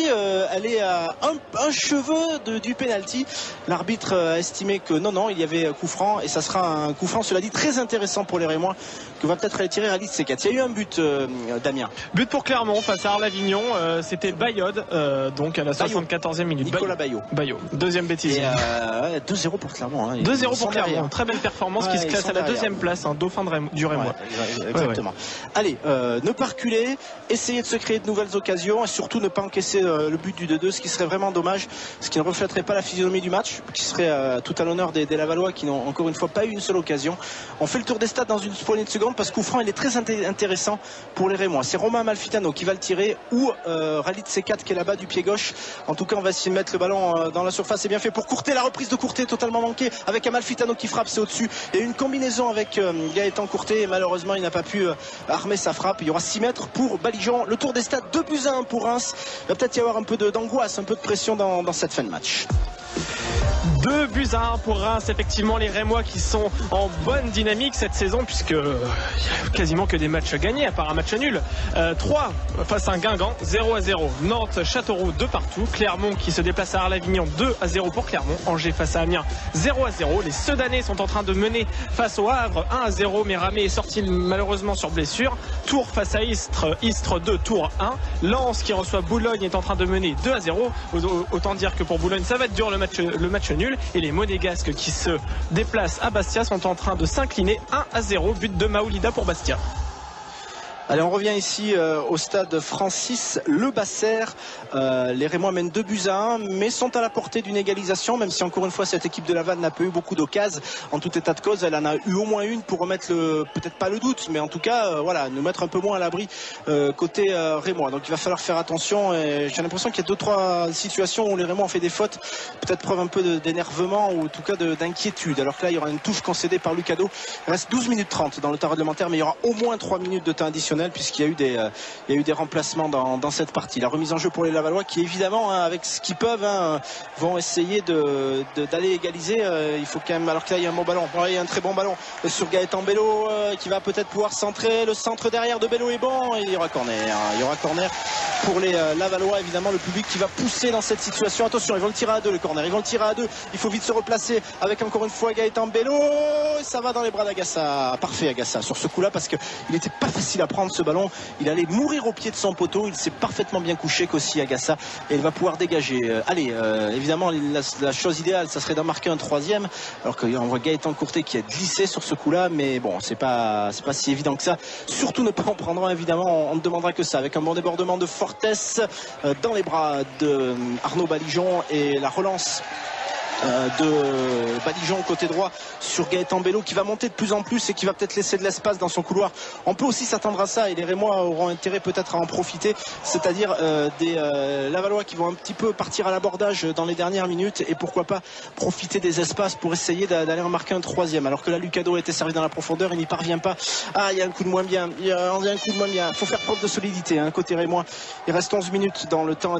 elle est à un cheveu du pénalty, l'arbitre a estimé que non il y avait coup franc et ça sera un coup franc, cela dit très intéressant pour les Rémois que va peut-être aller tirer Ralid Sekat. Il y a eu un but Damien.
But pour Clermont face à Arlavignon. C'était Bayod, donc à la 74e minute.
Nicolas Bayot.
Deuxième bêtise.
2-0 pour Clermont. Hein.
2-0 pour Clermont. Très belle performance qui se classe à la deuxième place, dauphin du Rémois.
Exactement. Allez, ne pas reculer, essayer de se créer de nouvelles occasions et surtout ne pas encaisser le but du 2-2, ce qui serait vraiment dommage, ce qui ne reflèterait pas la physionomie du match, qui serait tout à l'honneur des Lavallois qui n'ont encore une fois pas eu une seule occasion. On fait le tour des stades dans une poignée de secondes parce que coup franc il est très intéressant pour les Rémois. C'est Romain Amalfitano qui va le tirer ou Ralid Sekat qui est là-bas du pied gauche. En tout cas on va essayer de mettre le ballon dans la surface. C'est bien fait pour Courtet, la reprise de Courtet totalement manquée avec Amalfitano qui frappe, c'est au-dessus. Il y a eu une combinaison avec Gaëtan Courtet et malheureusement il n'a pas pu armer sa frappe. Il y aura 6 mètres pour Balijon. Le tour des stades, 2-1 pour Reims. Il va peut-être y avoir un peu d'angoisse, un peu de pression dans cette fin de match.
2-1 pour Reims, effectivement les Rémois qui sont en bonne dynamique cette saison puisque il n'y a quasiment que des matchs gagnés à part un match nul. 3 face à Guingamp, 0-0. Nantes, Châteauroux 2 partout. Clermont qui se déplace à Arlavignon, 2-0 pour Clermont. Angers face à Amiens, 0-0. Les Sedanais sont en train de mener face au Havre, 1-0, mais Ramé est sorti malheureusement sur blessure. Tours face à Istres, Istres 2, Tours 1. Lens qui reçoit Boulogne est en train de mener 2-0. Autant dire que pour Boulogne ça va être dur le match nul. Et les Monégasques qui se déplacent à Bastia sont en train de s'incliner 1-0, but de Maoulida pour Bastia.
Allez, on revient ici au stade Francis Lebasser. Les Rémois mènent 2-1, mais sont à la portée d'une égalisation, même si encore une fois cette équipe de Laval n'a pas eu beaucoup d'occasions. En tout état de cause, elle en a eu au moins une pour remettre peut-être pas le doute, mais en tout cas, voilà, nous mettre un peu moins à l'abri côté Rémois. Donc il va falloir faire attention. J'ai l'impression qu'il y a 2-3 situations où les Rémois ont fait des fautes, peut-être preuve un peu d'énervement ou en tout cas d'inquiétude. Alors que là, il y aura une touche concédée par Lucado. Il reste 12 minutes 30 dans le temps réglementaire, mais il y aura au moins 3 minutes de temps additionnel puisqu'il y a eu des remplacements dans cette partie. La remise en jeu pour les Lavallois qui évidemment avec ce qu'ils peuvent vont essayer d'aller égaliser. Il faut quand même, alors que là il y a un bon ballon, il y a un très bon ballon sur Gaëtan Bello qui va peut-être pouvoir centrer. Le centre derrière de Bello est bon et il y aura corner pour les Lavallois. Évidemment le public qui va pousser dans cette situation. Attention, ils vont le tirer à 2 le corner, ils vont le tirer à 2, il faut vite se replacer avec encore une fois Gaëtan Bello. Ça va dans les bras d'Agassa, parfait Agassa sur ce coup là parce qu'il n'était pas facile à prendre ce ballon, il allait mourir au pied de son poteau, il s'est parfaitement bien couché qu'aussi Agassa et il va pouvoir dégager. Allez, évidemment la chose idéale ça serait d'en marquer un troisième, alors qu'on voit Gaëtan Courtet qui a glissé sur ce coup là, mais bon c'est pas si évident que ça, surtout ne pas en prendre un, évidemment on ne demandera que ça, avec un bon débordement de Fortes dans les bras de Arnaud Balijon et la relance de Balijon côté droit sur Gaëtan Bello qui va monter de plus en plus et qui va peut-être laisser de l'espace dans son couloir. On peut aussi s'attendre à ça et les Rémois auront intérêt peut-être à en profiter, c'est-à-dire des Lavallois qui vont un petit peu partir à l'abordage dans les dernières minutes et pourquoi pas profiter des espaces pour essayer d'aller en marquer un troisième, alors que là Lucado a été servi dans la profondeur, il n'y parvient pas. Ah, il y a un coup de moins bien, il faut faire preuve de solidité côté Rémois. Il reste 11 minutes dans le temps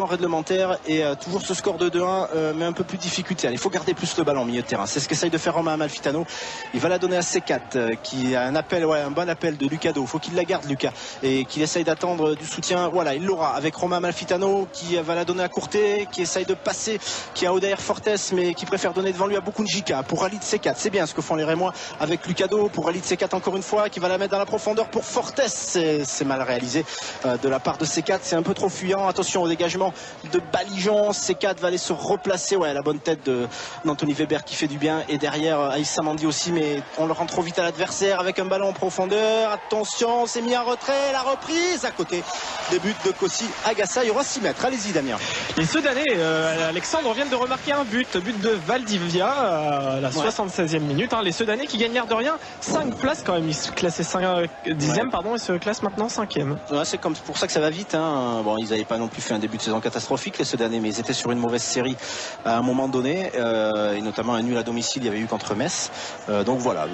réglementaire et toujours ce score de 2-1 mais un peu plus de difficulté. Il faut garder plus le ballon au milieu de terrain, c'est ce qu'essaye de faire Romain Amalfitano. Il va la donner à C4 qui a un bon appel de Lucado, il faut qu'il la garde Lucas et qu'il essaye d'attendre du soutien. Voilà, il l'aura avec Romain Amalfitano qui va la donner à Courtet, qui essaye de passer, qui a Odair Fortes mais qui préfère donner devant lui à Bokunjika pour Ralid C4. C'est bien ce que font les Rémois avec Lucado pour Ralid C4 encore une fois qui va la mettre dans la profondeur pour Fortes. C'est mal réalisé de la part de C4, c'est un peu trop fuyant. Attention au dégagement de Balijon. C4 va aller se replacer, la bonne tête d'Anthony Weber qui fait du bien et derrière Aïs Samandi aussi, mais on le rend trop vite à l'adversaire avec un ballon en profondeur. Attention, c'est mis en retrait, la reprise à côté des buts de Kossi Agassa. Il y aura 6 mètres. Allez-y Damien.
Les Soudanais, Alexandre, viennent de remarquer un but de Valdivia à la 76e minute. Les Soudanais qui gagnent l'air de rien 5 places quand même. Ils se classaient 10e et se classent maintenant 5e.
C'est comme pour ça que ça va vite. Bon, ils n'avaient pas non plus fait un début de saison catastrophique les Soudanais, mais ils étaient sur une mauvaise série à un moment donné, et notamment un nul à domicile il y avait eu contre Metz. Donc voilà,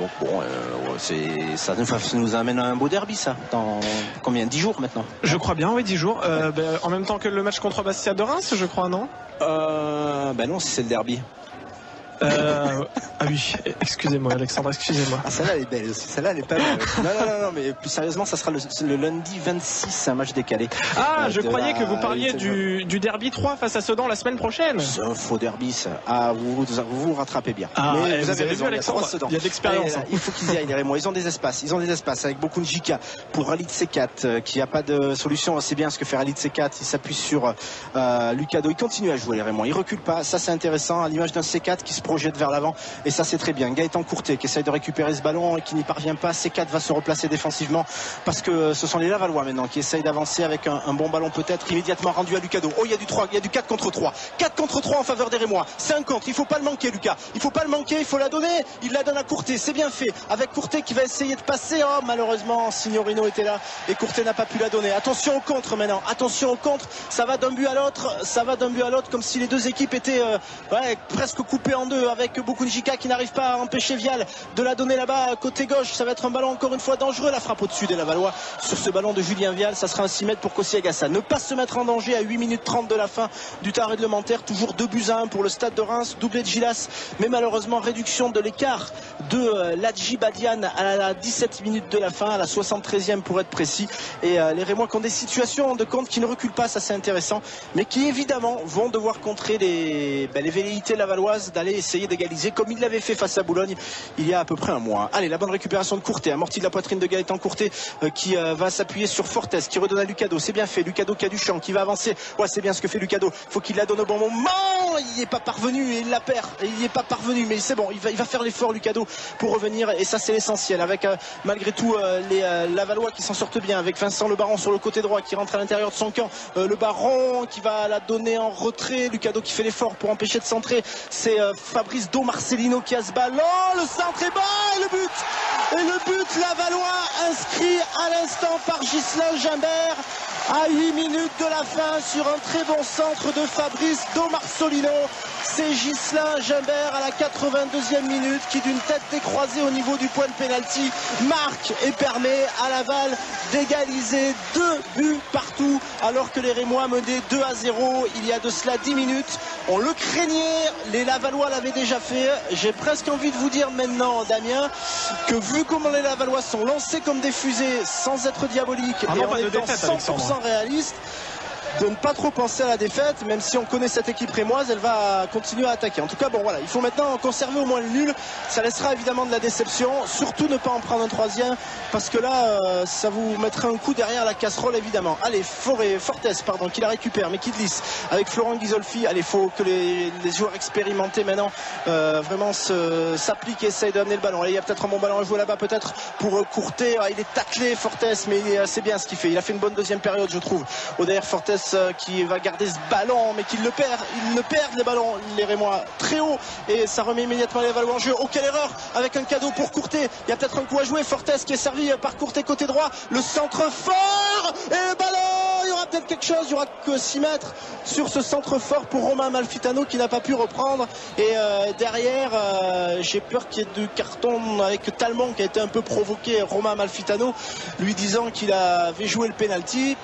ça nous amène à un beau derby ça, dans combien, 10 jours maintenant? Je crois bien, oui, 10 jours.
En même temps que le match contre Bastia de Reims, je crois, non?
Non, c'est le derby.
Ah oui, excusez-moi Alexandre, excusez-moi.
Ah, celle-là elle est belle aussi, celle-là elle est pas mal. Non, mais plus sérieusement, ça sera le lundi 26, un match décalé.
Ah, je croyais que vous parliez du derby 3 face à Sedan la semaine prochaine.
C'est un faux derby ça. Ah, vous rattrapez bien.
Ah, mais vous avez raison Alexandre, il y a de l'expérience.
Il faut qu'ils y aillent les Rémois, ils ont des espaces avec Bokunjika pour Ralid C4 qui n'a pas de solution. C'est bien ce que fait Ralid C4, il s'appuie sur Lucado, il continue à jouer les Rémois, il recule pas, ça c'est intéressant à l'image d'un C4 qui se projette vers l'avant et ça c'est très bien. Gaëtan Courtet qui essaye de récupérer ce ballon et qui n'y parvient pas. C4 va se replacer défensivement parce que ce sont les Lavallois maintenant qui essayent d'avancer avec un bon ballon peut-être immédiatement rendu à Lucado. Oh, il y a du 4 contre 3 en faveur des Rémois. C'est un contre, il faut pas le manquer Lucas, il faut pas le manquer, il faut la donner. Il la donne à Courtet, c'est bien fait avec Courtet qui va essayer de passer. Oh, malheureusement Signorino était là et Courtet n'a pas pu la donner. Attention au contre maintenant, attention au contre, ça va d'un but à l'autre comme si les deux équipes étaient presque coupées en deux avec Bokunjika qui n'arrive pas à empêcher Vial de la donner là-bas côté gauche. Ça va être un ballon encore une fois dangereux, la frappe au-dessus des Lavallois sur ce ballon de Julien Vial. Ça sera un 6 mètres pour Kossi Agassa. Ne pas se mettre en danger à 8 minutes 30 de la fin du temps réglementaire. Toujours 2-1 pour le Stade de Reims, doublé de Gilas, mais malheureusement réduction de l'écart de Ladji Badian à la 17 minutes de la fin, à la 73e pour être précis. Et les Rémois qui ont des situations de compte qui ne reculent pas, ça c'est intéressant, mais qui évidemment vont devoir contrer les velléités lavalloises d'aller essayer d'égaliser comme il l'avait fait face à Boulogne il y a à peu près un mois. Allez, la bonne récupération de Courtet, amorti de la poitrine de Gaëtan Courtet qui va s'appuyer sur Fortes, qui redonne à Lucado. C'est bien fait, Lucado qui a du champ, qui va avancer. Ouais, c'est bien ce que fait Lucado, faut qu'il la donne au bon moment. Il n'y est pas parvenu et il la perd, il n'y est pas parvenu, mais c'est bon, il va faire l'effort Lucado pour revenir et ça c'est l'essentiel avec malgré tout les Lavallois qui s'en sortent bien avec Vincent Le Baron sur le côté droit qui rentre à l'intérieur de son camp. Le Baron qui va la donner en retrait, Lucado qui fait l'effort pour empêcher de centrer. C'est Fabrice Do Marcelino qui a ce ballon, le centre est bas et le but lavallois inscrit à l'instant par Ghislain Gimbert à 8 minutes de la fin sur un très bon centre de Fabrice Do Marcelino. C'est Ghislain Gimbert à la 82e minute qui d'une tête décroisée au niveau du point de pénalty marque et permet à Laval d'égaliser 2 buts partout alors que les Rémois menaient 2-0 il y a de cela 10 minutes. On le craignait, les Lavallois l'avaient déjà fait. J'ai presque envie de vous dire maintenant, Damien, que vu comment les Lavallois sont lancés comme des fusées sans être diaboliques et en étant 100% réalistes, de ne pas trop penser à la défaite, même si on connaît cette équipe rémoise, elle va continuer à attaquer. En tout cas, bon voilà, il faut maintenant conserver au moins le nul. Ça laissera évidemment de la déception, surtout ne pas en prendre un troisième, parce que là, ça vous mettra un coup derrière la casserole évidemment. Allez, Fortes, qui la récupère, mais qui glisse avec Florent Ghisolfi. Allez, faut que les joueurs expérimentés maintenant vraiment s'appliquent et essayent d'amener le ballon. Allez, il y a peut-être un bon ballon à jouer là-bas, peut-être pour Courtet. Il est taclé, Fortes, mais c'est bien ce qu'il fait. Il a fait une bonne deuxième période, je trouve. Odair Fortes qui va garder ce ballon, mais qui le perd. Ils ne perdent les ballons, les Rémois, très haut. Et ça remet immédiatement les Lavallois en jeu. Oh, quelle erreur, avec un cadeau pour Courtet. Il y a peut-être un coup à jouer. Fortes qui est servi par Courtet côté droit. Le centre fort et le ballon. Il y aura peut-être quelque chose. Il n'y aura que 6 mètres sur ce centre fort pour Romain Amalfitano qui n'a pas pu reprendre. Et derrière, j'ai peur qu'il y ait 2 cartons avec Talmont qui a été un peu provoqué, Romain Amalfitano, lui disant qu'il avait joué le penalty.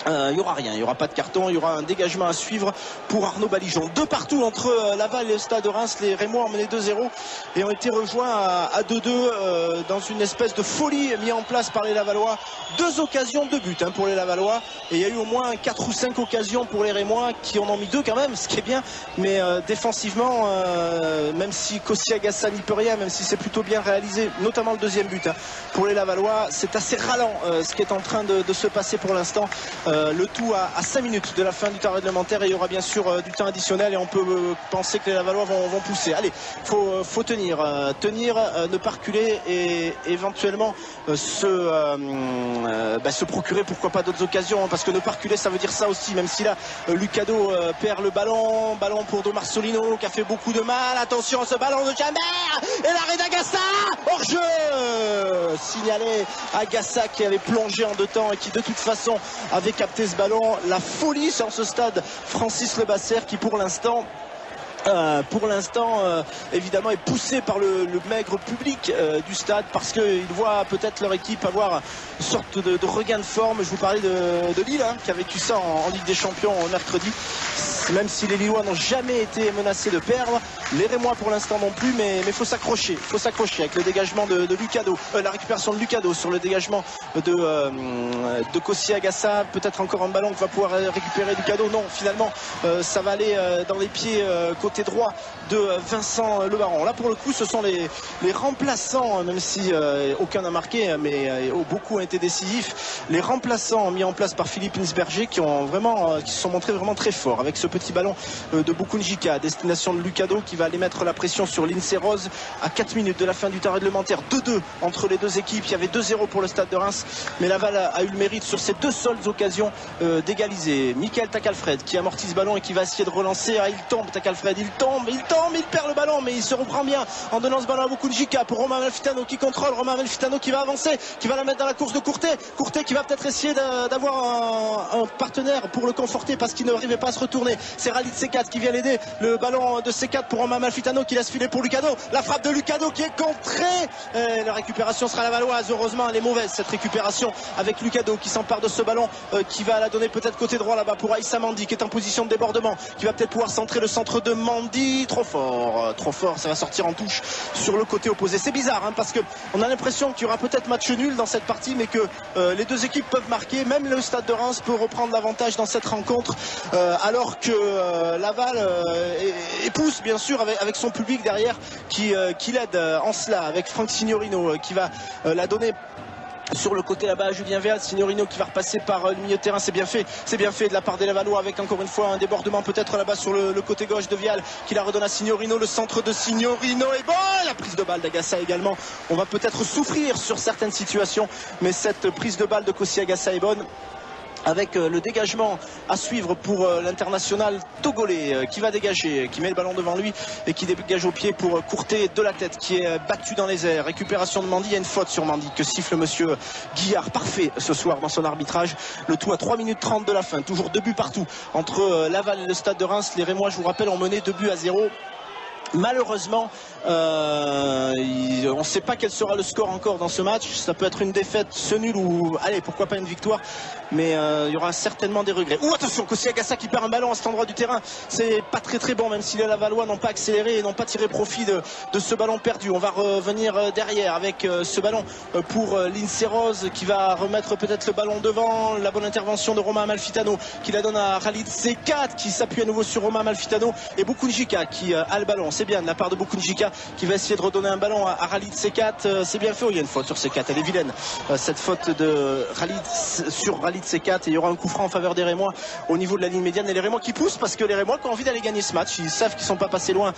Il n'y aura rien, il n'y aura pas de carton, il y aura un dégagement à suivre pour Arnaud Balijon. 2 partout entre Laval et le Stade de Reims. Les Rémois ont mené 2-0 et ont été rejoints à 2-2 dans une espèce de folie mise en place par les Lavallois. 2 occasions de but pour les Lavallois, et il y a eu au moins 4 ou 5 occasions pour les Rémois qui en ont mis 2 quand même, ce qui est bien. Mais défensivement, même si Kossi Agassa n'y peut rien, même si c'est plutôt bien réalisé, notamment le deuxième but pour les Lavallois, c'est assez ralent ce qui est en train de se passer pour l'instant. Le tout à 5 minutes de la fin du temps réglementaire, et il y aura bien sûr du temps additionnel, et on peut penser que les Lavallois vont pousser. Allez, faut tenir, ne pas reculer, et éventuellement se procurer pourquoi pas d'autres occasions, parce que ne pas reculer ça veut dire ça aussi, même si là Lucado perd le ballon pour De Marcelino qui a fait beaucoup de mal. Attention à ce ballon de Jambert et l'arrêt d'Agassa hors jeu, signalé Agassa qui avait plongé en 2 temps et qui de toute façon avait capté ce ballon. La folie sur ce stade Francis Lebasser qui pour l'instant évidemment est poussé par le maigre public du stade, parce qu'ils voient peut-être leur équipe avoir une sorte de regain de forme. Je vous parlais de Lille qui a vécu ça en Ligue des Champions mercredi, même si les Lillois n'ont jamais été menacés de perdre. Les Rémois pour l'instant non plus, mais il faut s'accrocher avec le dégagement de Lucado, la récupération de Lucado sur le dégagement de Kossi Agassa. Peut-être encore un ballon que va pouvoir récupérer Lucado. Non, finalement ça va aller dans les pieds côté droit de Vincent Lebaron. Là pour le coup ce sont les remplaçants, même si aucun n'a marqué, mais beaucoup ont été décisifs. Les remplaçants mis en place par Philippe Insberger qui se sont montrés vraiment très forts, avec ce petit ballon de Bukunjika à destination de Lucado qui va aller mettre la pression sur l'Inse Rose à 4 minutes de la fin du temps réglementaire. 2-2 entre les 2 équipes. Il y avait 2-0 pour le Stade de Reims, mais Laval a eu le mérite sur ces 2 seules occasions d'égaliser. Michael Tacalfred qui amortit ce ballon et qui va essayer de relancer. Il tombe, Tacalfred, il perd le ballon, mais il se reprend bien en donnant ce ballon à Bukunjika pour Romain Amalfitano qui contrôle. Romain Amalfitano qui va avancer, qui va la mettre dans la course de Courtet qui va peut-être essayer d'avoir un partenaire pour le conforter parce qu'il n'arrivait pas à se retourner. C'est Ralid C4 qui vient l'aider. Le ballon de C4 pour Romain Amalfitano qui laisse filer pour Lucado. La frappe de Lucado qui est contrée. La récupération sera lavalloise. Heureusement elle est mauvaise cette récupération, avec Lucado qui s'empare de ce ballon, qui va la donner peut-être côté droit là-bas pour Aïssa Mandi qui est en position de débordement, qui va peut-être pouvoir centrer le centre de Mandi. Trop fort, ça va sortir en touche sur le côté opposé. C'est bizarre parce qu'on a l'impression qu'il y aura peut-être match nul dans cette partie, mais que les 2 équipes peuvent marquer. Même le Stade de Reims peut reprendre l'avantage dans cette rencontre, alors que Laval pousse bien sûr avec son public derrière qui l'aide en cela, avec Franck Signorino qui va la donner sur le côté là-bas, Julien Véal. Signorino qui va repasser par le milieu de terrain. C'est bien fait de la part des Lavallois, avec encore une fois un débordement peut-être là-bas sur le côté gauche de Vial qui la redonne à Signorino. Le centre de Signorino est bon. La prise de balle d'Agassa également. On va peut-être souffrir sur certaines situations, mais cette prise de balle de Kossi Agassa est bonne, avec le dégagement à suivre pour l'international togolais qui va dégager, qui met le ballon devant lui et qui dégage au pied pour Courtet de la tête, qui est battu dans les airs. Récupération de Mandi, il y a une faute sur Mandi que siffle monsieur Guillard. Parfait ce soir dans son arbitrage. Le tout à 3 minutes 30 de la fin. Toujours 2 buts partout entre Laval et le Stade de Reims. Les Rémois, je vous rappelle, ont mené 2-0. Malheureusement, on ne sait pas quel sera le score encore dans ce match. Ça peut être une défaite, ce nul, ou allez, pourquoi pas une victoire, mais il y aura certainement des regrets. Attention, Kossi Agassa qui perd un ballon à cet endroit du terrain. C'est pas très bon, même si les Lavallois n'ont pas accéléré et n'ont pas tiré profit de ce ballon perdu. On va revenir derrière avec ce ballon pour l'Inse Rose qui va remettre peut-être le ballon devant. La bonne intervention de Romain Amalfitano qui la donne à Ralid C4 qui s'appuie à nouveau sur Romain Amalfitano, et Bukunjika qui a le ballon. C'est bien de la part de Bukunjika qui va essayer de redonner un ballon à Khalid Sekat. C'est bien fait, il y a une faute sur Sekat, elle est vilaine. Cette faute de Khalid Sekat, et il y aura un coup franc en faveur des Rémois au niveau de la ligne médiane, et les Rémois qui poussent parce que les Rémois qui ont envie d'aller gagner ce match, ils savent qu'ils sont pas passés loin,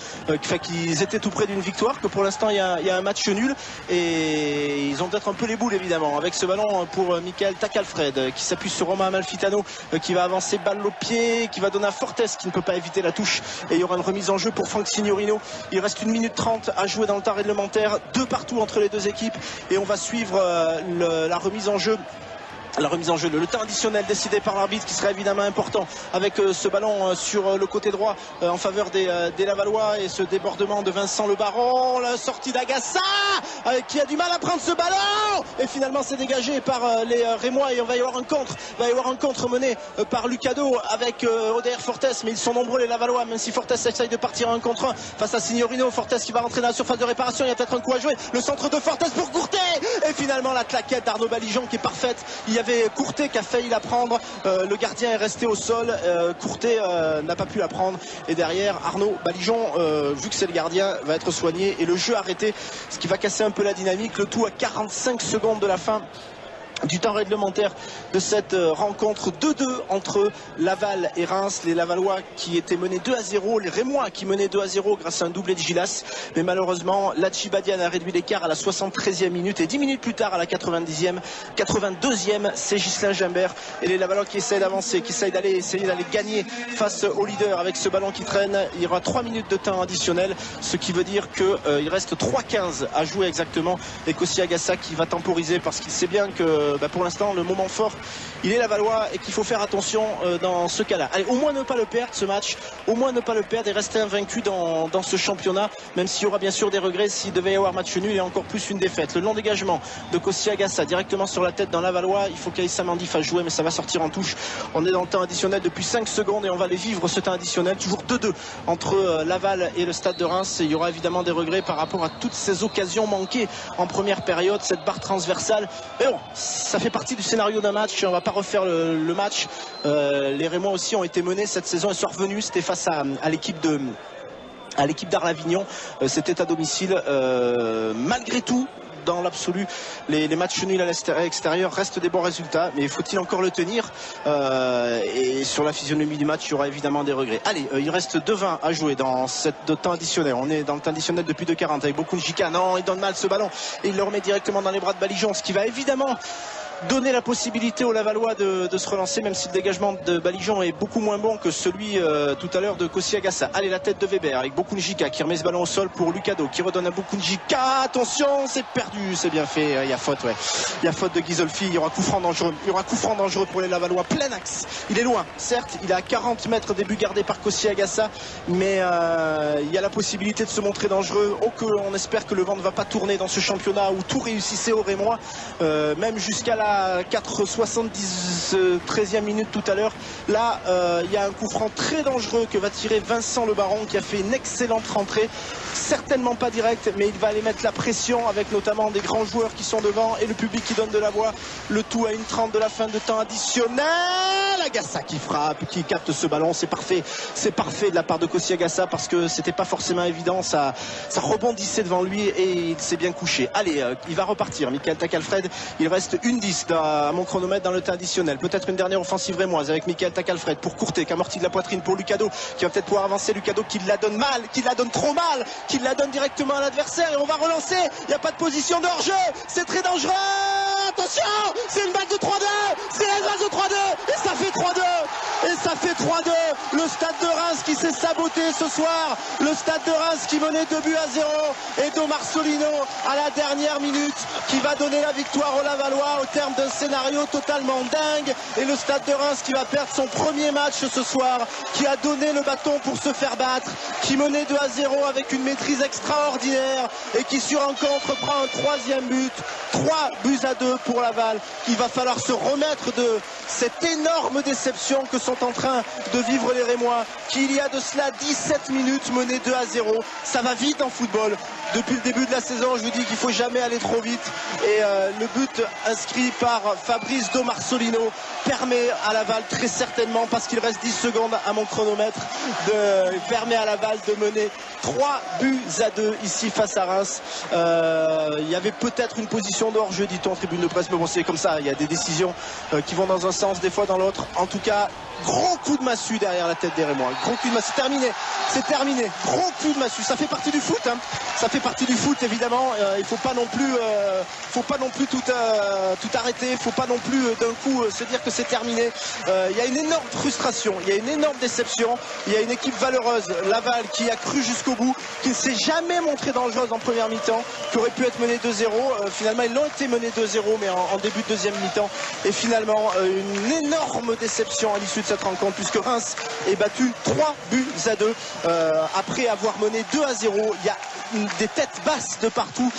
qu'ils étaient tout près d'une victoire, que pour l'instant il y a un match nul, et ils ont peut-être un peu les boules évidemment avec ce ballon pour Michael Tacalfred qui s'appuie sur Romain Amalfitano qui va avancer balle au pied, qui va donner à Fortes qui ne peut pas éviter la touche, et il y aura une remise en jeu pour Franck Signorino. Il reste 1 minute 30 à jouer dans le temps réglementaire, 2 partout entre les deux équipes, et on va suivre la remise en jeu. Le temps additionnel décidé par l'arbitre qui sera évidemment important avec ce ballon sur le côté droit en faveur des Lavallois, et ce débordement de Vincent Le Baron, la sortie d'Agassa qui a du mal à prendre ce ballon, et finalement c'est dégagé par les Rémois, et on va y avoir un contre mené par Lucado avec Odair Fortes, mais ils sont nombreux les Lavallois, même si Fortes essaye de partir en 1 contre 1 face à Signorino. Fortes qui va rentrer dans la surface de réparation, il y a peut-être un coup à jouer, le centre de Fortes pour Courtet, et finalement la claquette d'Arnaud Balijon qui est parfaite. Il y avait Courtet qui a failli la prendre, le gardien est resté au sol, Courtet n'a pas pu la prendre, et derrière Arnaud Balijon, vu que c'est le gardien, va être soigné et le jeu arrêté, ce qui va casser un peu la dynamique, le tout à 45 secondes de la fin du temps réglementaire de cette rencontre. 2-2 entre Laval et Reims, les Lavallois qui étaient menés 2-0, les Rémois qui menaient 2-0 grâce à un doublé de Gilas, mais malheureusement Lachi Badian a réduit l'écart à la 73e minute, et 10 minutes plus tard à la 82e c'est Ghislain Gimbert et les Lavallois qui essayent d'avancer, qui essayent d'aller gagner face au leader avec ce ballon qui traîne. Il y aura 3 minutes de temps additionnel, ce qui veut dire qu'il reste 3-15 à jouer exactement, et Kossi Agassa qui va temporiser parce qu'il sait bien que pour l'instant le moment fort il est Lavallois, et qu'il faut faire attention dans ce cas là. Allez, au moins ne pas le perdre ce match, au moins ne pas le perdre et rester invaincu dans ce championnat, même s'il y aura bien sûr des regrets s'il devait y avoir match nul et encore plus une défaite. Le long dégagement de Kossi Agassa directement sur la tête dans Lavallois, il faut qu'Aïssa Mandi fasse jouer, mais ça va sortir en touche. On est dans le temps additionnel depuis 5 secondes et on va les vivre ce temps additionnel, toujours 2-2 entre Laval et le Stade de Reims, et il y aura évidemment des regrets par rapport à toutes ces occasions manquées en première période, cette barre transversale, mais bon, ça fait partie du scénario d'un match, on va pas refaire le match. Les Rémois aussi ont été menés cette saison et sont revenus, c'était face à l'équipe d'Arles-Avignon, c'était à domicile. Malgré tout, dans l'absolu, les matchs nuls à l'extérieur restent des bons résultats, mais faut-il encore le tenir, et sur la physionomie du match il y aura évidemment des regrets. Allez, il reste 2-20 à jouer dans cette temps additionnel, on est dans le temps additionnel depuis 2-40 avec beaucoup de Njika. Non, il donne mal ce ballon et il le remet directement dans les bras de Balijon, ce qui va évidemment donner la possibilité aux Lavallois de se relancer, même si le dégagement de Balijon est beaucoup moins bon que celui tout à l'heure de Kossi Agassa. Allez, la tête de Weber avec Boku Njika qui remet ce ballon au sol pour Lucado qui redonne à Boku Njika. Attention, c'est perdu, c'est bien fait, il y a faute, ouais. Il y a faute de Ghisolfi, il y aura coup franc dangereux pour les Lavallois, plein axe. Il est loin, certes, il est à 40 mètres des buts gardés par Kossi Agassa, mais il y a la possibilité de se montrer dangereux. On espère que le vent ne va pas tourner dans ce championnat où tout réussissait aux Rémois, même jusqu'à la 13e minute tout à l'heure. Là, il y a un coup franc très dangereux que va tirer Vincent Le Baron qui a fait une excellente rentrée. Certainement pas direct, mais il va aller mettre la pression avec notamment des grands joueurs qui sont devant et le public qui donne de la voix. Le tout à 1:30 de la fin de temps additionnel. Agassa qui frappe, qui capte ce ballon, c'est parfait de la part de Kossi Agassa parce que c'était pas forcément évident, ça rebondissait devant lui et il s'est bien couché. Allez, il va repartir, Michael Tacalfred, il reste 1:10 à mon chronomètre dans le temps additionnel. Peut-être une dernière offensive rémoise avec Michael Tacalfred pour Courtet qui amortit de la poitrine pour Lucado qui va peut-être pouvoir avancer. Lucado qui la donne mal, qui la donne trop mal, qui la donne directement à l'adversaire et on va relancer. Il n'y a pas de position de hors-jeu, c'est très dangereux. Attention, c'est une balle de 3-2, c'est la grâce de 3-2 et ça fait 3-2. Et ça fait 3-2. Le Stade de Reims qui s'est saboté ce soir. Le Stade de Reims qui menait 2-0 et Domar Solino à la dernière minute qui va donner la victoire aux Lavallois au terme d'un scénario totalement dingue. Et le Stade de Reims qui va perdre son premier match ce soir, qui a donné le bâton pour se faire battre, qui menait 2-0 avec une maîtrise extraordinaire et qui sur rencontre prend un 3e but. 3-2 pour Laval. Il va falloir se remettre de cette énorme déception que sont en train de vivre les Rémois, qui il y a de cela 17 minutes menaient 2-0. Ça va vite en football. Depuis le début de la saison, je vous dis qu'il ne faut jamais aller trop vite. Et le but inscrit par Fabrice Domar Solino permet à Laval très certainement, parce qu'il reste 10 secondes à mon chronomètre, permet à Laval de mener 3 buts à 2 ici face à Reims. Il y avait peut-être une position de hors-jeu, dit-on, en tribune de presse, mais bon, c'est comme ça, il y a des décisions qui vont dans un sens, des fois dans l'autre. En tout cas, gros coup de massue derrière la tête des Rémois. Gros coup de massue, c'est terminé. Gros coup de massue, ça fait partie du foot, hein. Ça fait partie du foot, évidemment. Il faut pas non plus tout arrêter. Il faut pas non plus d'un coup se dire que c'est terminé. Il y a une énorme frustration, il y a une énorme déception. Il y a une équipe valeureuse, Laval, qui a cru jusqu'au bout, qui ne s'est jamais montrée dangereuse en première mi-temps, qui aurait pu être menée 2-0. Finalement, ils l'ont été menés 2-0, mais en début de deuxième mi-temps. Et finalement, une énorme déception à l'issue de cette rencontre, puisque Reims est battu 3 buts à 2 après avoir mené 2-0. Il y a des têtes basses de partout.